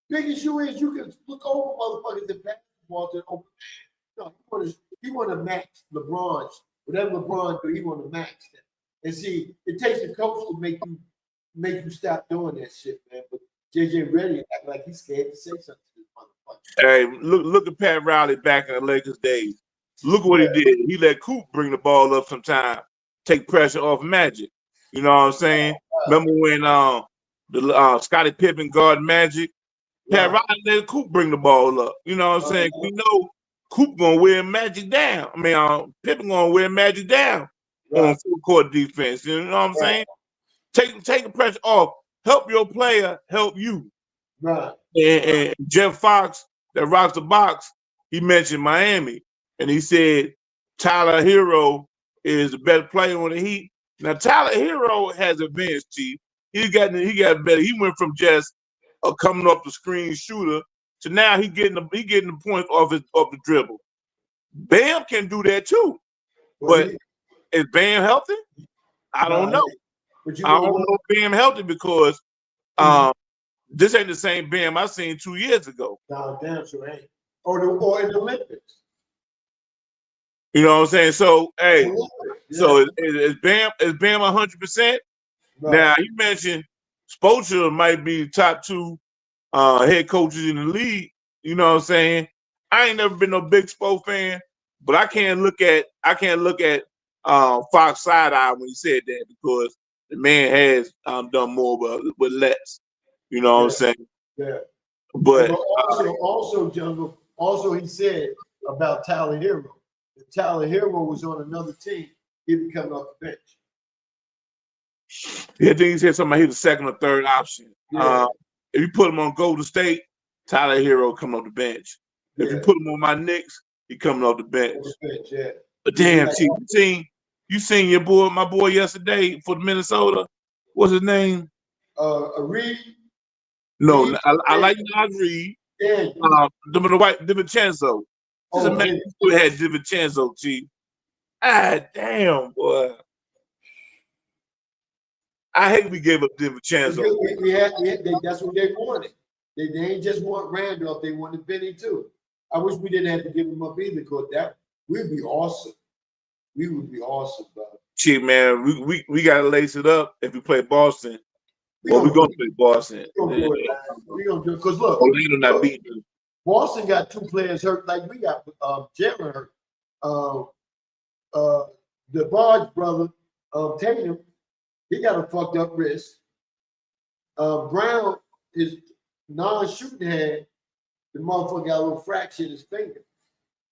Big as you is, you can look over motherfuckers and pass the ball to the open bench. No, he want to match LeBron's. Whatever LeBron do, he want to match that. And see, it takes a coach to make you stop doing that shit, man. But JJ Redick act like he's scared to say something to this motherfucker. Hey, look at Pat Riley back in the Lakers days. Look what he did. He let Coop bring the ball up sometime, take pressure off Magic. You know what I'm saying? Remember when the Scottie Pippen guard Magic had Rodney let Coop bring the ball up? You know what I'm saying? We know Coop gonna wear Magic down. I mean, Pippen gonna wear Magic down on full court defense. You know what I'm saying? Take the pressure off. Help your player. Help you. Right. And Jeff Fox, that rocks the box, he mentioned Miami, and he said Tyler Hero is the best player on the Heat. Now Tyler Hero has advanced, Chief. He got better. He went from just coming off the screen shooter to now he getting the points off the dribble. Bam can do that too, but is Bam healthy? I don't know. I don't know if Bam healthy because this ain't the same Bam I seen 2 years ago. No, damn sure ain't. Or in the Olympics. You know what I'm saying? So, hey, so is Bam 100%? Now, you mentioned Spoelstra might be the top 2 head coaches in the league. You know what I'm saying? I ain't never been no big Spo fan, but I can't look at Fox side eye when he said that because the man has done more with less. You know what I'm saying? Yeah. But also, Jungle. Also, he said about Tyler Hero. If Tyler Hero was on another team, he'd be coming off the bench. Yeah, I think he said something. He was the second or third option. Yeah. If you put him on Golden State, Tyler Hero coming off the bench. If you put him on my Knicks, he coming off the bench. Yeah. But damn, you seen my boy yesterday for the Minnesota. What's his name? Reed. No, Reed. I like Nas Reed. Yeah. The white DiVincenzo. Just imagine you had DiVincenzo, Chief. Ah, damn, boy. I hate we gave up DiVincenzo. That's what they wanted. They ain't just want Randolph, they wanted Benny too. I wish we didn't have to give him up either, because that would be awesome. We would be awesome, brother. Chief, man, we gotta lace it up if we play Boston. We're gonna play Boston. We're gonna do it because look, Orlando not beating them. Boston got 2 players hurt, like we got Jaren hurt. The Barge brother, Tatum, he got a fucked up wrist. Brown, his non-shooting hand, the motherfucker got a little fracture in his finger.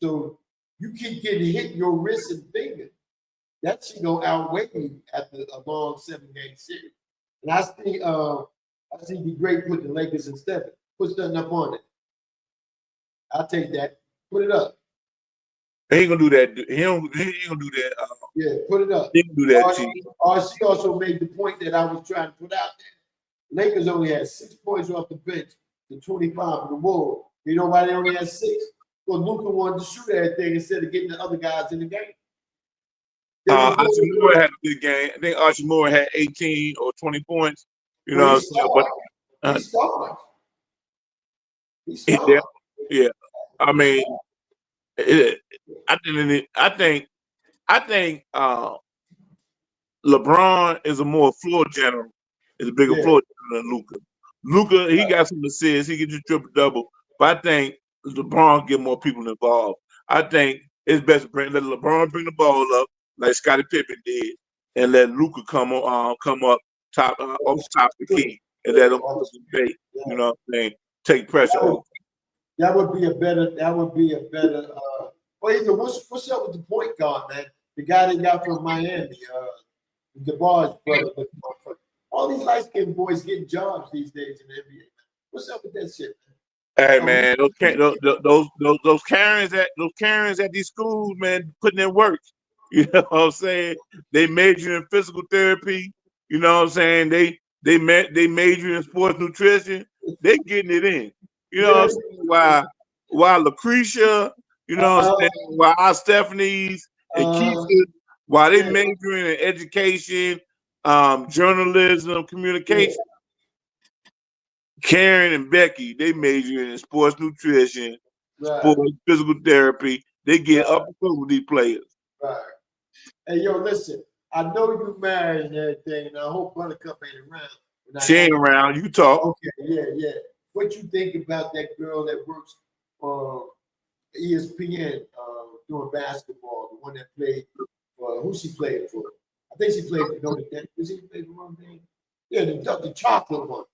So you keep getting hit in your wrist and finger. That shit gonna outweigh you after a long 7-game series. And I see the great put the Lakers in 7. Put something up on it. I'll take that. Put it up. He ain't gonna do that. He ain't gonna do that. Yeah, put it up. He ain't gonna do that, Chief. RC also made the point that I was trying to put out there. Lakers only had 6 points off the bench to 25 for the Wolves. You know why they only had 6? Because Luka wanted to shoot everything instead of getting the other guys in the game. Archie Moore had a good game. I think Archie Moore had 18 or 20 points. You know what I'm saying? He started. Yeah. I mean, I think LeBron is a more floor general. Is a bigger floor general than Luka. Luka, he got some assists. He gets a triple-double. But I think LeBron get more people involved. I think it's best to let LeBron bring the ball up like Scottie Pippen did, and let Luka come up top off the top of the key, and let him bait. You know what I'm saying? Take pressure off. That would be a better. Well, either what's up with the point guard, man? The guy they got from Miami, the Barge brother. All these light-skinned boys getting jobs these days in the NBA. What's up with that shit, man? Hey man, those Karens at these schools, man, putting in work. You know what I'm saying? They major in physical therapy. You know what I'm saying? They major in sports nutrition. They getting it in. You know what I'm saying? While Lucretia, you know what I'm saying? While our Stephanie's and Keisha, while they majoring in education, journalism, communication. Karen and Becky, they majoring in sports nutrition, sports physical therapy. They get up with these players. Right. Hey, yo, listen. I know you married and everything, and I hope Buttercup ain't around. She ain't around. You talk. Okay, yeah. What you think about that girl that works for ESPN doing basketball, the one that played, who she played for? I think she played for Notre Dame. Did she play for Notre Dame? Yeah, the chocolate one.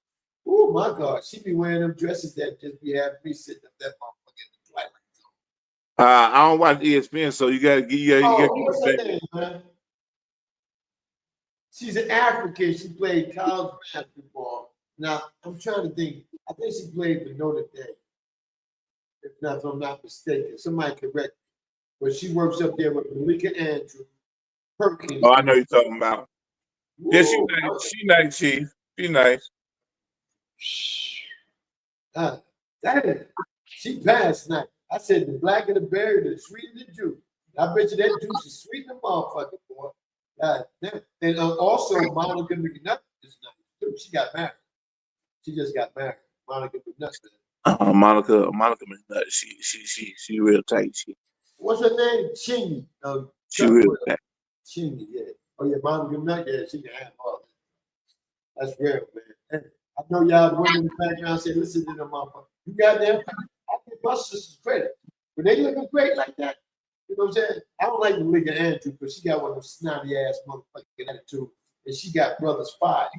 Oh my God, she be wearing them dresses that just be having me sitting up that motherfucker in the twilight zone. I don't watch ESPN, so you gotta get. What's her name, man? She's an African. She played college basketball. Now I'm trying to think. I think she played for Notre Dame. If I'm not mistaken, somebody correct me. But she works up there with Malika Andrews, Perkins. Oh, I know you're talking about. Whoa. Yeah, she nice, Chief. She nice. Damn. She passed now. I said the blacker the berry, the sweeter the juice. I bet you that juice is sweet in the motherfucker, boy. Damn. And also Monica McNutt is nice too. She got married. She just got married. Monica McNutt. Monica McNutt. She real tight. What's her name? Chingy. She real tight. Chingy, yeah. Oh yeah, Monica McNutt. Yeah, she can have all that. That's real, man. I know y'all women in the background say, listen to them motherfuckers. You got them. I give my sisters credit. When they looking great like that, you know what I'm saying? I don't like Malika Andrews, but she got one of them snotty ass motherfucking attitude. And she got brothers fired.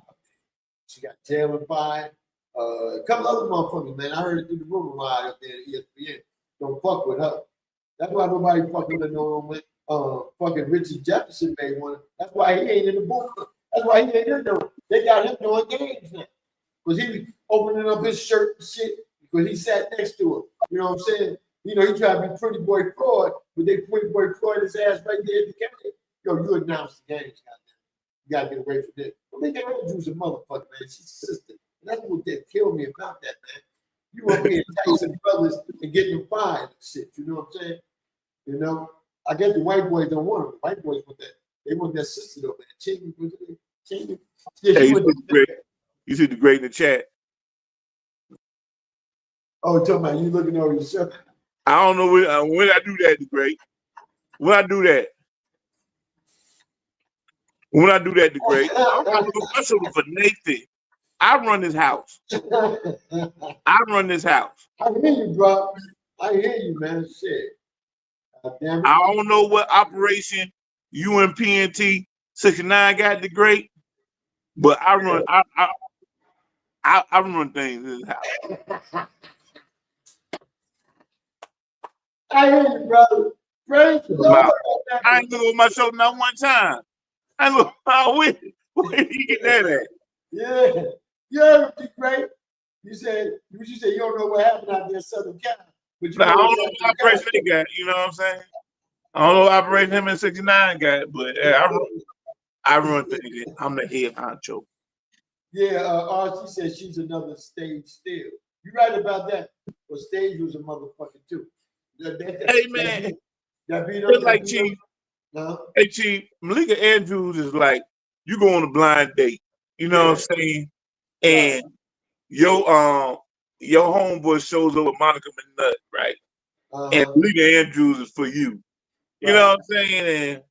She got Jalen fired. A couple other motherfuckers, man. I heard it through the rumor ride up there at ESPN. Don't fuck with her. That's why nobody fuck with her no more. Fucking Richie Jefferson made one. That's why he ain't in the booth. That's why he ain't in there. They got him doing games now. Because he was opening up his shirt and shit because he sat next to him. You know what I'm saying? You know, he tried to be Pretty Boy Floyd, but they Pretty Boy Floyd his ass right there at the game. Yo, you announced the games, goddamn. You gotta get away from this. Well, they got Andrews a motherfucker, man. She's a sister. And that's what they killed me about that, man. You up here Tyson brothers and getting them fired and shit. You know what I'm saying? You know? I guess the white boys don't want them. The white boys want that. They want that sister though, man. Chingy. Yeah, hey, you see the great in the chat. Oh, talking about you looking over your shoulder. I don't know when I do that, the great. When I do that, the great. I'm going to special for Nathan. I run this house. I run this house. I hear you, bro. I hear you, man. Shit. Damn it. I don't know what operation UNPNT 69 got the great, but I run. I run things in this house. I hear you, brother. Praise the Lord. I ain't look on my shoulder not one time. I look, where did you get that at? Yeah. You heard me, great. You said you don't know what happened out there in Southern Cal. But you I don't know what operation they got, you know what I'm saying? I don't know what operation him in 69 got, but I run things. I'm the head honcho. Yeah, she said she's another stage still. You're right about that. But stage was a motherfucker too. Hey man, just like Chief. Hey Chief, Malika Andrews is like you go on a blind date. You know what I'm saying? And your homeboy shows up with Monica McNutt, right? And Malika Andrews is for you. You know what I'm saying? And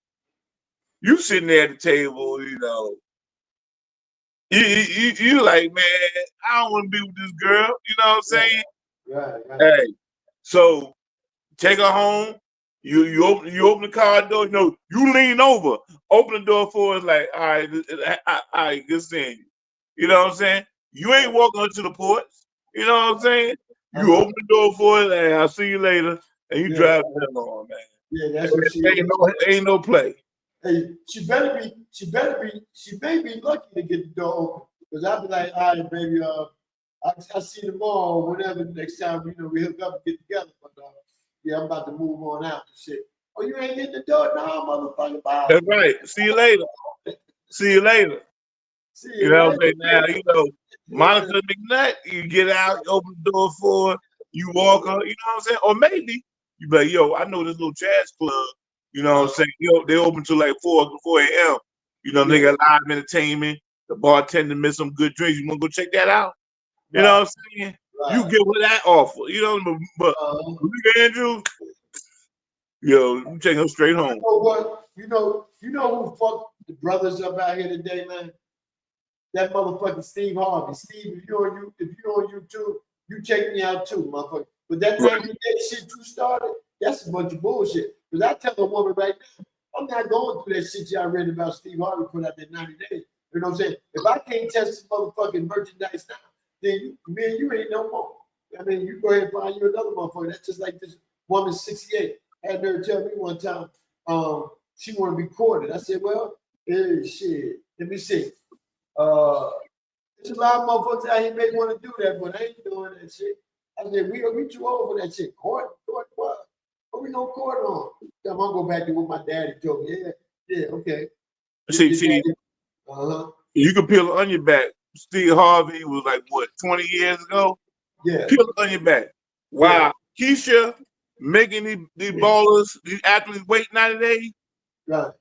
you sitting there at the table, you know. You like, man, I don't want to be with this girl. You know what I'm saying? Right. Hey, so take her home. You open the car door. You know, you lean over, open the door for us. Like, all right, good seeing you. You know what I'm saying? You ain't walking up to the porch. You know what I'm saying? You open the door for us, and I'll see you later. And you drive that on, man. Yeah, that's what she ain't no play. Hey, she may be lucky to get the door open. Because I'll be like, all right, baby, I'll see you tomorrow or whatever next time, you know, we hook up and get together. But yeah, I'm about to move on out and shit. Oh, you ain't getting the door? No, motherfucker, bye. That's right. See you later. You know what I'm saying? Now, you know, Monica McNutt, you get out, you open the door for her, you walk her, you know what I'm saying? Or maybe you be like, yo, I know this little jazz club, you know what I'm saying? Yo, they open till like 4 a.m. You know, they got live entertainment, the bartender made some good drinks. You want to go check that out? You know what I'm saying? You get with that offer, you know, but Malika Andrews, yo, you take him straight home. You know what? You know who fucked the brothers up out here today, man? That motherfucking Steve Harvey. Steve, if you're on YouTube, you check me out too, motherfucker. But that 90 day shit you started, that's a bunch of bullshit. Because I tell a woman right now, I'm not going through that shit y'all read about Steve Harvey put out that 90 days. You know what I'm saying? If I can't test this motherfucking merchandise now, then you ain't no more. I mean, you go ahead and find you another motherfucker. That's just like this woman, 68, had her tell me one time, she want to be courted. I said, well, shit, let me see. There's a lot of motherfuckers out here may want to do that, but I ain't doing that shit. I said, we too old for that shit. Court what? What we gonna court on? I'm gonna go back to what my daddy told me. Yeah, okay. See, you can peel the onion back. Steve Harvey was like, what, 20 years ago? Yeah. Peel the onion back. Wow. Yeah. Keisha making these ballers, these athletes wait 90 days. Right.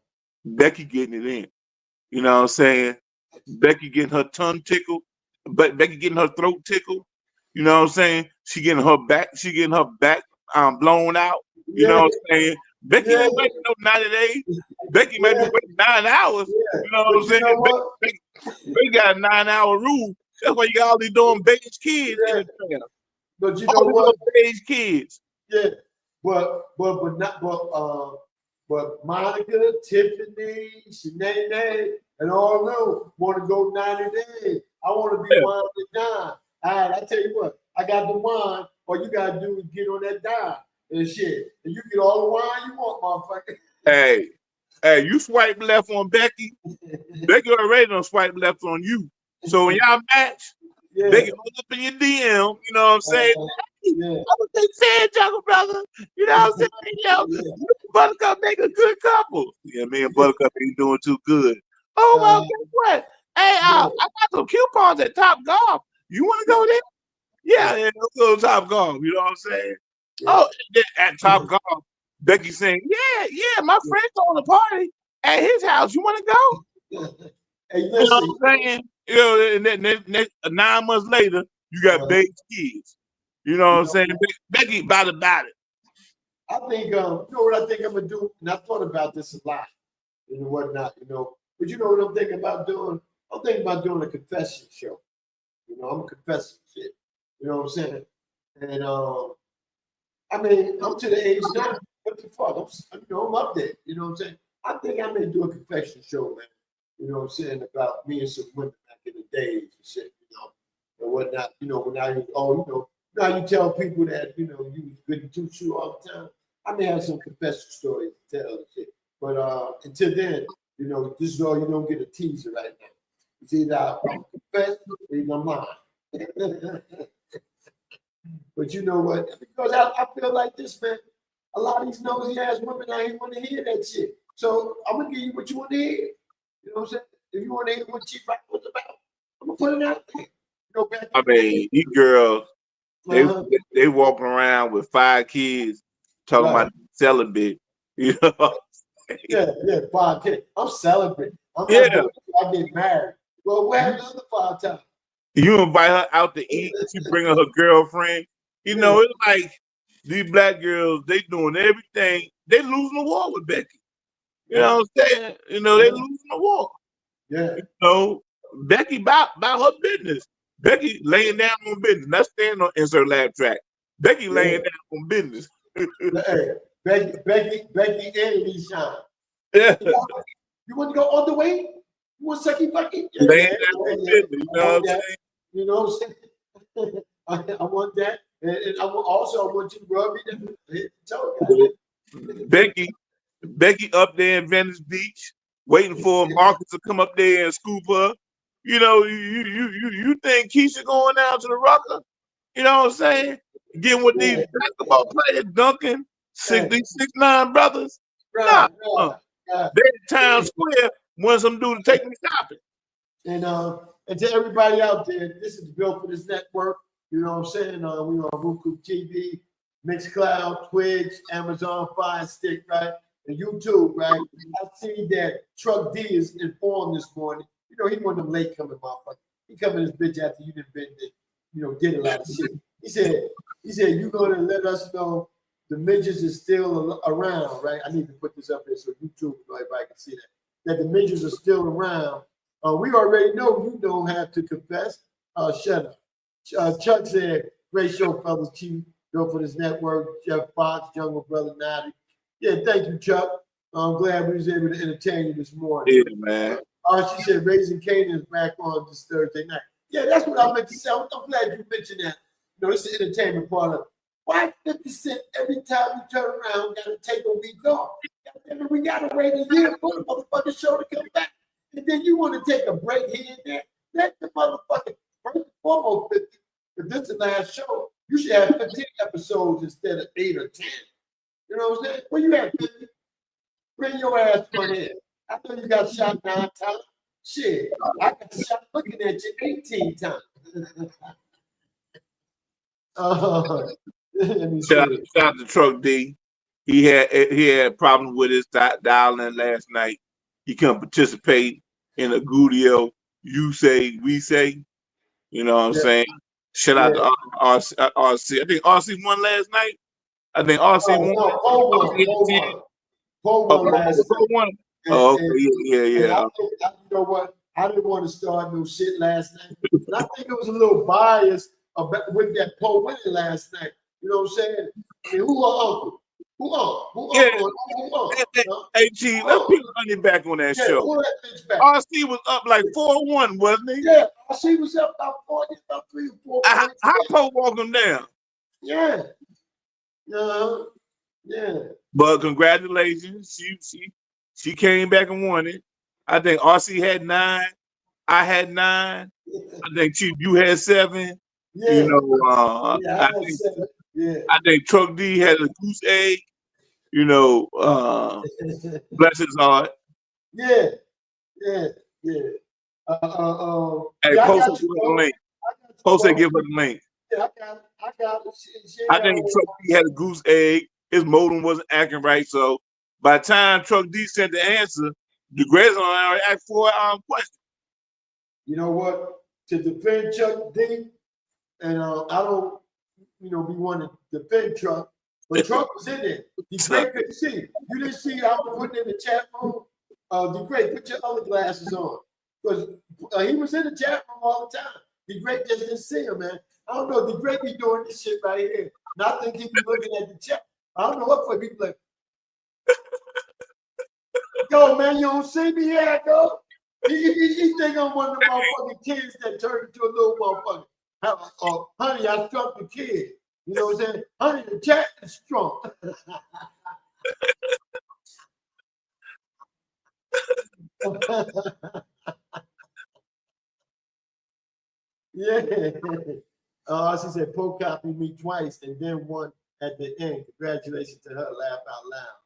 Becky getting it in. You know what I'm saying? Becky getting her tongue tickled, but Becky getting her throat tickled. You know what I'm saying? She getting her back blown out. You know what I'm saying? Becky ain't waiting no 90 days. Becky might be waiting 9 hours. You know what I'm saying? Becky got a 9-hour rule. That's why you got all these doing beige kids in the trailer. But you know what? Beige kids. Yeah. But Monica, Tiffany, Shanae, and all of them want to go 90 days. I want to be wine and dime. All right, I tell you what, I got the wine. All you gotta do is get on that dime and shit. And you get all the wine you want, motherfucker. Hey, you swipe left on Becky. Becky already done swipe left on you. So when y'all match, Becky look up in your DM, you know what I'm saying? That's what they said, Jungle Brother. You know what I'm saying? You Buttercup make a good couple. Yeah, me and Buttercup ain't doing too good. Oh, well, guess what? Hey, I got some coupons at Top Golf. You want to go there? Yeah, let's go to Top Golf. You know what I'm saying? Yeah. Oh, at Top Golf, Becky saying, yeah, my friend's throwing a party at his house. You want to go? Hey, you know what I'm saying? You know, and then 9 months later, you got big kids. You know what I'm saying? Becky about it. I think, you know what I think I'm going to do? And I thought about this a lot and whatnot, you know. But you know what I'm thinking about doing? I'm thinking about doing a confession show. You know, I'm a confessor shit. You know what I'm saying? And I mean, I'm to the age now. What the fuck? I'm up there. You know what I'm saying? I think I may do a confession show, man. You know what I'm saying? About me and some women back in the days and shit, you know, and whatnot. You know, when I was, now you tell people that, you know, you was good and too true all the time. I may have some confession stories to tell and shit. But until then, you know, this is all, you don't get a teaser right now. It's either I'm confessed or either I'm lying. But you know what? Because I feel like this, man. A lot of these nosy ass women out here want to hear that shit. So I'm gonna give you what you want to hear. You know what I'm saying? If you want to hear what Chief Rock was about, I'm gonna put it out there. You know, I mean, these girls, they walking around with 5 kids talking about celibate. You know? Yeah, 5 kids. I'm celibate. I'm not doing it. I get married. Well, what happened the other 5 times? You invite her out to eat, she bring her girlfriend. You know, it's like these black girls, they doing everything. They losing the war with Becky. You know what I'm saying? You know, they losing the war. Yeah. You know, Becky about her business. Becky laying down on business. Not staying on insert laugh track. Becky laying down on business. Hey, Becky and Lee-Shine. Yeah. You want to go all the way? You want sucky fucky? Laying down on business. You know what I'm saying? You know what I'm saying? I want that. And I want you to rub me down. Becky up there in Venice Beach, waiting for Marcus to come up there and scoop her. You know, you think Keisha going down to the Rucker? You know what I'm saying? Getting with these basketball players, dunking, 6'9" brothers. Nah. They're in Town Square, want some dude to take me shopping. And to everybody out there, this is built for this network. You know what I'm saying? We on Roku TV, Mixcloud, Twitch, Amazon Fire Stick, right? And YouTube, right? I see that Truck D is informed this morning. You know, he one of them late coming motherfuckers. He coming this bitch after you done been there, you know, did a lot of shit. He said, you gonna let us know the midgets is still around, right? I need to put this up there so YouTube, so everybody can see that. That the midgets are still around. We already know you don't have to confess. Shut up. Chuck said, great show, fellas. Chief, go for this network. Jeff Fox, Jungle Brother Natty. Yeah, thank you, Chuck. I'm glad we was able to entertain you this morning. Yeah, man. She said Raising Canaan is back on this Thursday night. Yeah, that's what I meant to say. I'm glad you mentioned that. You know, this is the entertainment part of it. Why 50 Cent every time you turn around got to take a week off? We got to wait a year for the motherfucking show to come back. And then you want to take a break here and there. Let the motherfucking, first and foremost, 50, if this is the last show, you should have 15 episodes instead of 8 or 10. You know what I'm saying? Well, you have 50. Bring your ass on in. I know you got shot 9 times. Shit, I got shot looking at you 18 times. Shout out to Truck D. He had problems with his dialing last night. He couldn't participate in a Gudio. You say, we say. You know what I'm saying? Shout out to RC. I think RC won last night. I think RC won. Paul won last night. Oh, okay. Yeah. You know what? I didn't want to start no shit last night. And I think it was a little biased with that Poe winning last night. You know what I'm saying? I mean, who are uncle? Who uncle? Hey, G, let's put money back on that show. RC was up like 4-1, wasn't he? Yeah, RC was up about 3 or 4. How Poe walked him down? Yeah. Yeah. But congratulations. She came back and won it. I think RC had 9. I had 9. I think Chief, you had 7. Yeah. You know, I think Truck D had a goose egg. You know, bless his heart. Yeah. Hey, Post give her the link. Post said give her the link. Yeah, I got it. I think Truck D had a goose egg. His modem wasn't acting right, so by the time Truck D sent the answer, the Grayson already asked 4 questions. You know what? To defend Chuck D, and I don't, be one to defend Truck, but Truck was in there. DeGray couldn't see. You didn't see I was putting in the chat room. DeGray, put your other glasses on, because he was in the chat room all the time. DeGray just didn't see him, man. I don't know. DeGray be doing this shit right here, and I think he be looking at the chat. I don't know what for people like. Yo, man, you don't see me here, I go. He think I'm one of the motherfucking kids that turned into a little motherfucker. Honey, I struck the kid. You know what I'm saying? Honey, the cat is strong. Yeah. She said, Poe copied me twice and then one at the end. Congratulations to her. Laugh out loud.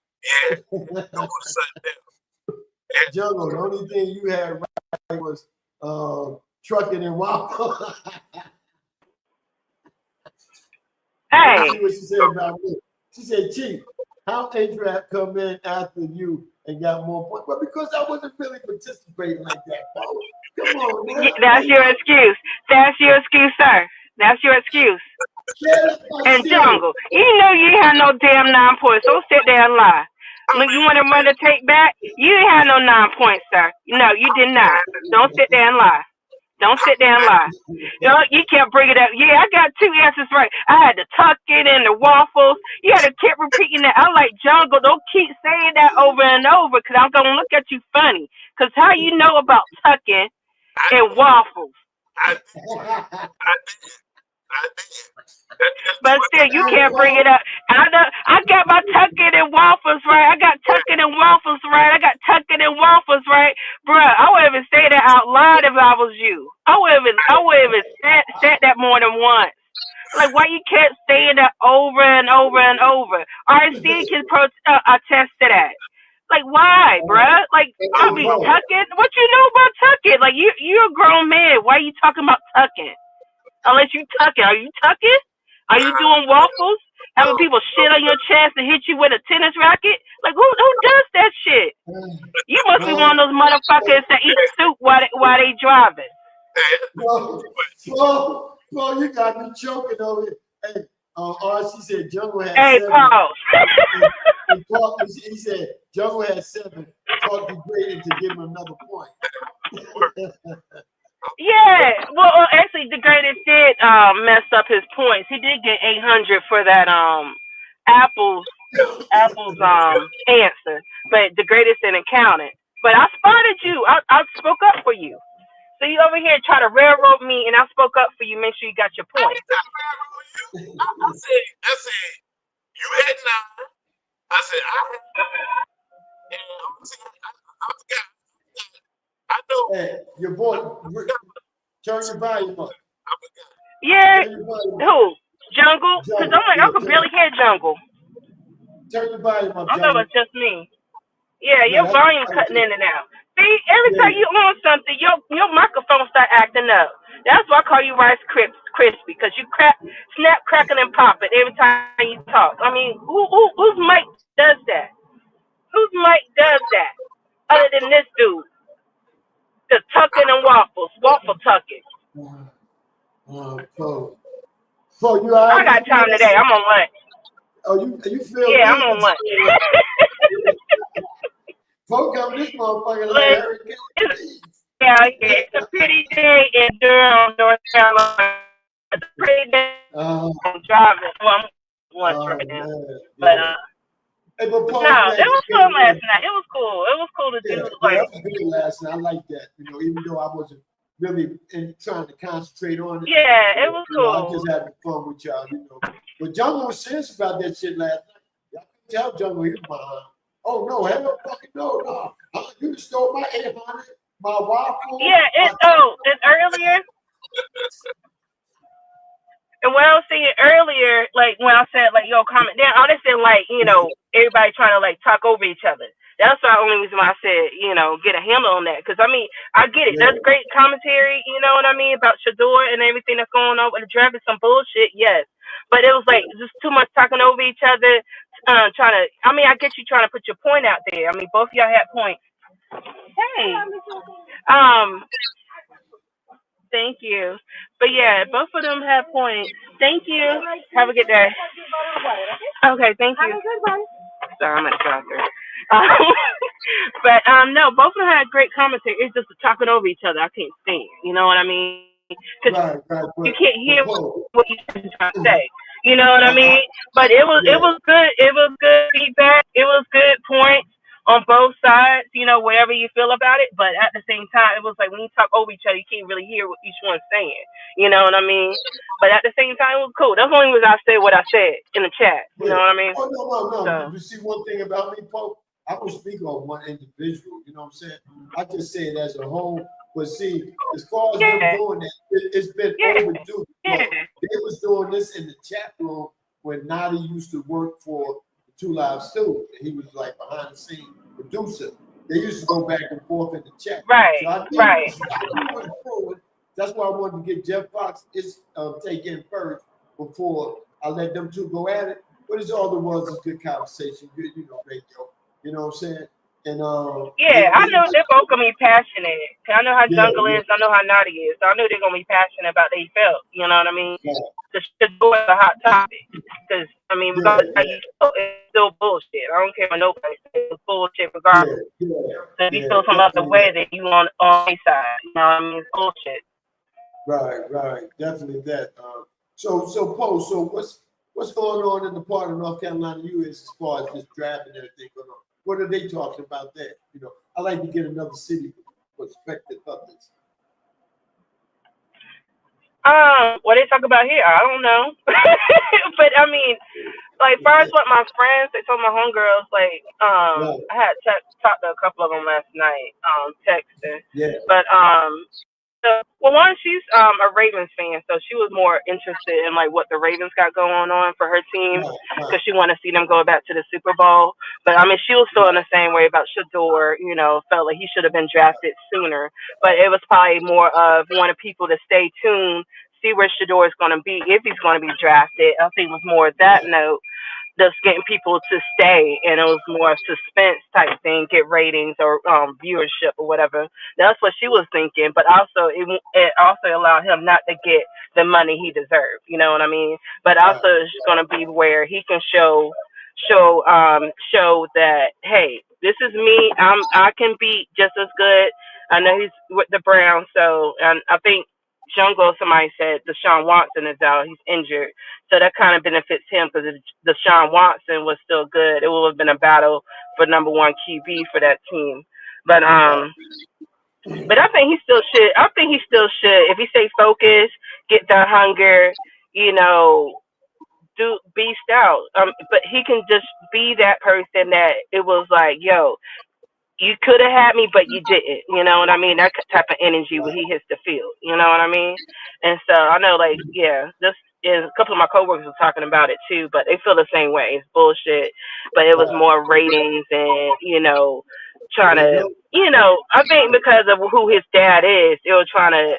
Yeah. Jungle, the only thing you had right was trucking and waffle. Hey. See what she said about me. She said, Chief, how A-Trap come in after you and got more points? Well, because I wasn't really participating like that, bro. Come on, man. That's your excuse. That's your excuse, sir. That's your excuse. And Jungle, you know you ain't had no damn 9 points. Don't sit there and lie. When you want to run the take back, you ain't had no 9 points, sir. No, you did not. Don't sit there and lie. Don't sit there and lie. You can't bring it up. Yeah, I got 2 answers right. I had to tuck it in the waffles. You had to keep repeating that. I like Jungle. Don't keep saying that over and over, because I'm going to look at you funny. Because how you know about tucking and waffles? But still, you can't bring it up. I got my tucking and waffles right. I got tucking and waffles right. Bruh, I would even say that out loud if I was you. I would even said that more than once. Like, why you kept saying that over and over and over? RC can attest to that. Like, why, bruh? Like, I mean, tucking? What you know about tucking? Like, you're a grown man. Why are you talking about tucking? Unless you tucking. Are you tucking? Are you doing waffles? Having people shit on your chest and hit you with a tennis racket? Like, who does that shit? You must be one of those motherfuckers that eat soup while they driving. Bro, you got me choking over it. Hey, RC said Jungle had 7. Paul. He said Jungle had 7. Talk to Great to give him another point. Yeah, well, actually, the greatest did mess up his points. He did get 800 for that apples Apple's answer, but the greatest in accounting. But I spotted you. I spoke up for you. So you over here try to railroad me, and I spoke up for you. Make sure you got your I point. did not railroad you. I said, you had 9. I said, I had 9. And I forgot. I know. Hey, your boy, turn your volume up. I forgot. Yeah, Turn your volume up. who? Jungle? Because I'm like, I could barely hear Jungle. Turn your volume up, I thought it Jungle. was just me. Yeah, No, your volume cutting in and out. See, every time you on something, your microphone start acting up. That's why I call you Rice Crispy, because you snap, crackling, and popping every time you talk. I mean, whose mic does that? Whose mic does that? Other than this dude, the tucking and waffle tucking. Paul, you all I right? got time today. I'm on lunch. Oh, you feel Yeah, good? I'm on lunch. Paul come this motherfucker like Hurricane. Yeah, it's a pretty day in Durham, North Carolina. It's a pretty day. I'm driving. Well, I'm lunch right now. Man. But Hey, but Paul, no, it was fun last night. It was cool. It was cool to do. Like, that was good last night. I like that. Even though I wasn't really trying to concentrate on it. Yeah, it was cool. I just having fun with y'all. But Jungle was serious about that shit last night. Y'all could tell Jungle he was behind. Oh no, hell fucking no. You stole my 800, my waffle. Yeah, it's earlier. And what I was saying earlier, like when I said like yo, comment down, I just said like, everybody trying to like talk over each other. That's the only reason why I said, get a handle on that. Because I mean, I get it. That's great commentary, you know what I mean, about Shador and everything that's going on with the draft is some bullshit, yes. But it was like just too much talking over each other, trying to I get you trying to put your point out there. I mean, both of y'all had points. Hey. Thank you. But yeah, both of them have points. Thank you. Have a good day. Okay, thank you. Sorry, I'm at the doctor. But no, both of them had great commentary. It's just talking over each other. I can't stand. You know what I mean? Because you can't hear what you're trying to say. You know what I mean? But it was good. It was good feedback. It was good points on both sides, whatever you feel about it. But at the same time, it was like when you talk over each other, you can't really hear what each one's saying. You know what I mean? But at the same time, it was cool. That's the only reason I said what I said in the chat. You know what I mean? Oh, no. So. You see one thing about me, Pope? I don't speak on one individual. You know what I'm saying? I just say it as a whole. But see, as far as them doing that, it's been overdue. They was doing this in the chat room when Nadi used to work for the Two Live Studios. He was like behind the scene producer. They used to go back and forth in the chat. Right. So I knew forward. That's why I wanted to get Jeff Fox take in first before I let them two go at it. But it's all there was is good conversation, good, radio. You know what I'm saying? And I know they're both gonna be passionate. I know how Jungle is. I know how Naughty is. So I know they're gonna be passionate about they felt. You know what I mean? Just go as a hot topic. Because regardless how you feel, it's still bullshit. I don't care what nobody says. It's bullshit regardless. So if you feel some other way, then you on their side. You know what I mean? It's bullshit. Right. Definitely that. So Poe, so what's going on in the part of North Carolina you is as far as this draft and everything going on? What are they talking about there? I like to get another city perspective of this. What they talk about here, I don't know. But I mean, like far as what my friends, they told my homegirls, like, I had talked to a couple of them last night, texting. Yeah. But one, she's a Ravens fan, so she was more interested in like what the Ravens got going on for her team, because she wanted to see them go back to the Super Bowl. But I mean, she was feeling the same way about Shador. Felt like he should have been drafted sooner. But it was probably more of wanting people to stay tuned, see where Shador is going to be, if he's going to be drafted. I think it was more that note, just getting people to stay, and it was more suspense type thing, get ratings or viewership or whatever. That's what she was thinking. But also, it also allowed him not to get the money he deserved. You know what I mean? But also, it's going to be where he can show that, hey, this is me. I can be just as good. I know he's with the Browns, so and I think Jungle, somebody said Deshaun Watson is out. He's injured. So that kind of benefits him because if Deshaun Watson was still good, it would have been a battle for number one QB for that team. But I think he still should. I think he still should. If he stay focused, get that hunger, you know, do beast out. But he can just be that person that it was like, yo, you could have had me, but you didn't. You know what I mean? That type of energy when he hits the field. You know what I mean? And so I know, like, yeah, this is a couple of my coworkers were talking about it too, but they feel the same way. It's bullshit. But it was more ratings and trying to, I think because of who his dad is, they were trying to,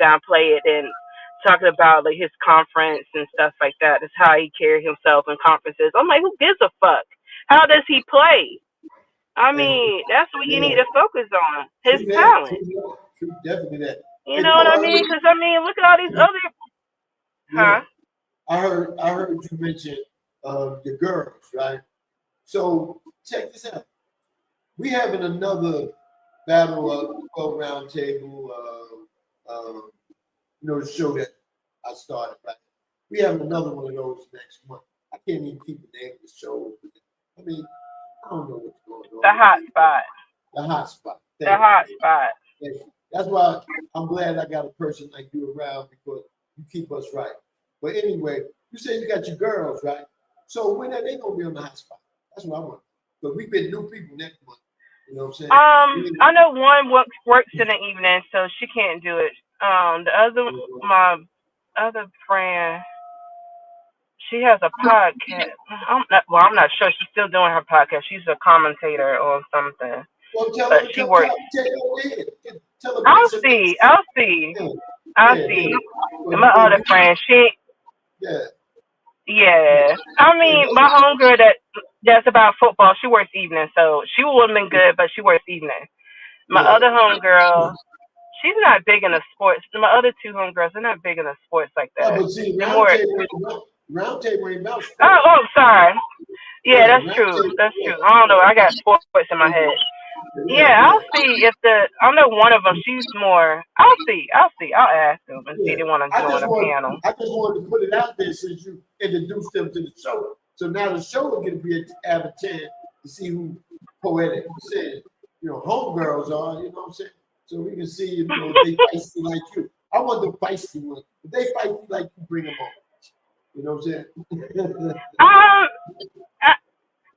downplay it and talking about like his conference and stuff like that. It's how he carried himself in conferences. I'm like, who gives a fuck? How does he play? I mean, that's what you need to focus on. His talent. Definitely that. You know what I mean? Because I mean, look at all these other. Yeah. I heard you mention the girls, right? So check this out. We having another battle 12 round table. The show that I started. Right? We having another one of those next month. I can't even keep the name of the show. I mean, I don't know what's going on. The hot spot. The hot spot. The hot spot. That's why I'm glad I got a person like you around because you keep us right. But anyway, you say you got your girls, right? So when are they gonna be on the hot spot? That's what I want. But we've been new people next month. You know what I'm saying? I know one works in the evening, so she can't do it. The other, my other friend, she has a podcast. I'm not sure. She's still doing her podcast. She's a commentator on something. Well, but she works. I'll see. And my other friend, yeah. I mean, my homegirl that's about football. She works evening, so she would have been good, but she works evening. My other homegirl, she's not big into sports. My other two homegirls, they're not big into sports like that. But see, round table ain't about sports. Oh, sorry. Yeah, that's true. That's true. I don't know. I got sports in my head. Yeah, I'll see if I know one of them. She's more. I'll see. I'll ask them and see if they want to join a panel. I just wanted to put it out there since you introduced them to the show. So now the show will get to have a chance to see who Poetic said, homegirls are. You know what I'm saying? So we can see if they feisty like you. I want the feisty one. If they feisty like you, bring them on. You know what I'm saying?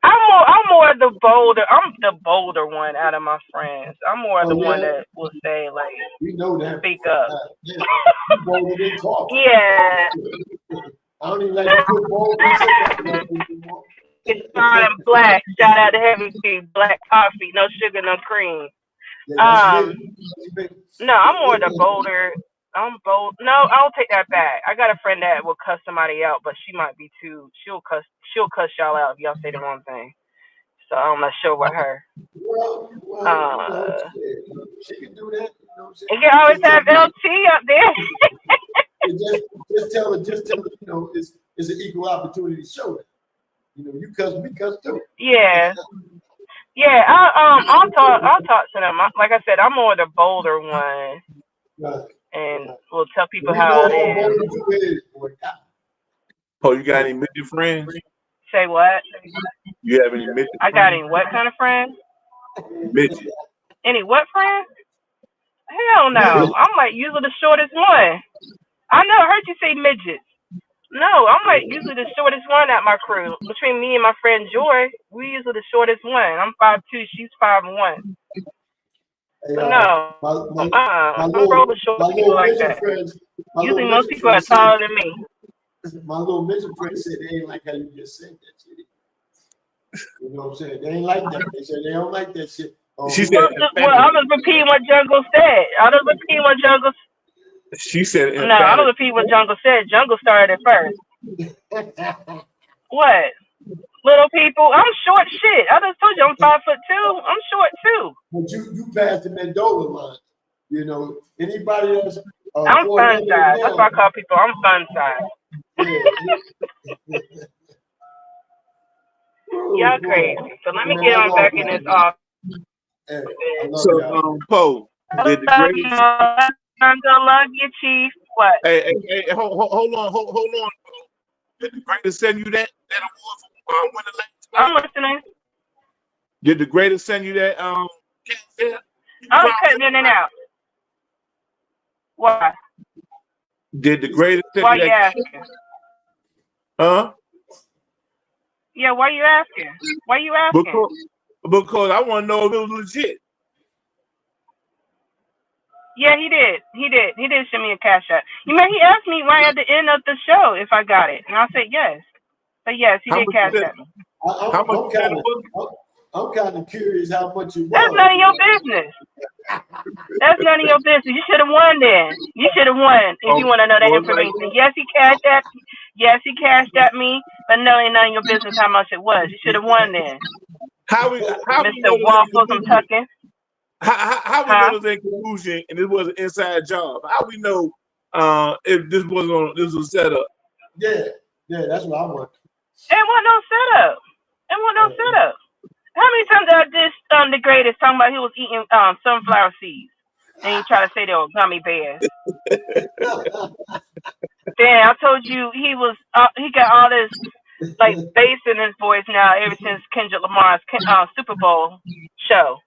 I'm more the bolder. I'm the bolder one out of my friends. I'm more the one that will say like, we know that. Speak up. Yeah. Bolder than talk. Yeah. I don't even like to put bold. It's fine and black. Shout out to Heavy Tea. Black coffee, no sugar, no cream. Yeah, no, I'm more the bolder. I'm bold. No, I'll take that back. I got a friend that will cuss somebody out, but she might be too. She'll cuss y'all out if y'all say the wrong thing. So I'm not sure with her. Well, she can do that. You know what I'm saying? You can always have LT up there. just tell her, it's an equal opportunity show. You cuss, we cuss too. Yeah. Yeah, I'll talk to them. Like I said, I'm more the bolder one. Right. And we'll tell people how it is. Oh, you got any midget friends? Say what? You have any midget friends? I got any what kind of friends? Midget. Any what friends? Hell no. I'm like usually the shortest one. I heard you say midgets. No, I'm like usually the shortest one at my crew. Between me and my friend Joy, we usually the shortest one. I'm 5'2", she's 5'1". Hey, no, I'm rolling short people like that. Usually most people are taller than me. My little midget friend said they ain't like how you just said that shit. You know what I'm saying? They ain't like that. They said they don't like that shit. She said, well, I'm just repeating what Jungle said. She said, no, I'm just repeating what Jungle said. Jungle started it first. What? Little people, I'm short shit. I just told you I'm 5'2". I'm short too. But you passed the Mendola line. Anybody else? I'm fun size. That's why I call people. I'm fun size. Y'all crazy. So let me get on back in this office. So, Poe, did the I'm gonna love you, Chief. What? Hey, hold on. Did the greatest send you that award for winning last I'm night? listening. Did the greatest send you that I'm cutting in and out. Why? Did the greatest send Why you you that? asking? Huh? Yeah, why you asking? Why you asking? Because I want to know if it was legit. Yeah, he did. He did send me a cash app. You know, he asked me right at the end of the show if I got it, and I said yes. So yes, he How did much cash app me. I'm kind of curious how much it That's was. none of your business. That's none of your business. You should have won then. You should have won if you want to know that information. Yes, he cashed at. Yes, he cashed at me, but no, ain't none of your business how much it was. You should have won then. How we Mr. Waffles, I'm tucking. How we know this ain't collusion and this was an inside job? How we know if this was a setup? Yeah, that's what I want. It wasn't no setup. How many times did I diss the greatest talking about he was eating sunflower seeds and he tried to say they were gummy bears? Damn, I told you he got all this like bass in his voice now ever since Kendrick Lamar's Super Bowl show.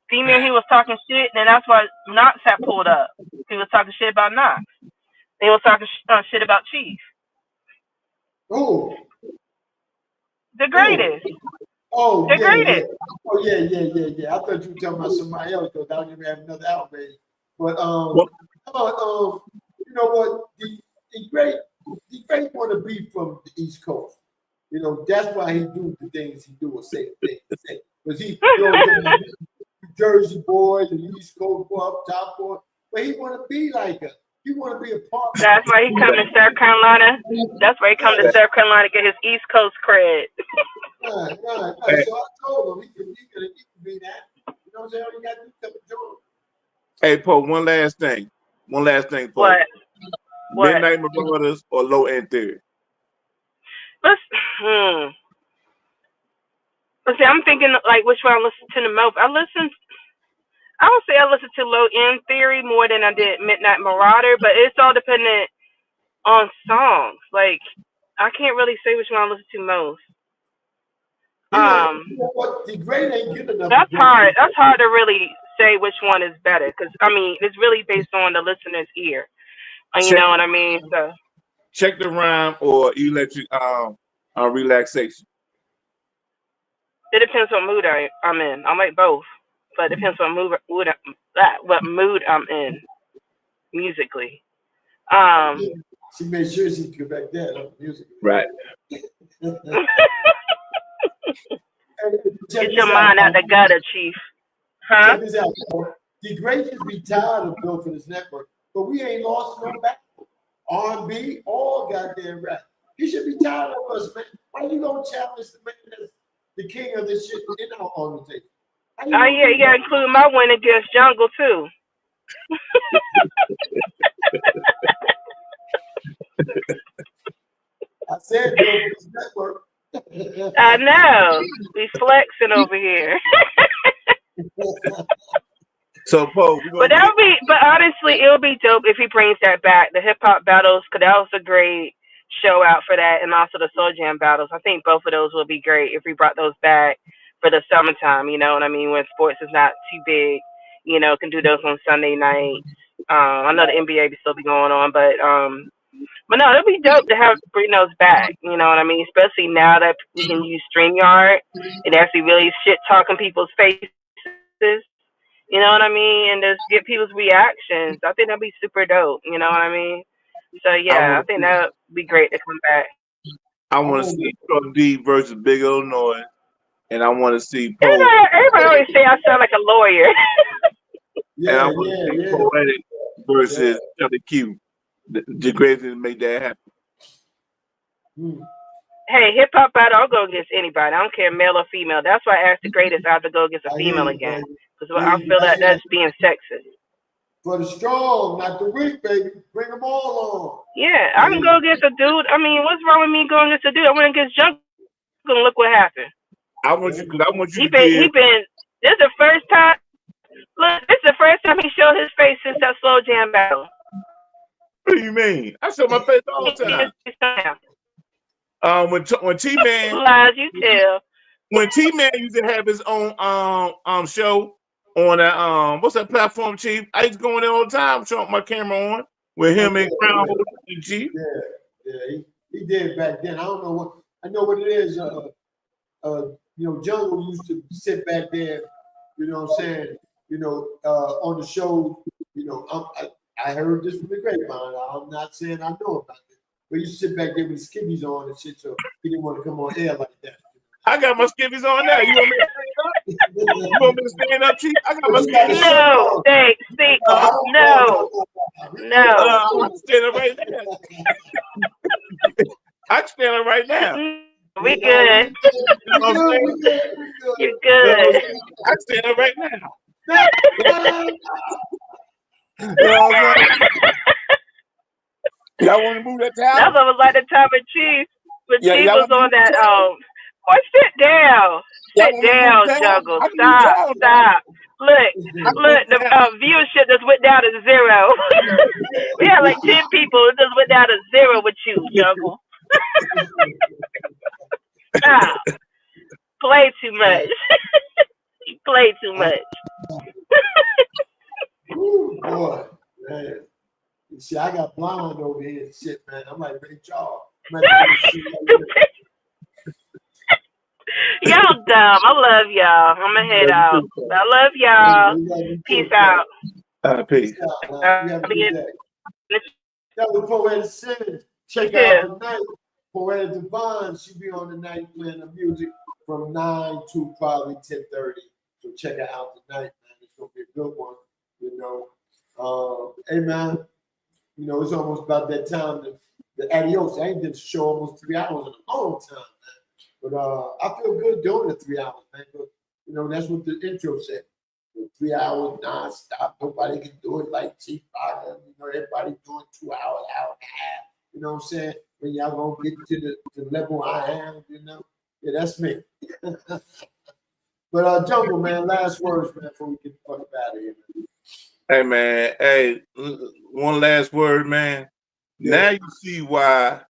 Female, he was talking shit, and that's why Knox had pulled up. He was talking shit about Knox. He was talking shit about Chief. Oh, the greatest. Oh, the yeah, greatest. yeah. Oh, yeah. I thought you were talking about somebody else because I don't even have another outrage. But you know what? The great want to be from the East Coast. You know, that's why he do the things he do or say the things he say. Because he Jersey boy, the East Coast boy, up top boy. But he want to be like us. He want to be a part. That's why he come to South Carolina. That's why he come to South Carolina to get his East Coast cred. Right. So I told him he can be that. You know what I'm saying? All you got to do is come and join. Hey, Poe, one last thing, Poe. What? Midnight Marauders or Low End Theory? Let's see, I'm thinking like which one I listen to the most. I would say I listen to Low End Theory more than I did Midnight Marauder, but it's all dependent on songs. Like I can't really say which one I listen to most. The great ain't good enough. That's hard. That's hard to really say which one is better because I mean it's really based on the listener's ear. You know what I mean? So check the rhyme or electric relaxation. It depends what mood I'm in. I like both, but it depends what mood I'm in musically. She made sure she could back that up musically. Right. Get your mind out the gutter, Chief. Huh? Check this out. The great just be tired of building this network, but we ain't lost no back. R&B, all goddamn rap. He should be tired of us, man. Why you gonna challenge the man that's the king of this shit in our on the table? Oh yeah, you gotta include my win against Jungle too. I said build this network. I know. We flexing over here. So, Poe, but honestly, it'll be dope if he brings that back. The hip hop battles, because that was a great show out for that, and also the Soul Jam battles. I think both of those will be great if we brought those back for the summertime. You know what I mean? When sports is not too big, you know, can do those on Sunday nights. I know the NBA will still be going on, but no, it'll be dope to bring those back. You know what I mean? Especially now that we can use StreamYard and actually really shit talking people's faces. You know what I mean? And just get people's reactions. I think that'd be super dope. You know what I mean? So yeah, I think that'd be great to come back. I want to see Chuck D versus Big Illinois, and I want to see Poe. Everybody always say I sound like a lawyer. And I want to see Poetic versus Charlie Q. The greatest to make that happen. Hey, hip hop battle, I'll go against anybody. I don't care, male or female. That's why I asked the greatest I have to go against a female again. Because I feel that that's being sexist. For the strong, not the weak, baby. Bring them all on. Yeah, I can go against a dude. I mean, what's wrong with me going against a dude? I went against Jungle and look what happened. I want you to This is the first time Look, this is the first time he showed his face since that slow jam battle. What do you mean? I show my face all the time. When T-Man lies you tell. When T-Man used to have his own show on that what's that platform, Chief? I used to go in there all the time, showing my camera on with him and Crown Holder and Chief. Yeah, he did back then. I don't know what I know what it is. Jungle used to sit back there, you know what I'm saying, on the show, I heard this from the grapevine. I'm not saying I know about it. But you sit back there with skivvies on and shit, so he didn't want to come on air like that. I got my skivvies on now. You want me to stand up? You want me to stand up, Chief? I got my skivvies on. No, see, no. I'm standing right now. I'm standing right now. We good. You're good. I'm standing right now. Y'all want to move that towel? That's almost like the time of Chief. But Chief was on that. Boy, sit down. Sit down, Jungle. Stop. Look, the viewership just went down to 0. We had like 10 people. It just went down to 0 with you, Jungle. Stop. Play too much. You play too much. Ooh, boy, man. You see, I got blind over here and shit, man. I'm like Ray Charles. Y'all dumb. I love y'all. I'm gonna head out. I love y'all. Peace out. Peace. That was Poetic Sin. Check out tonight. Poetic Divine. She be on the night playing the music from 9 to probably 10:30. So check her out tonight, man. It's gonna be a good one. Hey man, it's almost about that time. The adios. I ain't did the show almost 3 hours in a long time, man. But I feel good doing the 3 hours, man. But, that's what the intro said. 3 hours non-stop. Nobody can do it like Chief Rocker. Everybody doing 2 hours, hour and a half. You know what I'm saying? When y'all gonna get to the level I am, Yeah, that's me. But Jungle, man, last words, man, before we get the fuck out of here, man. Hey, man. Hey, one last word, man. Yeah. Now you see why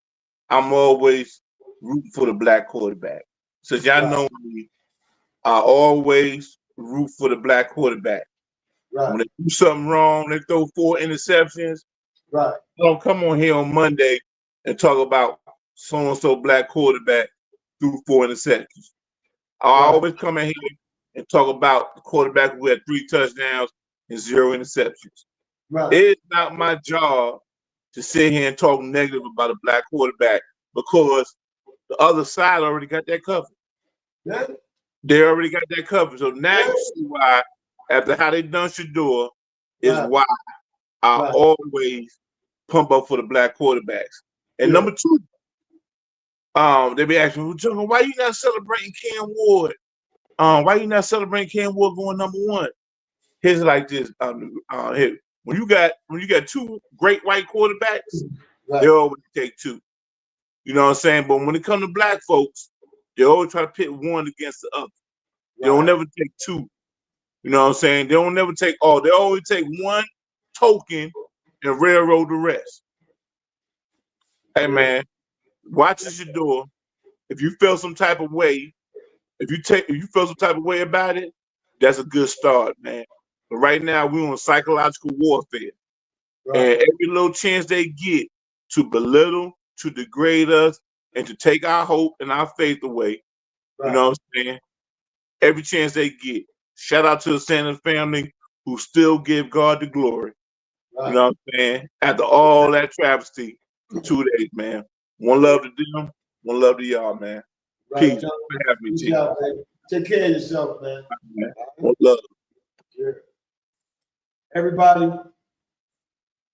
I'm always rooting for the black quarterback. Since y'all know me, I always root for the black quarterback. Right. When they do something wrong, they throw 4 interceptions. Right. Don't come on here on Monday and talk about so-and-so black quarterback threw 4 interceptions. I always come in here and talk about the quarterback who had 3 touchdowns and 0 interceptions. Right. It's not my job to sit here and talk negative about a black quarterback because the other side already got that covered. Yeah. They already got that covered. So now you see why, after how they done Shador, is why I always pump up for the black quarterbacks. And number 2, they be asking me, Jungle, why you not celebrating Cam Ward? Why you not celebrating Cam Ward going number 1? Here's like this. Here. When you got 2 great white quarterbacks, they always take 2. You know what I'm saying? But when it comes to black folks, they always try to pit one against the other. They don't never take 2. You know what I'm saying? They don't never take all. They always take one token and railroad the rest. Hey man, watch this your door. If you feel some type of way, if you feel some type of way about it, that's a good start, man. But right now we're on psychological warfare. And every little chance they get to belittle, to degrade us, and to take our hope and our faith away. You know what I'm saying? Every chance they get. Shout out to the Sanders family who still give God the glory. You know what I'm saying? After all that travesty, 2 days, man. One love to them, one love to y'all, man. Peace. Peace out, man. Take care of yourself, man. One love. Yeah. Everybody,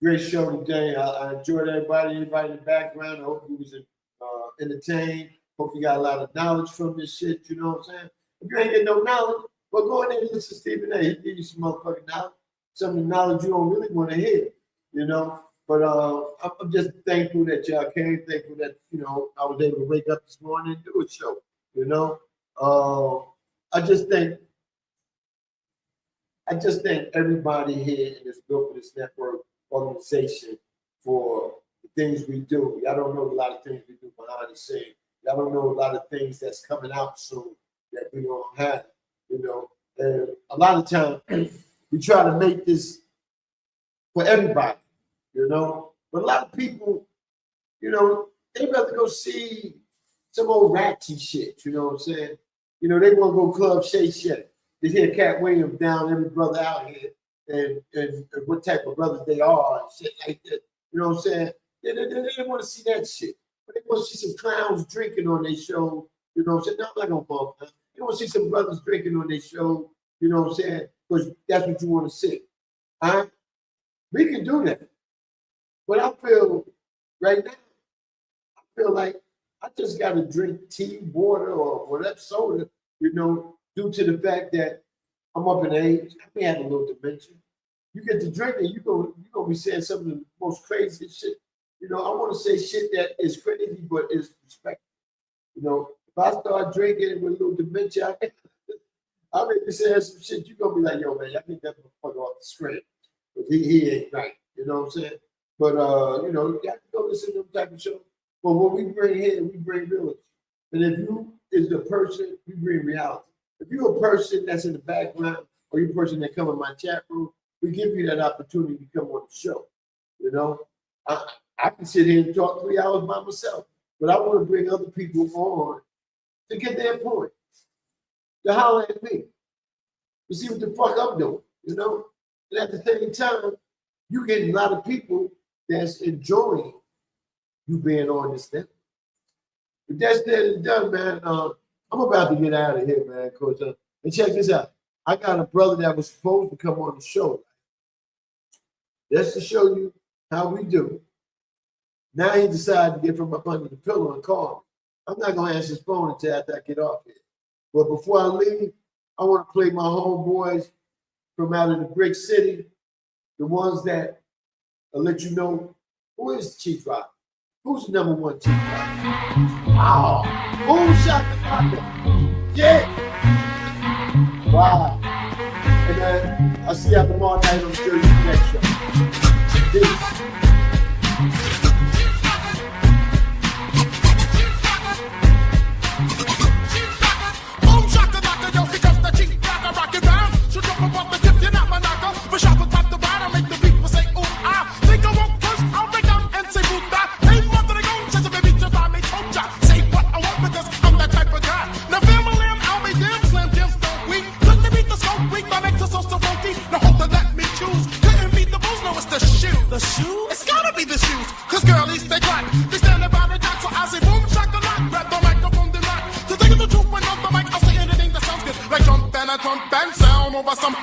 great show today. I enjoyed everybody in the background. I hope you was entertained. Hope you got a lot of knowledge from this shit. You know what I'm saying? If you ain't getting no knowledge, well, go in there and listen to Stephen A. He'll give you some motherfucking knowledge. Some of the knowledge you don't really want to hear, But I'm just thankful that y'all came. Thankful that, I was able to wake up this morning and do a show, I just think I just thank everybody here in this Built for This Network organization for the things we do. Y'all don't know a lot of things we do behind the scenes. Y'all don't know a lot of things that's coming out soon that we don't have, you know. And a lot of times we try to make this for everybody, you know. But a lot of people, you know, they rather go see some old ratchet shit, you know what I'm saying? You know, they want to go Club Shay Shay. They hear Cat Williams down every brother out here and what type of brothers they are and shit like that. You know what I'm saying? They want to see that shit. But they want to see some clowns drinking on their show. You know what I'm saying? No, I'm not going to bump them. They want to see some brothers drinking on their show. You know what I'm saying? Because that's what you want to see. All right? We can do that. But I feel right now, I feel like I just got to drink tea, water, or whatever soda, you know, due to the fact that I'm up in age. I may have a little dementia. You get to drinking, you're gonna be saying some of the most crazy shit. You know, I want to say shit that is crazy but is respectful. You know, if I start drinking with a little dementia, I may be saying some shit. You're gonna be like, yo, man, I think that motherfucker off the screen. Because he ain't right. You know what I'm saying? But you know, you got to go listen to them type of shows. But what we bring here, we bring reality. And if you is the person, we bring reality. If you're a person that's in the background or you're a person that come in my chat room, we give you that opportunity to come on the show. You know, I can sit here and talk 3 hours by myself, but I want to bring other people on to get their point, to holler at me, to see what the fuck I'm doing, you know? And at the same time, you get a lot of people that's enjoying you being on this thing. But that's dead and done, man. I'm about to get out of here, man, because and check this out. I got a brother that was supposed to come on the show. Just to show you how we do. Now he decided to get from up under the pillow and call me. I'm not going to answer his phone until after I get off here. But before I leave, I want to play my homeboys from out of the Brick City, the ones that will let you know who is Chief Rock. Who's the number one Chief Rock? Wow. Who shot the rocket? Yeah. Wow. And I'll see you out tomorrow night on the Jersey Next Show. Peace. The shoes? It's gotta be the shoes. Cause girlies, they clap. They stand about the dock. So I say boom, shakalak. Grab the microphone, they rock. To think of the truth when on the mic, I'll say anything that sounds good. Like jump and a jump and sound over some